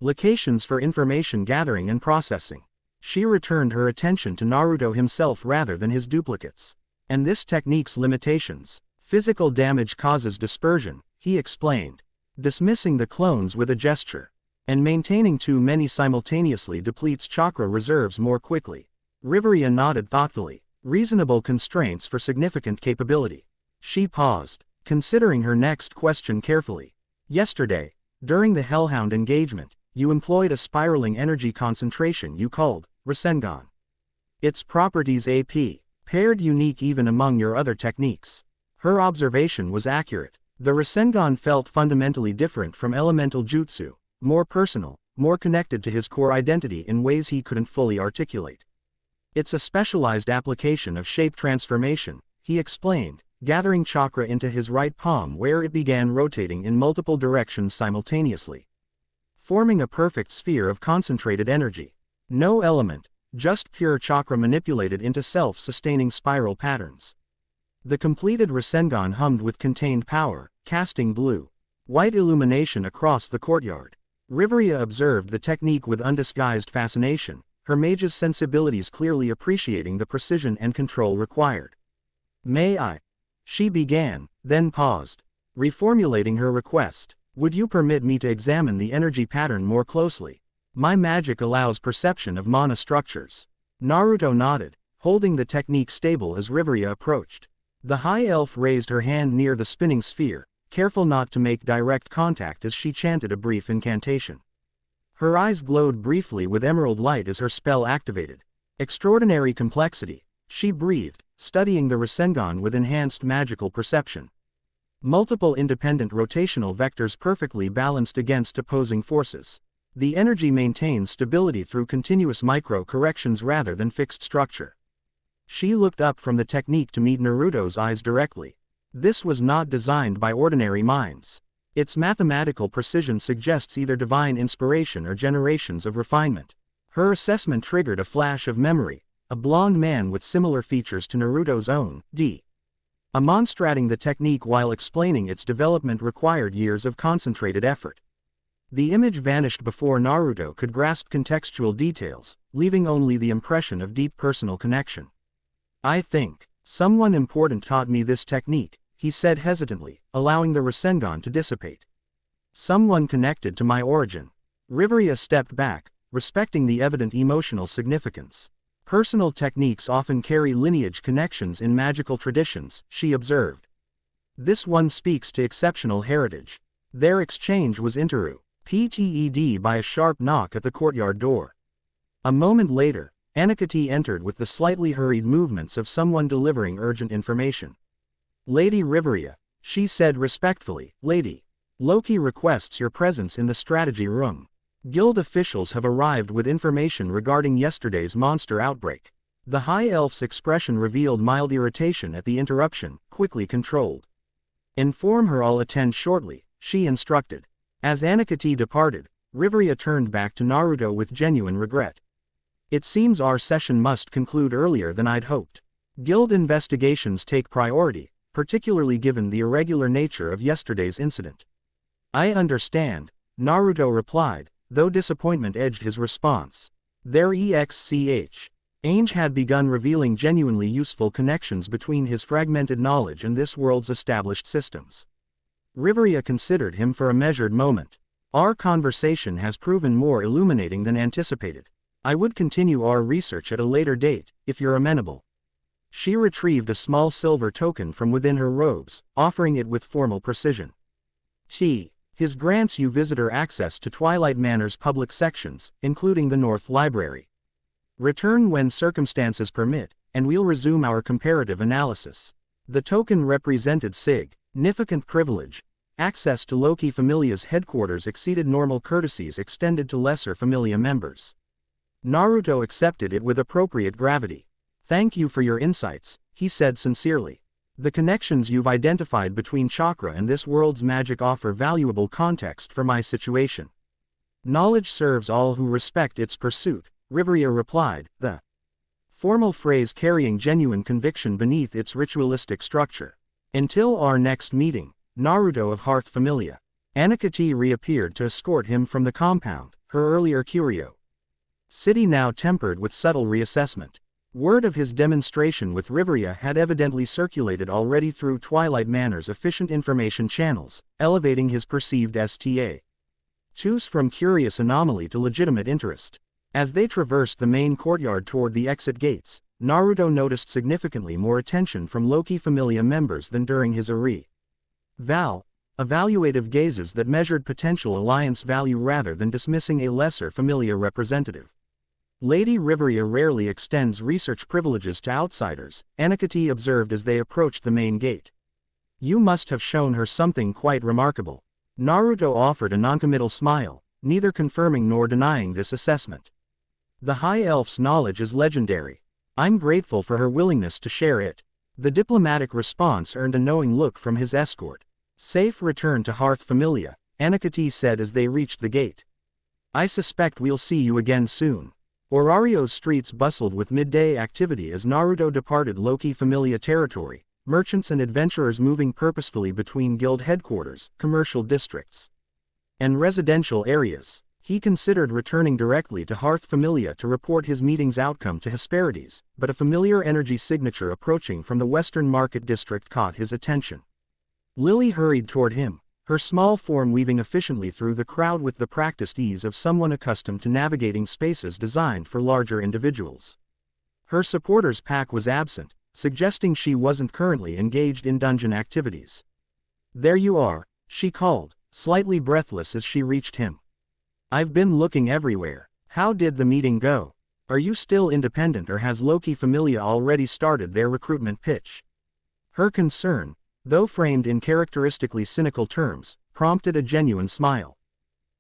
implications for information gathering and processing. She returned her attention to Naruto himself rather than his duplicates. And this technique's limitations. Physical damage causes dispersion, he explained, dismissing the clones with a gesture. And maintaining too many simultaneously depletes chakra reserves more quickly. Riveria nodded thoughtfully. Reasonable constraints for significant capability. She paused, considering her next question carefully. Yesterday, during the Hellhound engagement, you employed a spiraling energy concentration you called Rasengan. Its properties paired unique even among your other techniques. Her observation was accurate. The Rasengan felt fundamentally different from elemental jutsu, more personal, more connected to his core identity in ways he couldn't fully articulate. It's a specialized application of shape transformation, he explained, gathering chakra into his right palm where it began rotating in multiple directions simultaneously, forming a perfect sphere of concentrated energy. No element, just pure chakra manipulated into self-sustaining spiral patterns. The completed Rasengan hummed with contained power, casting blue-white illumination across the courtyard. Riveria observed the technique with undisguised fascination, her mage's sensibilities clearly appreciating the precision and control required. May I? She began, then paused, reformulating her request. Would you permit me to examine the energy pattern more closely? My magic allows perception of mana structures. Naruto nodded, holding the technique stable as Riveria approached. The high elf raised her hand near the spinning sphere, careful not to make direct contact as she chanted a brief incantation. Her eyes glowed briefly with emerald light as her spell activated. Extraordinary complexity, she breathed, studying the Rasengan with enhanced magical perception. Multiple independent rotational vectors perfectly balanced against opposing forces. The energy maintains stability through continuous micro-corrections rather than fixed structure. She looked up from the technique to meet Naruto's eyes directly. This was not designed by ordinary minds. Its mathematical precision suggests either divine inspiration or generations of refinement. Her assessment triggered a flash of memory, a blonde man with similar features to Naruto's own, demonstrating the technique while explaining its development required years of concentrated effort. The image vanished before Naruto could grasp contextual details, leaving only the impression of deep personal connection. I think someone important taught me this technique, he said hesitantly, allowing the Rasengan to dissipate. Someone connected to my origin. Riveria stepped back, respecting the evident emotional significance. Personal techniques often carry lineage connections in magical traditions, she observed. This one speaks to exceptional heritage. Their exchange was interrupted by a sharp knock at the courtyard door. A moment later, Anakati entered with the slightly hurried movements of someone delivering urgent information. Lady Riveria, she said respectfully, Lady Loki requests your presence in the strategy room. Guild officials have arrived with information regarding yesterday's monster outbreak. The high elf's expression revealed mild irritation at the interruption, quickly controlled. Inform her I'll attend shortly, she instructed. As Anakati departed, Riveria turned back to Naruto with genuine regret. It seems our session must conclude earlier than I'd hoped. Guild investigations take priority, particularly given the irregular nature of yesterday's incident. I understand, Naruto replied, though disappointment edged his response. Their Ainge had begun revealing genuinely useful connections between his fragmented knowledge and this world's established systems. Riveria considered him for a measured moment. Our conversation has proven more illuminating than anticipated. I would continue our research at a later date, if you're amenable. She retrieved a small silver token from within her robes, offering it with formal precision. His grants you visitor access to Twilight Manor's public sections, including the North Library. Return when circumstances permit, and we'll resume our comparative analysis. The token represented significant privilege. Access to Loki Familia's headquarters exceeded normal courtesies extended to lesser Familia members. Naruto accepted it with appropriate gravity. Thank you for your insights, he said sincerely. The connections you've identified between chakra and this world's magic offer valuable context for my situation. Knowledge serves all who respect its pursuit, Riveria replied, the formal phrase carrying genuine conviction beneath its ritualistic structure. Until our next meeting, Naruto of Hearth Familia. Anakati reappeared to escort him from the compound, her earlier curio city now tempered with subtle reassessment. Word of his demonstration with Riveria had evidently circulated already through Twilight Manor's efficient information channels, elevating his perceived STA. Choose from curious anomaly to legitimate interest. As they traversed the main courtyard toward the exit gates, Naruto noticed significantly more attention from Loki Familia members than during his evaluative gazes that measured potential alliance value rather than dismissing a lesser Familia representative. Lady Riveria rarely extends research privileges to outsiders, Anakati observed as they approached the main gate. You must have shown her something quite remarkable. Naruto offered a noncommittal smile, neither confirming nor denying this assessment. The High Elf's knowledge is legendary. I'm grateful for her willingness to share it. The diplomatic response earned a knowing look from his escort. Safe return to Hearth Familia, Anakati said as they reached the gate. I suspect we'll see you again soon. Orario's streets bustled with midday activity as Naruto departed Loki Familia territory, merchants and adventurers moving purposefully between guild headquarters, commercial districts, and residential areas. He considered returning directly to Hearth Familia to report his meeting's outcome to Hesperides, but a familiar energy signature approaching from the Western Market District caught his attention. Lily hurried toward him, her small form weaving efficiently through the crowd with the practiced ease of someone accustomed to navigating spaces designed for larger individuals. Her supporters' pack was absent, suggesting she wasn't currently engaged in dungeon activities. There you are, she called, slightly breathless as she reached him. I've been looking everywhere. How did the meeting go? Are you still independent or has Loki Familia already started their recruitment pitch? Her concern, though framed in characteristically cynical terms, prompted a genuine smile.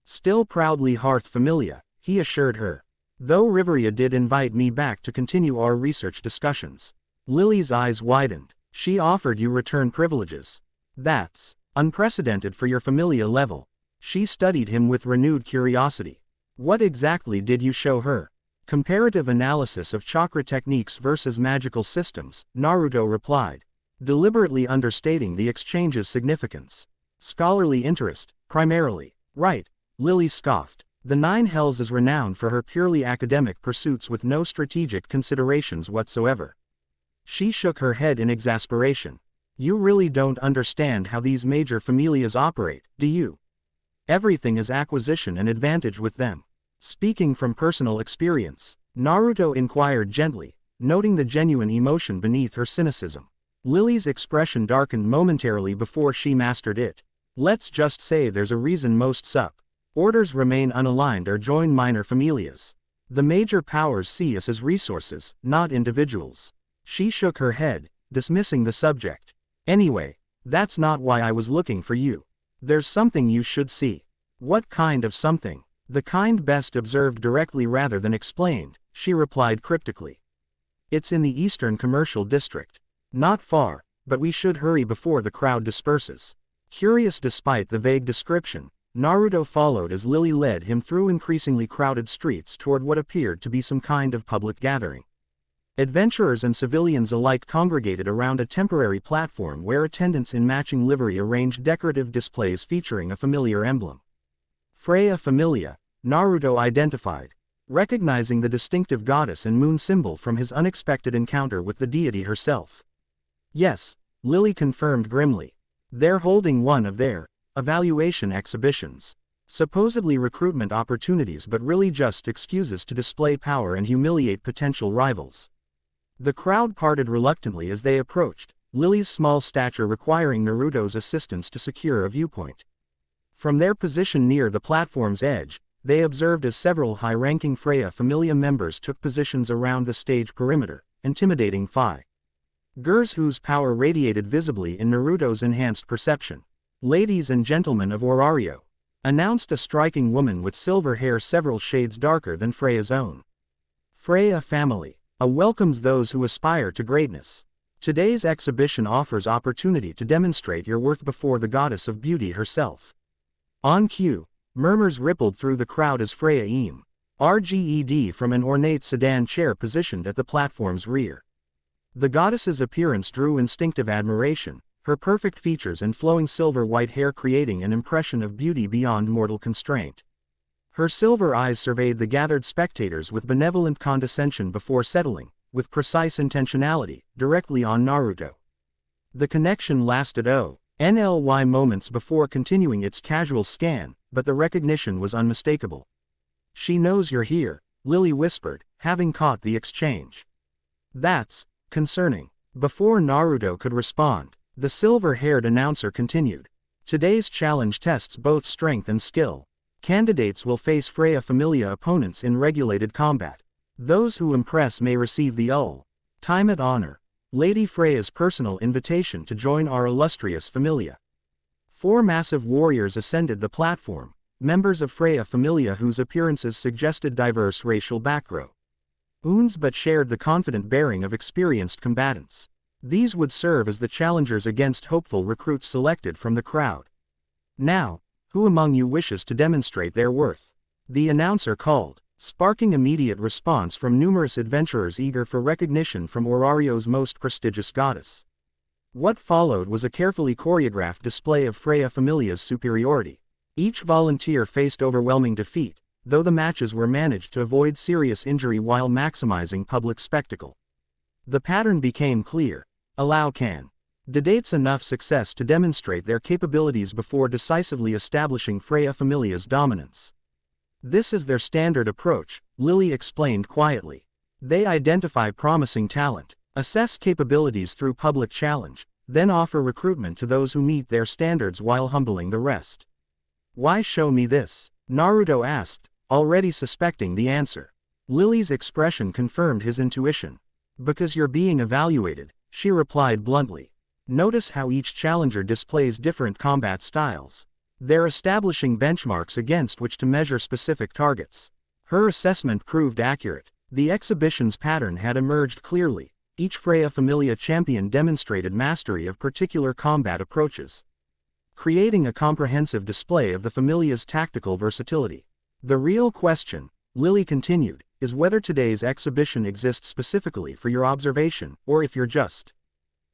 Still proudly Hearth Familia, he assured her. Though Riveria did invite me back to continue our research discussions. Lily's eyes widened. She offered you return privileges. That's unprecedented for your Familia level. She studied him with renewed curiosity. What exactly did you show her? Comparative analysis of chakra techniques versus magical systems, Naruto replied, deliberately understating the exchange's significance. Scholarly interest, primarily. Right, Lily scoffed. The Nine Hells is renowned for her purely academic pursuits with no strategic considerations whatsoever. She shook her head in exasperation. You really don't understand how these major familias operate, do you? Everything is acquisition and advantage with them. Speaking from personal experience, Naruto inquired gently, noting the genuine emotion beneath her cynicism. Lily's expression darkened momentarily before she mastered it. Let's just say there's a reason most orders remain unaligned or join minor familias. The major powers see us as resources, not individuals. She shook her head, dismissing the subject. Anyway, that's not why I was looking for you. There's something you should see. What kind of something? The kind best observed directly rather than explained, she replied cryptically. It's in the Eastern Commercial District. Not far, but we should hurry before the crowd disperses. Curious despite the vague description, Naruto followed as Lily led him through increasingly crowded streets toward what appeared to be some kind of public gathering. Adventurers and civilians alike congregated around a temporary platform where attendants in matching livery arranged decorative displays featuring a familiar emblem. Freya Familia, Naruto identified, recognizing the distinctive goddess and moon symbol from his unexpected encounter with the deity herself. Yes, Lily confirmed grimly. They're holding one of their evaluation exhibitions. Supposedly recruitment opportunities, but really just excuses to display power and humiliate potential rivals. The crowd parted reluctantly as they approached, Lily's small stature requiring Naruto's assistance to secure a viewpoint. From their position near the platform's edge, they observed as several high-ranking Freya Familia members took positions around the stage perimeter, intimidating figures whose power radiated visibly in Naruto's enhanced perception. "Ladies and gentlemen of Orario," announced a striking woman with silver hair several shades darker than Freya's own. "Freya Family welcomes those who aspire to greatness. Today's exhibition offers opportunity to demonstrate your worth before the goddess of beauty herself." On cue, murmurs rippled through the crowd as Freya emerged from an ornate sedan chair positioned at the platform's rear. The goddess's appearance drew instinctive admiration, her perfect features and flowing silver-white hair creating an impression of beauty beyond mortal constraint. Her silver eyes surveyed the gathered spectators with benevolent condescension before settling, with precise intentionality, directly on Naruto. The connection lasted only moments before continuing its casual scan, but the recognition was unmistakable. "She knows you're here," Lily whispered, having caught the exchange. "That's concerning." Before Naruto could respond, the silver-haired announcer continued. "Today's challenge tests both strength and skill. Candidates will face Freya Familia opponents in regulated combat. Those who impress may receive the ultimate honor, Lady Freya's personal invitation to join our illustrious Familia." 4 massive warriors ascended the platform, members of Freya Familia whose appearances suggested diverse racial backgrounds but shared the confident bearing of experienced combatants. These would serve as the challengers against hopeful recruits selected from the crowd. "Now, who among you wishes to demonstrate their worth?" the announcer called, sparking immediate response from numerous adventurers eager for recognition from Orario's most prestigious goddess. What followed was a carefully choreographed display of Freya Familia's superiority. Each volunteer faced overwhelming defeat, though the matches were managed to avoid serious injury while maximizing public spectacle. The pattern became clear. Allow candidates enough success to demonstrate their capabilities before decisively establishing Freya Familia's dominance. This is their standard approach, Lily explained quietly. They identify promising talent, assess capabilities through public challenge, then offer recruitment to those who meet their standards while humbling the rest. "Why show me this?" Naruto asked, already suspecting the answer. Lily's expression confirmed his intuition. "Because you're being evaluated," she replied bluntly. "Notice how each challenger displays different combat styles. They're establishing benchmarks against which to measure specific targets." Her assessment proved accurate. The exhibition's pattern had emerged clearly. Each Freya Familia champion demonstrated mastery of particular combat approaches, creating a comprehensive display of the Familia's tactical versatility. "The real question," Lily continued, "is whether today's exhibition exists specifically for your observation, or if you're just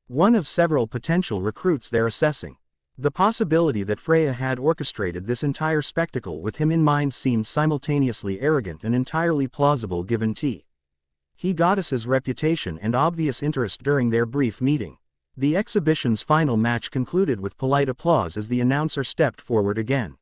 one of several potential recruits they're assessing." The possibility that Freya had orchestrated this entire spectacle with him in mind seemed simultaneously arrogant and entirely plausible given the goddess's reputation and obvious interest during their brief meeting. The exhibition's final match concluded with polite applause as the announcer stepped forward again.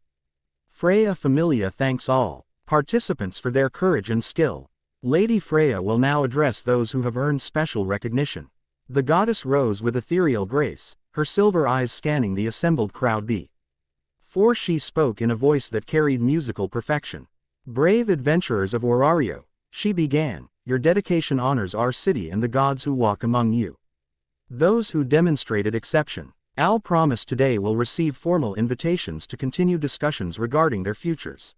"Freya Familia thanks all participants for their courage and skill. Lady Freya will now address those who have earned special recognition." The goddess rose with ethereal grace, her silver eyes scanning the assembled crowd before she spoke in a voice that carried musical perfection. "Brave adventurers of Orario," she began, "your dedication honors our city and the gods who walk among you. Those who demonstrated exception, Al promised today will receive formal invitations to continue discussions regarding their futures."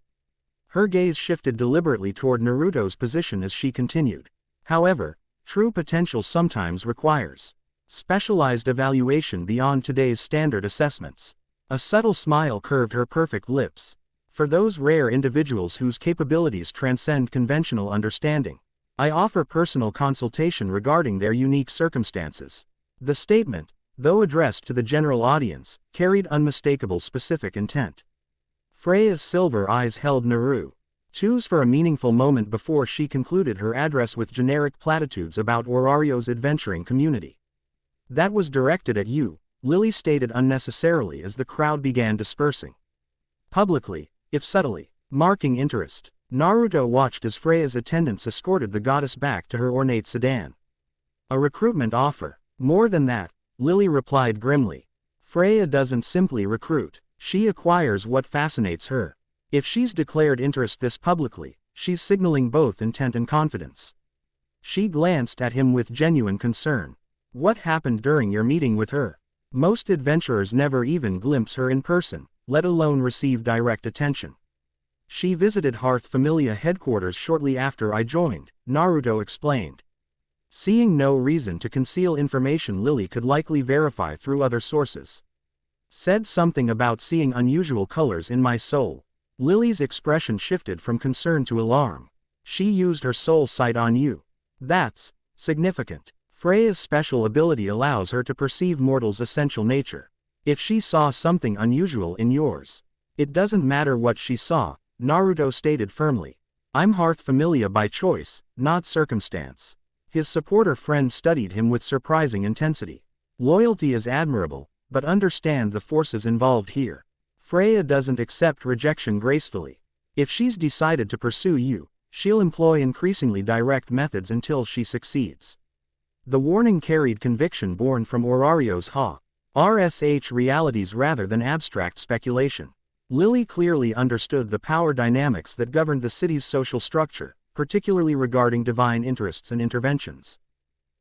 Her gaze shifted deliberately toward Naruto's position as she continued. "However, true potential sometimes requires specialized evaluation beyond today's standard assessments. A subtle smile curved her perfect lips. For those rare individuals whose capabilities transcend conventional understanding, I offer personal consultation regarding their unique circumstances. The statement, though addressed to the general audience, carried unmistakable specific intent. Freya's silver eyes held Naruto's for a meaningful moment before she concluded her address with generic platitudes about Orario's adventuring community. That was directed at you, Lily stated unnecessarily as the crowd began dispersing. Publicly, if subtly, marking interest, Naruto watched as Freya's attendants escorted the goddess back to her ornate sedan. A recruitment offer. More than that, Lily replied grimly. Freya doesn't simply recruit, she acquires what fascinates her. If she's declared interest this publicly, she's signaling both intent and confidence. She glanced at him with genuine concern. What happened during your meeting with her? Most adventurers never even glimpse her in person, let alone receive direct attention. She visited Hearth Familia headquarters shortly after I joined, Naruto explained. Seeing no reason to conceal information Lily could likely verify through other sources. Said something about seeing unusual colors in my soul. Lily's expression shifted from concern to alarm. She used her soul sight on you. That's significant. Freya's special ability allows her to perceive mortals' essential nature. If she saw something unusual in yours, it doesn't matter what she saw, Naruto stated firmly. I'm Hearth Familia by choice, not circumstance. His supporter friend studied him with surprising intensity. Loyalty is admirable, but understand the forces involved here. Freya doesn't accept rejection gracefully. If she's decided to pursue you, she'll employ increasingly direct methods until she succeeds. The warning carried conviction born from Orario's RSH realities rather than abstract speculation. Lily clearly understood the power dynamics that governed the city's social structure, particularly regarding divine interests and interventions.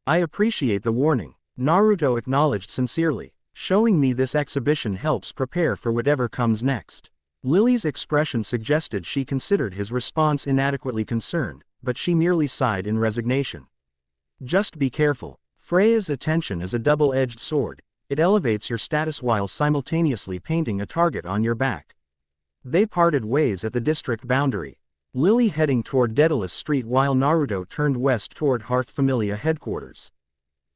I appreciate the warning, Naruto acknowledged sincerely. Showing me this exhibition helps prepare for whatever comes next. Lily's expression suggested she considered his response inadequately concerned, but she merely sighed in resignation. Just be careful. Freya's attention is a double-edged sword. It elevates your status while simultaneously painting a target on your back. They parted ways at the district boundary. Lily heading toward Daedalus Street while Naruto turned west toward Hearth Familia headquarters.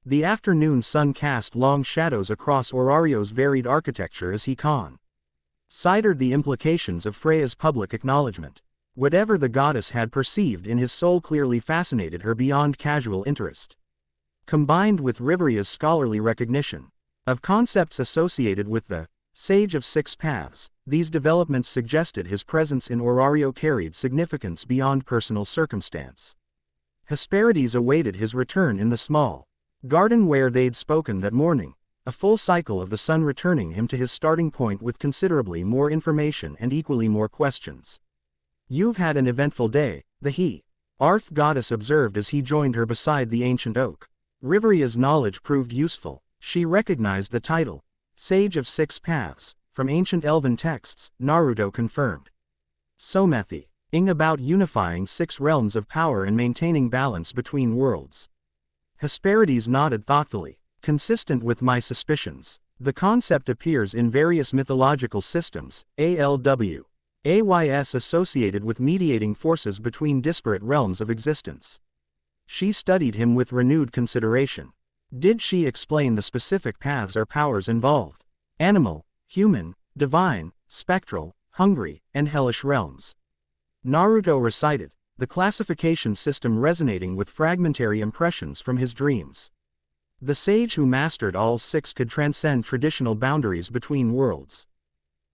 The afternoon sun cast long shadows across Orario's varied architecture as he considered the implications of Freya's public acknowledgement. Whatever the goddess had perceived in his soul clearly fascinated her beyond casual interest. Combined with Riveria's scholarly recognition of concepts associated with the Sage of Six Paths, these developments suggested his presence in Orario carried significance beyond personal circumstance. Hesperides awaited his return in the small garden where they'd spoken that morning, a full cycle of the sun returning him to his starting point with considerably more information and equally more questions. You've had an eventful day, the Arth goddess observed as he joined her beside the ancient oak. Riveria's knowledge proved useful. She recognized the title, Sage of Six Paths, from ancient elven texts, Naruto confirmed. Something about unifying six realms of power and maintaining balance between worlds. Hesperides nodded thoughtfully. Consistent with my suspicions. The concept appears in various mythological systems, AYS associated with mediating forces between disparate realms of existence. She studied him with renewed consideration. Did she explain the specific paths or powers involved? Animal, human, divine, spectral, hungry, and hellish realms. Naruto recited, the classification system resonating with fragmentary impressions from his dreams. The sage who mastered all six could transcend traditional boundaries between worlds.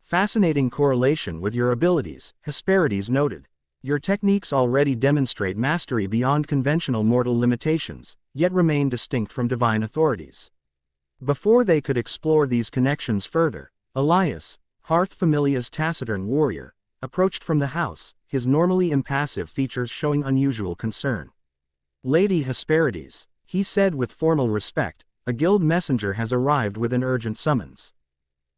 Fascinating correlation with your abilities, Hesperides noted. Your techniques already demonstrate mastery beyond conventional mortal limitations, yet remain distinct from divine authorities. Before they could explore these connections further, Elias, Hearth Familia's taciturn warrior, approached from the house, his normally impassive features showing unusual concern. Lady Hesperides, he said with formal respect, a guild messenger has arrived with an urgent summons.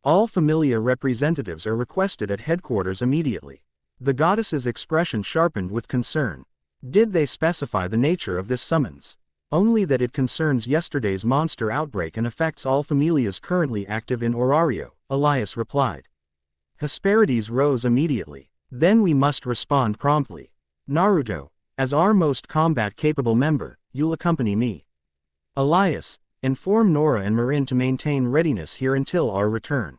All Familia representatives are requested at headquarters immediately. The goddess's expression sharpened with concern. Did they specify the nature of this summons? Only that it concerns yesterday's monster outbreak and affects all familias currently active in Orario, Elias replied. Hesperides rose immediately. Then we must respond promptly. Naruto, as our most combat-capable member, you'll accompany me. Elias, inform Nora and Marin to maintain readiness here until our return.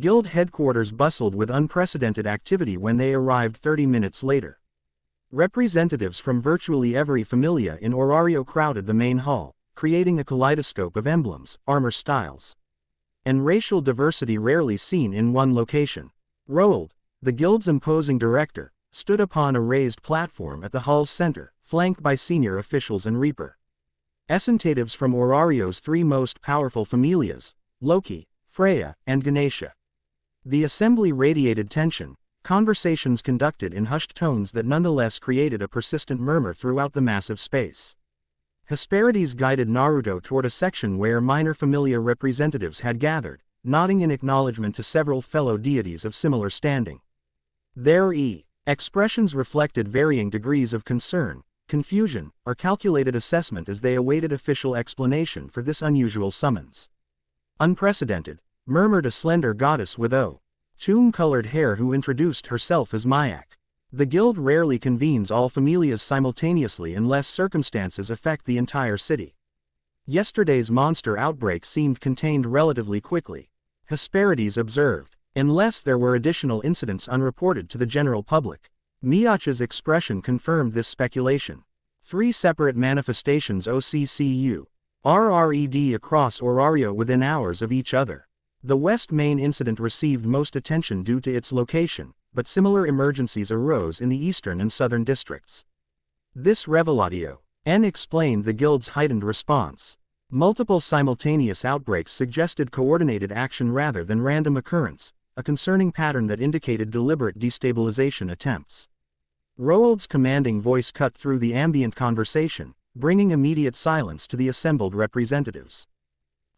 Guild headquarters bustled with unprecedented activity when they arrived 30 minutes later. Representatives from virtually every familia in Orario crowded the main hall, creating a kaleidoscope of emblems, armor styles, and racial diversity rarely seen in one location. Roald, the guild's imposing director, stood upon a raised platform at the hall's center, flanked by senior officials and Reaper Essentatives from Orario's three most powerful familias, Loki, Freya, and Ganesha. The assembly radiated tension, conversations conducted in hushed tones that nonetheless created a persistent murmur throughout the massive space. Hesperides guided Naruto toward a section where minor familia representatives had gathered, nodding in acknowledgement to several fellow deities of similar standing. Their expressions reflected varying degrees of concern, confusion, or calculated assessment as they awaited official explanation for this unusual summons. Unprecedented, murmured a slender goddess with tomb-colored hair who introduced herself as Mayak. The guild rarely convenes all familias simultaneously unless circumstances affect the entire city. Yesterday's monster outbreak seemed contained relatively quickly, Hesperides observed, unless there were additional incidents unreported to the general public. Miacha's expression confirmed this speculation. 3 separate manifestations OCCU, RRED across Orario within hours of each other. The West Main incident received most attention due to its location, but similar emergencies arose in the eastern and southern districts. This revelatio explained the guild's heightened response. Multiple simultaneous outbreaks suggested coordinated action rather than random occurrence, a concerning pattern that indicated deliberate destabilization attempts. Roald's commanding voice cut through the ambient conversation, bringing immediate silence to the assembled representatives.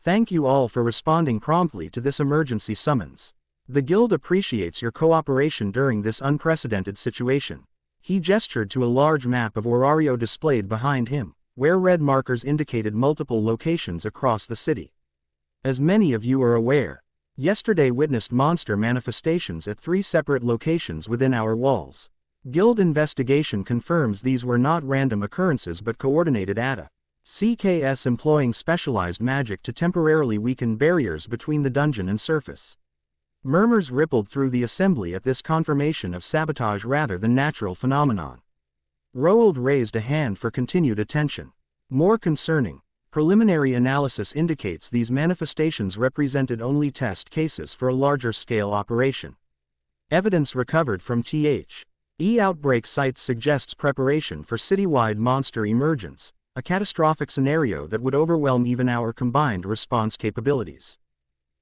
Thank you all for responding promptly to this emergency summons. The guild appreciates your cooperation during this unprecedented situation. He gestured to a large map of Orario displayed behind him, where red markers indicated multiple locations across the city. As many of you are aware, yesterday witnessed monster manifestations at 3 separate locations within our walls. Guild investigation confirms these were not random occurrences but coordinated CKS employing specialized magic to temporarily weaken barriers between the dungeon and surface. Murmurs rippled through the assembly at this confirmation of sabotage rather than natural phenomenon. Roald raised a hand for continued attention. More concerning, preliminary analysis indicates these manifestations represented only test cases for a larger-scale operation. Evidence recovered from outbreak sites suggests preparation for citywide monster emergence, a catastrophic scenario that would overwhelm even our combined response capabilities.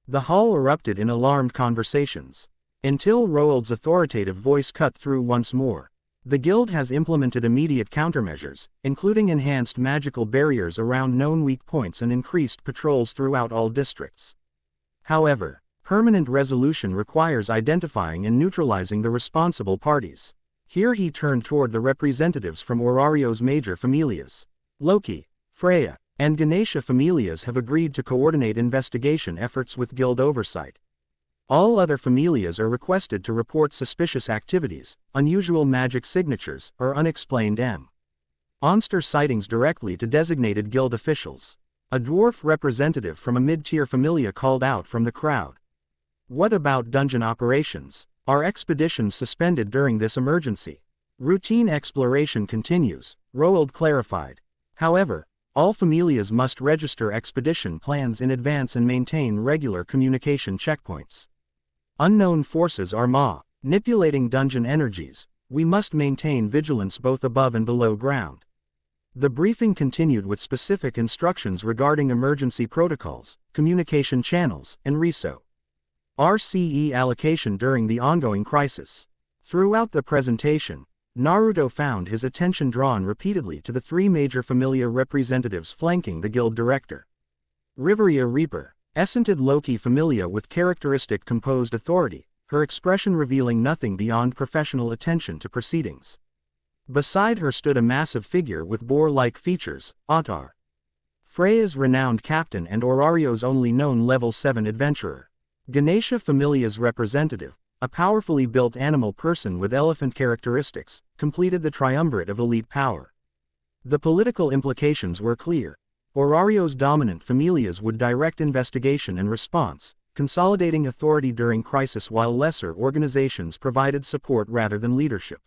The hall erupted in alarmed conversations, until Roald's authoritative voice cut through once more. The guild has implemented immediate countermeasures, including enhanced magical barriers around known weak points and increased patrols throughout all districts. However, permanent resolution requires identifying and neutralizing the responsible parties. Here he turned toward the representatives from Orario's major familias. Loki, Freya, and Ganesha familias have agreed to coordinate investigation efforts with guild oversight. All other familias are requested to report suspicious activities, unusual magic signatures, or unexplained monster sightings directly to designated guild officials. A dwarf representative from a mid-tier familia called out from the crowd. What about dungeon operations? Are expeditions suspended during this emergency? Routine exploration continues, Roald clarified. However, all familias must register expedition plans in advance and maintain regular communication checkpoints. Unknown forces are manipulating dungeon energies. We must maintain vigilance both above and below ground. The briefing continued with specific instructions regarding emergency protocols, communication channels, and RCE allocation during the ongoing crisis. Throughout the presentation, Naruto found his attention drawn repeatedly to the 3 major familia representatives flanking the guild director. Riveria Reaper, essented Loki familia with characteristic composed authority, her expression revealing nothing beyond professional attention to proceedings. Beside her stood a massive figure with boar-like features, Ottar. Freya's renowned captain and Orario's only known level 7 adventurer. Ganesha Familia's representative, a powerfully built animal person with elephant characteristics, completed the triumvirate of elite power. The political implications were clear. Orario's dominant familias would direct investigation and response, consolidating authority during crisis while lesser organizations provided support rather than leadership.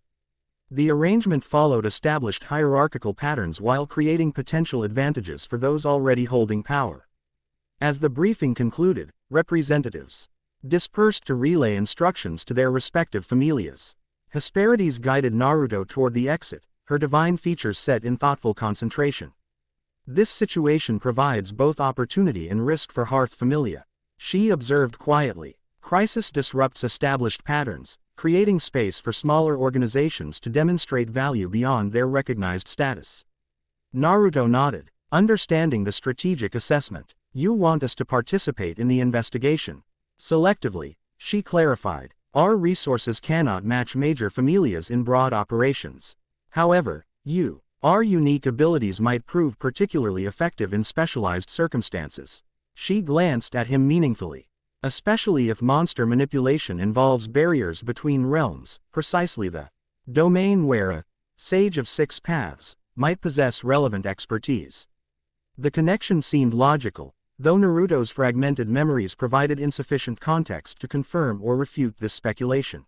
The arrangement followed established hierarchical patterns while creating potential advantages for those already holding power. As the briefing concluded, representatives dispersed to relay instructions to their respective familias. Hesperides guided Naruto toward the exit, her divine features set in thoughtful concentration. This situation provides both opportunity and risk for Hearth Familia. She observed quietly. Crisis disrupts established patterns, creating space for smaller organizations to demonstrate value beyond their recognized status. Naruto nodded, understanding the strategic assessment. You want us to participate in the investigation. Selectively, she clarified, our resources cannot match major familias in broad operations. However, our unique abilities might prove particularly effective in specialized circumstances. She glanced at him meaningfully. Especially if monster manipulation involves barriers between realms, precisely the domain where a sage of 6 paths might possess relevant expertise. The connection seemed logical, though Naruto's fragmented memories provided insufficient context to confirm or refute this speculation.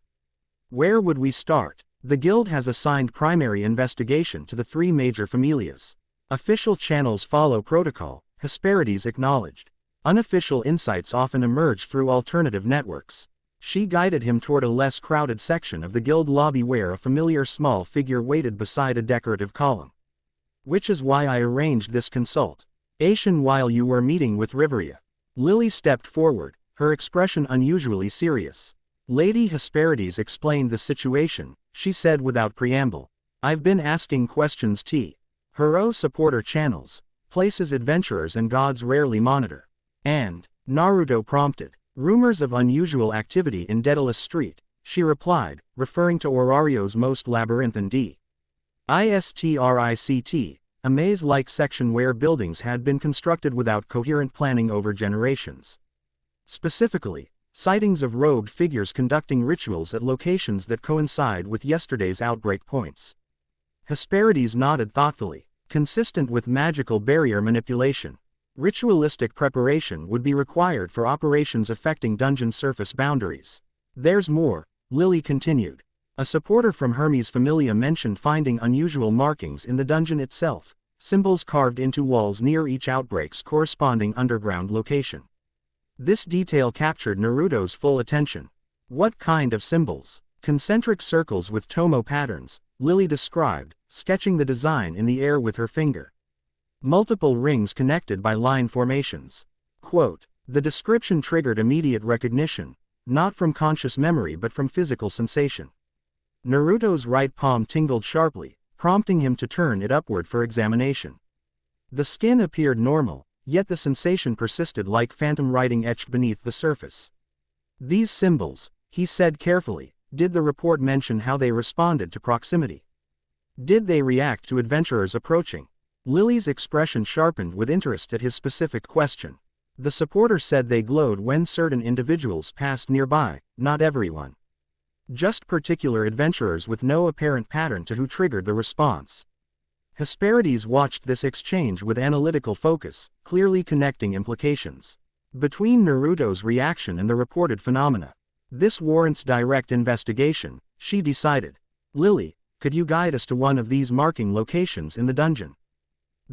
Where would we start? The guild has assigned primary investigation to the 3 major familias. Official channels follow protocol, Hesperides acknowledged. Unofficial insights often emerge through alternative networks. She guided him toward a less crowded section of the guild lobby where a familiar small figure waited beside a decorative column. Which is why I arranged this consultation while you were meeting with Riveria. Lily stepped forward, her expression unusually serious. Lady Hesperides explained the situation, she said without preamble. I've been asking questions Hero supporter channels, places adventurers and gods rarely monitor. And, Naruto prompted, rumors of unusual activity in Daedalus Street, she replied, referring to Orario's most labyrinthine district, a maze-like section where buildings had been constructed without coherent planning over generations. Specifically, sightings of robed figures conducting rituals at locations that coincide with yesterday's outbreak points. Hesperides nodded thoughtfully, consistent with magical barrier manipulation. Ritualistic preparation would be required for operations affecting dungeon surface boundaries. There's more, Lily continued. A supporter from Hermes Familia mentioned finding unusual markings in the dungeon itself, symbols carved into walls near each outbreak's corresponding underground location. This detail captured Naruto's full attention. What kind of symbols? Concentric circles with tomo patterns, Lily described, sketching the design in the air with her finger. Multiple rings connected by line formations. Quote, the description triggered immediate recognition, not from conscious memory but from physical sensation. Naruto's right palm tingled sharply, prompting him to turn it upward for examination. The skin appeared normal, yet the sensation persisted like phantom writing etched beneath the surface. These symbols, he said carefully, did the report mention how they responded to proximity? Did they react to adventurers approaching? Lily's expression sharpened with interest at his specific question. The supporter said they glowed when certain individuals passed nearby, not everyone. Just particular adventurers with no apparent pattern to who triggered the response. Hesperides watched this exchange with analytical focus, clearly connecting implications between Naruto's reaction and the reported phenomena. This warrants direct investigation, she decided. Lily, could you guide us to one of these marking locations in the dungeon?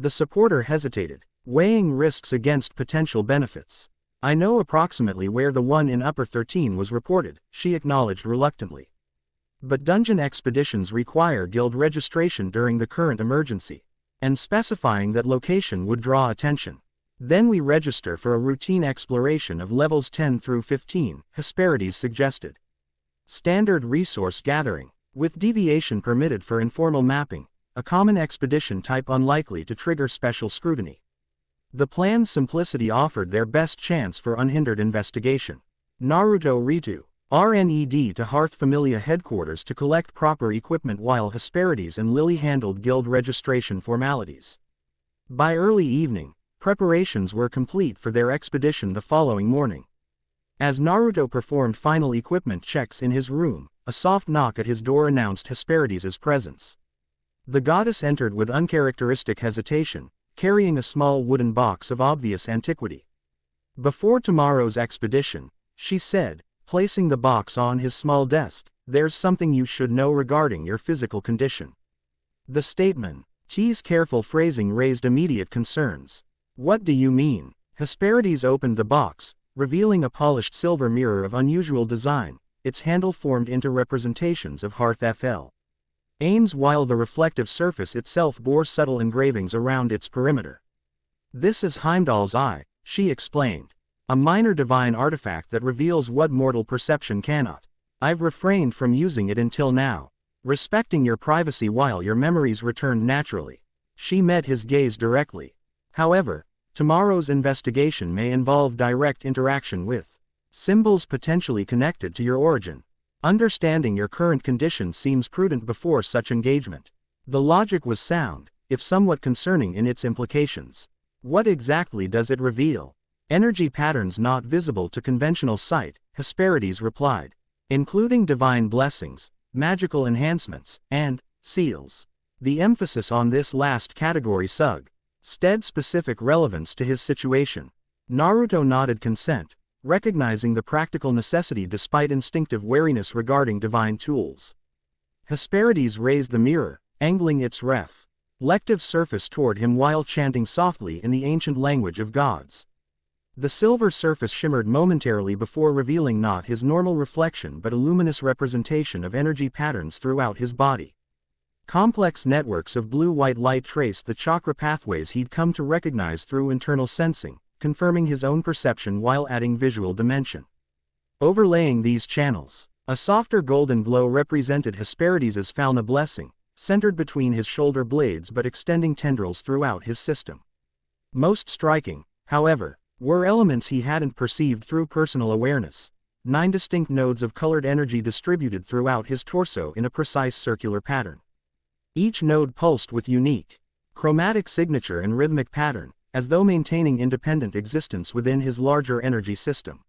The supporter hesitated, weighing risks against potential benefits. I know approximately where the one in Upper 13 was reported, she acknowledged reluctantly. But dungeon expeditions require guild registration during the current emergency, and specifying that location would draw attention. Then we register for a routine exploration of levels 10 through 15, Hesperides suggested. Standard resource gathering, with deviation permitted for informal mapping, a common expedition type unlikely to trigger special scrutiny. The plan's simplicity offered their best chance for unhindered investigation. Naruto Ritu, RNED to Hearth Familia headquarters to collect proper equipment while Hesperides and Lily handled guild registration formalities. By early evening, preparations were complete for their expedition the following morning. As Naruto performed final equipment checks in his room, a soft knock at his door announced Hesperides' presence. The goddess entered with uncharacteristic hesitation, carrying a small wooden box of obvious antiquity. "Before tomorrow's expedition," she said, placing the box on his small desk, "there's something you should know regarding your physical condition." The statement's careful phrasing raised immediate concerns. "What do you mean?" Hesperides opened the box, revealing a polished silver mirror of unusual design, its handle formed into representations of Hearth FL. Aims while the reflective surface itself bore subtle engravings around its perimeter. "This is Heimdall's eye," she explained. "A minor divine artifact that reveals what mortal perception cannot. I've refrained from using it until now, respecting your privacy while your memories returned naturally." She met his gaze directly. "However, tomorrow's investigation may involve direct interaction with symbols potentially connected to your origin. Understanding your current condition seems prudent before such engagement." The logic was sound, if somewhat concerning in its implications. "What exactly does it reveal?" "Energy patterns not visible to conventional sight," Hesperides replied, "including divine blessings, magical enhancements, and seals." The emphasis on this last category suggested specific relevance to his situation. Naruto nodded consent, recognizing the practical necessity despite instinctive wariness regarding divine tools. Hesperides raised the mirror, angling its reflective surface toward him while chanting softly in the ancient language of gods. The silver surface shimmered momentarily before revealing not his normal reflection but a luminous representation of energy patterns throughout his body. Complex networks of blue-white light traced the chakra pathways he'd come to recognize through internal sensing, confirming his own perception while adding visual dimension. Overlaying these channels, a softer golden glow represented Hesperides' fauna blessing, centered between his shoulder blades but extending tendrils throughout his system. Most striking, however, were elements he hadn't perceived through personal awareness: 9 distinct nodes of colored energy distributed throughout his torso in a precise circular pattern. Each node pulsed with unique chromatic signature and rhythmic pattern, as though maintaining independent existence within his larger energy system.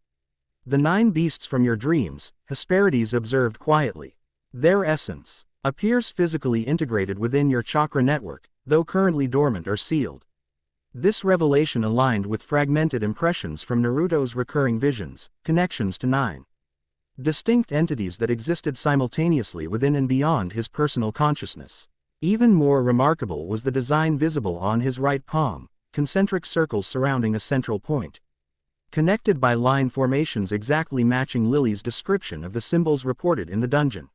"The 9 beasts from your dreams," Hesperides observed quietly. "Their essence appears physically integrated within your chakra network, though currently dormant or sealed." This revelation aligned with fragmented impressions from Naruto's recurring visions, connections to 9 distinct entities that existed simultaneously within and beyond his personal consciousness. Even more remarkable was the design visible on his right palm, concentric circles surrounding a central point, connected by line formations exactly matching Lily's description of the symbols reported in the dungeon.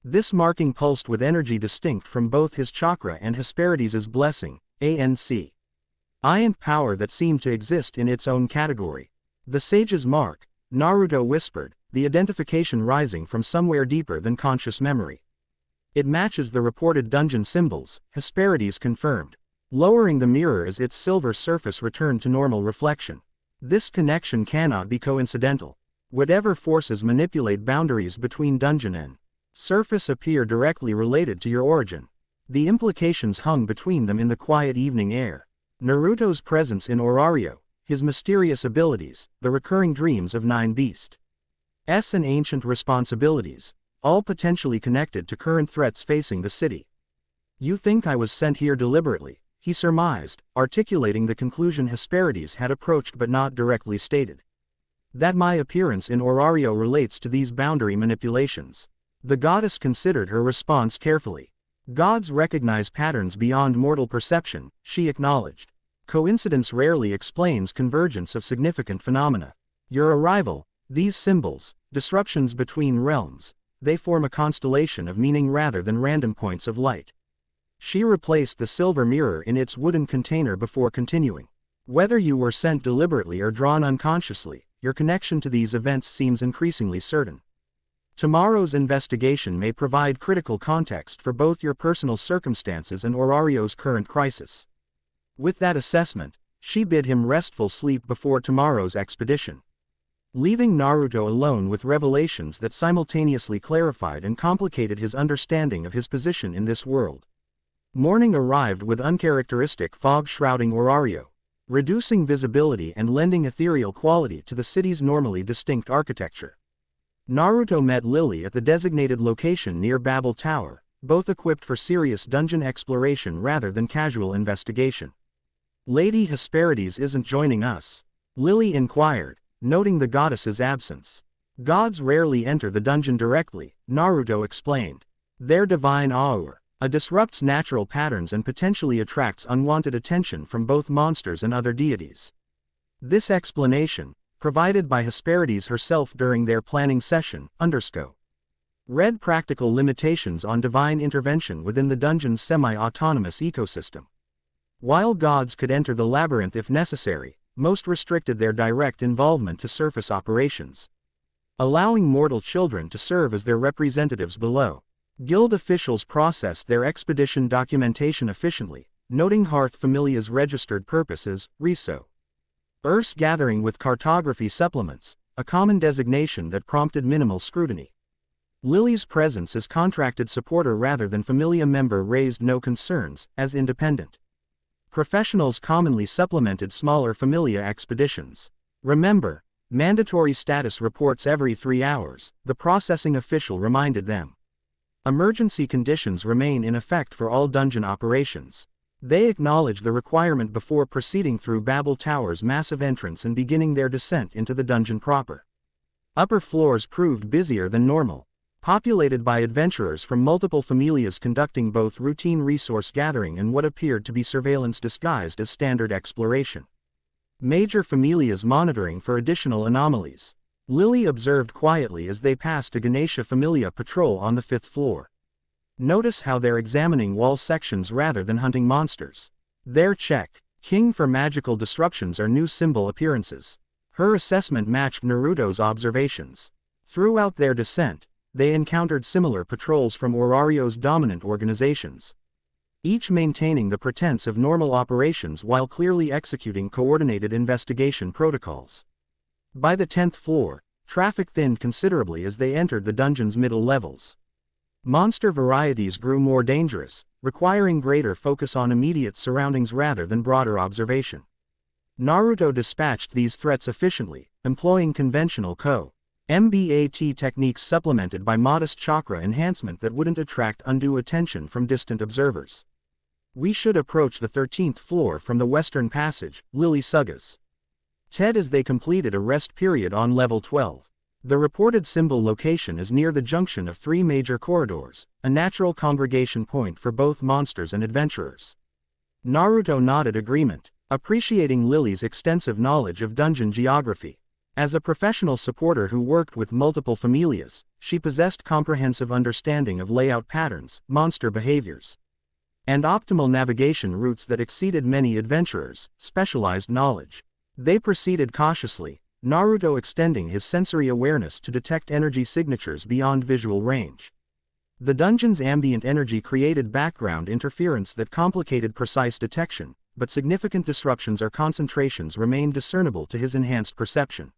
This marking pulsed with energy distinct from both his chakra and Hesperides' blessing, ANC. And power that seemed to exist in its own category. "The sage's mark," Naruto whispered, the identification rising from somewhere deeper than conscious memory. "It matches the reported dungeon symbols," Hesperides confirmed, lowering the mirror as its silver surface returned to normal reflection. "This connection cannot be coincidental. Whatever forces manipulate boundaries between dungeon and surface appear directly related to your origin." The implications hung between them in the quiet evening air. Naruto's presence in Orario, his mysterious abilities, the recurring dreams of 9 beasts and ancient responsibilities, all potentially connected to current threats facing the city. "You think I was sent here deliberately," he surmised, articulating the conclusion Hesperides had approached but not directly stated. "That my appearance in Orario relates to these boundary manipulations." The goddess considered her response carefully. "Gods recognize patterns beyond mortal perception," she acknowledged. "Coincidence rarely explains convergence of significant phenomena. Your arrival, these symbols, disruptions between realms, they form a constellation of meaning rather than random points of light." She replaced the silver mirror in its wooden container before continuing. "Whether you were sent deliberately or drawn unconsciously, your connection to these events seems increasingly certain. Tomorrow's investigation may provide critical context for both your personal circumstances and Orario's current crisis." With that assessment, she bid him restful sleep before tomorrow's expedition. leaving Naruto alone with revelations that simultaneously clarified and complicated his understanding of his position in this world. Morning arrived with uncharacteristic fog shrouding Orario, reducing visibility and lending ethereal quality to the city's normally distinct architecture. Naruto met Lily at the designated location near Babel Tower, both equipped for serious dungeon exploration rather than casual investigation. "Lady Hesperides isn't joining us?" Lily inquired, noting the goddess's absence. "Gods rarely enter the dungeon directly," Naruto explained. "Their divine aura disrupts natural patterns and potentially attracts unwanted attention from both monsters and other deities." This explanation, provided by Hesperides herself during their planning session, read practical limitations on divine intervention within the dungeon's semi-autonomous ecosystem. While gods could enter the labyrinth if necessary, most restricted their direct involvement to surface operations, allowing mortal children to serve as their representatives below. Guild officials processed their expedition documentation efficiently, noting Hearth Familia's registered purpose as Riso. Urs gathering with cartography supplements, a common designation that prompted minimal scrutiny. Lily's presence as contracted supporter rather than Familia member raised no concerns, as independent professionals commonly supplemented smaller Familia expeditions. "Remember, mandatory status reports every 3 hours, the processing official reminded them. Emergency conditions remain in effect for all dungeon operations. They acknowledge the requirement before proceeding through Babel Tower's massive entrance and beginning their descent into the dungeon proper. Upper floors proved busier than normal, populated by adventurers from multiple familias conducting both routine resource gathering and what appeared to be surveillance disguised as standard exploration. Major familias monitoring for additional anomalies. Lily observed quietly as they passed a Ganesha Familia patrol on the 5th floor. "Notice how they're examining wall sections rather than hunting monsters. Their check, king for magical disruptions are new symbol appearances." Her assessment matched Naruto's observations. Throughout their descent, they encountered similar patrols from Orario's dominant organizations, each maintaining the pretense of normal operations while clearly executing coordinated investigation protocols. By the 10th floor, traffic thinned considerably as they entered the dungeon's middle levels. Monster varieties grew more dangerous, requiring greater focus on immediate surroundings rather than broader observation. Naruto dispatched these threats efficiently, employing conventional MBAT techniques supplemented by modest chakra enhancement that wouldn't attract undue attention from distant observers. "We should approach the 13th floor from the western passage," Lily Suggas Ted as they completed a rest period on level 12. The reported symbol location is near the junction of 3 major corridors, a natural congregation point for both monsters and adventurers. Naruto nodded agreement, appreciating Lily's extensive knowledge of dungeon geography. As a professional supporter who worked with multiple familias, she possessed comprehensive understanding of layout patterns, monster behaviors, and optimal navigation routes that exceeded many adventurers' specialized knowledge. They proceeded cautiously, Naruto extending his sensory awareness to detect energy signatures beyond visual range. The dungeon's ambient energy created background interference that complicated precise detection, but significant disruptions or concentrations remained discernible to his enhanced perception.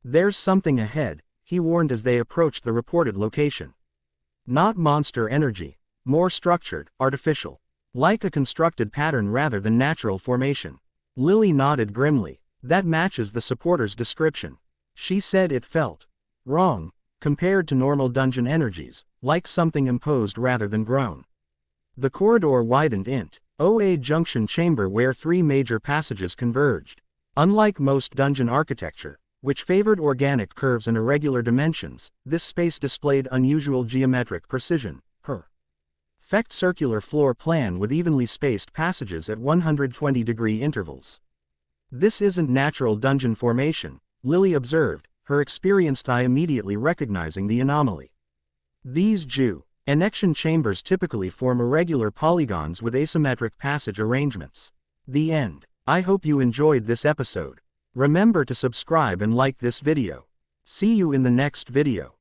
"There's something ahead," he warned as they approached the reported location. "Not monster energy, more structured, artificial. Like a constructed pattern rather than natural formation." Lily nodded grimly. "That matches the supporter's description." She said it felt wrong, compared to normal dungeon energies, like something imposed rather than grown. The corridor widened into a junction chamber where 3 major passages converged. Unlike most dungeon architecture, which favored organic curves and irregular dimensions, this space displayed unusual geometric precision. Perfect circular floor plan with evenly spaced passages at 120-degree intervals. "This isn't natural dungeon formation," Lily observed, her experienced eye immediately recognizing the anomaly. "These connection chambers typically form irregular polygons with asymmetric passage arrangements." The end. I hope you enjoyed this episode. Remember to subscribe and like this video. See you in the next video.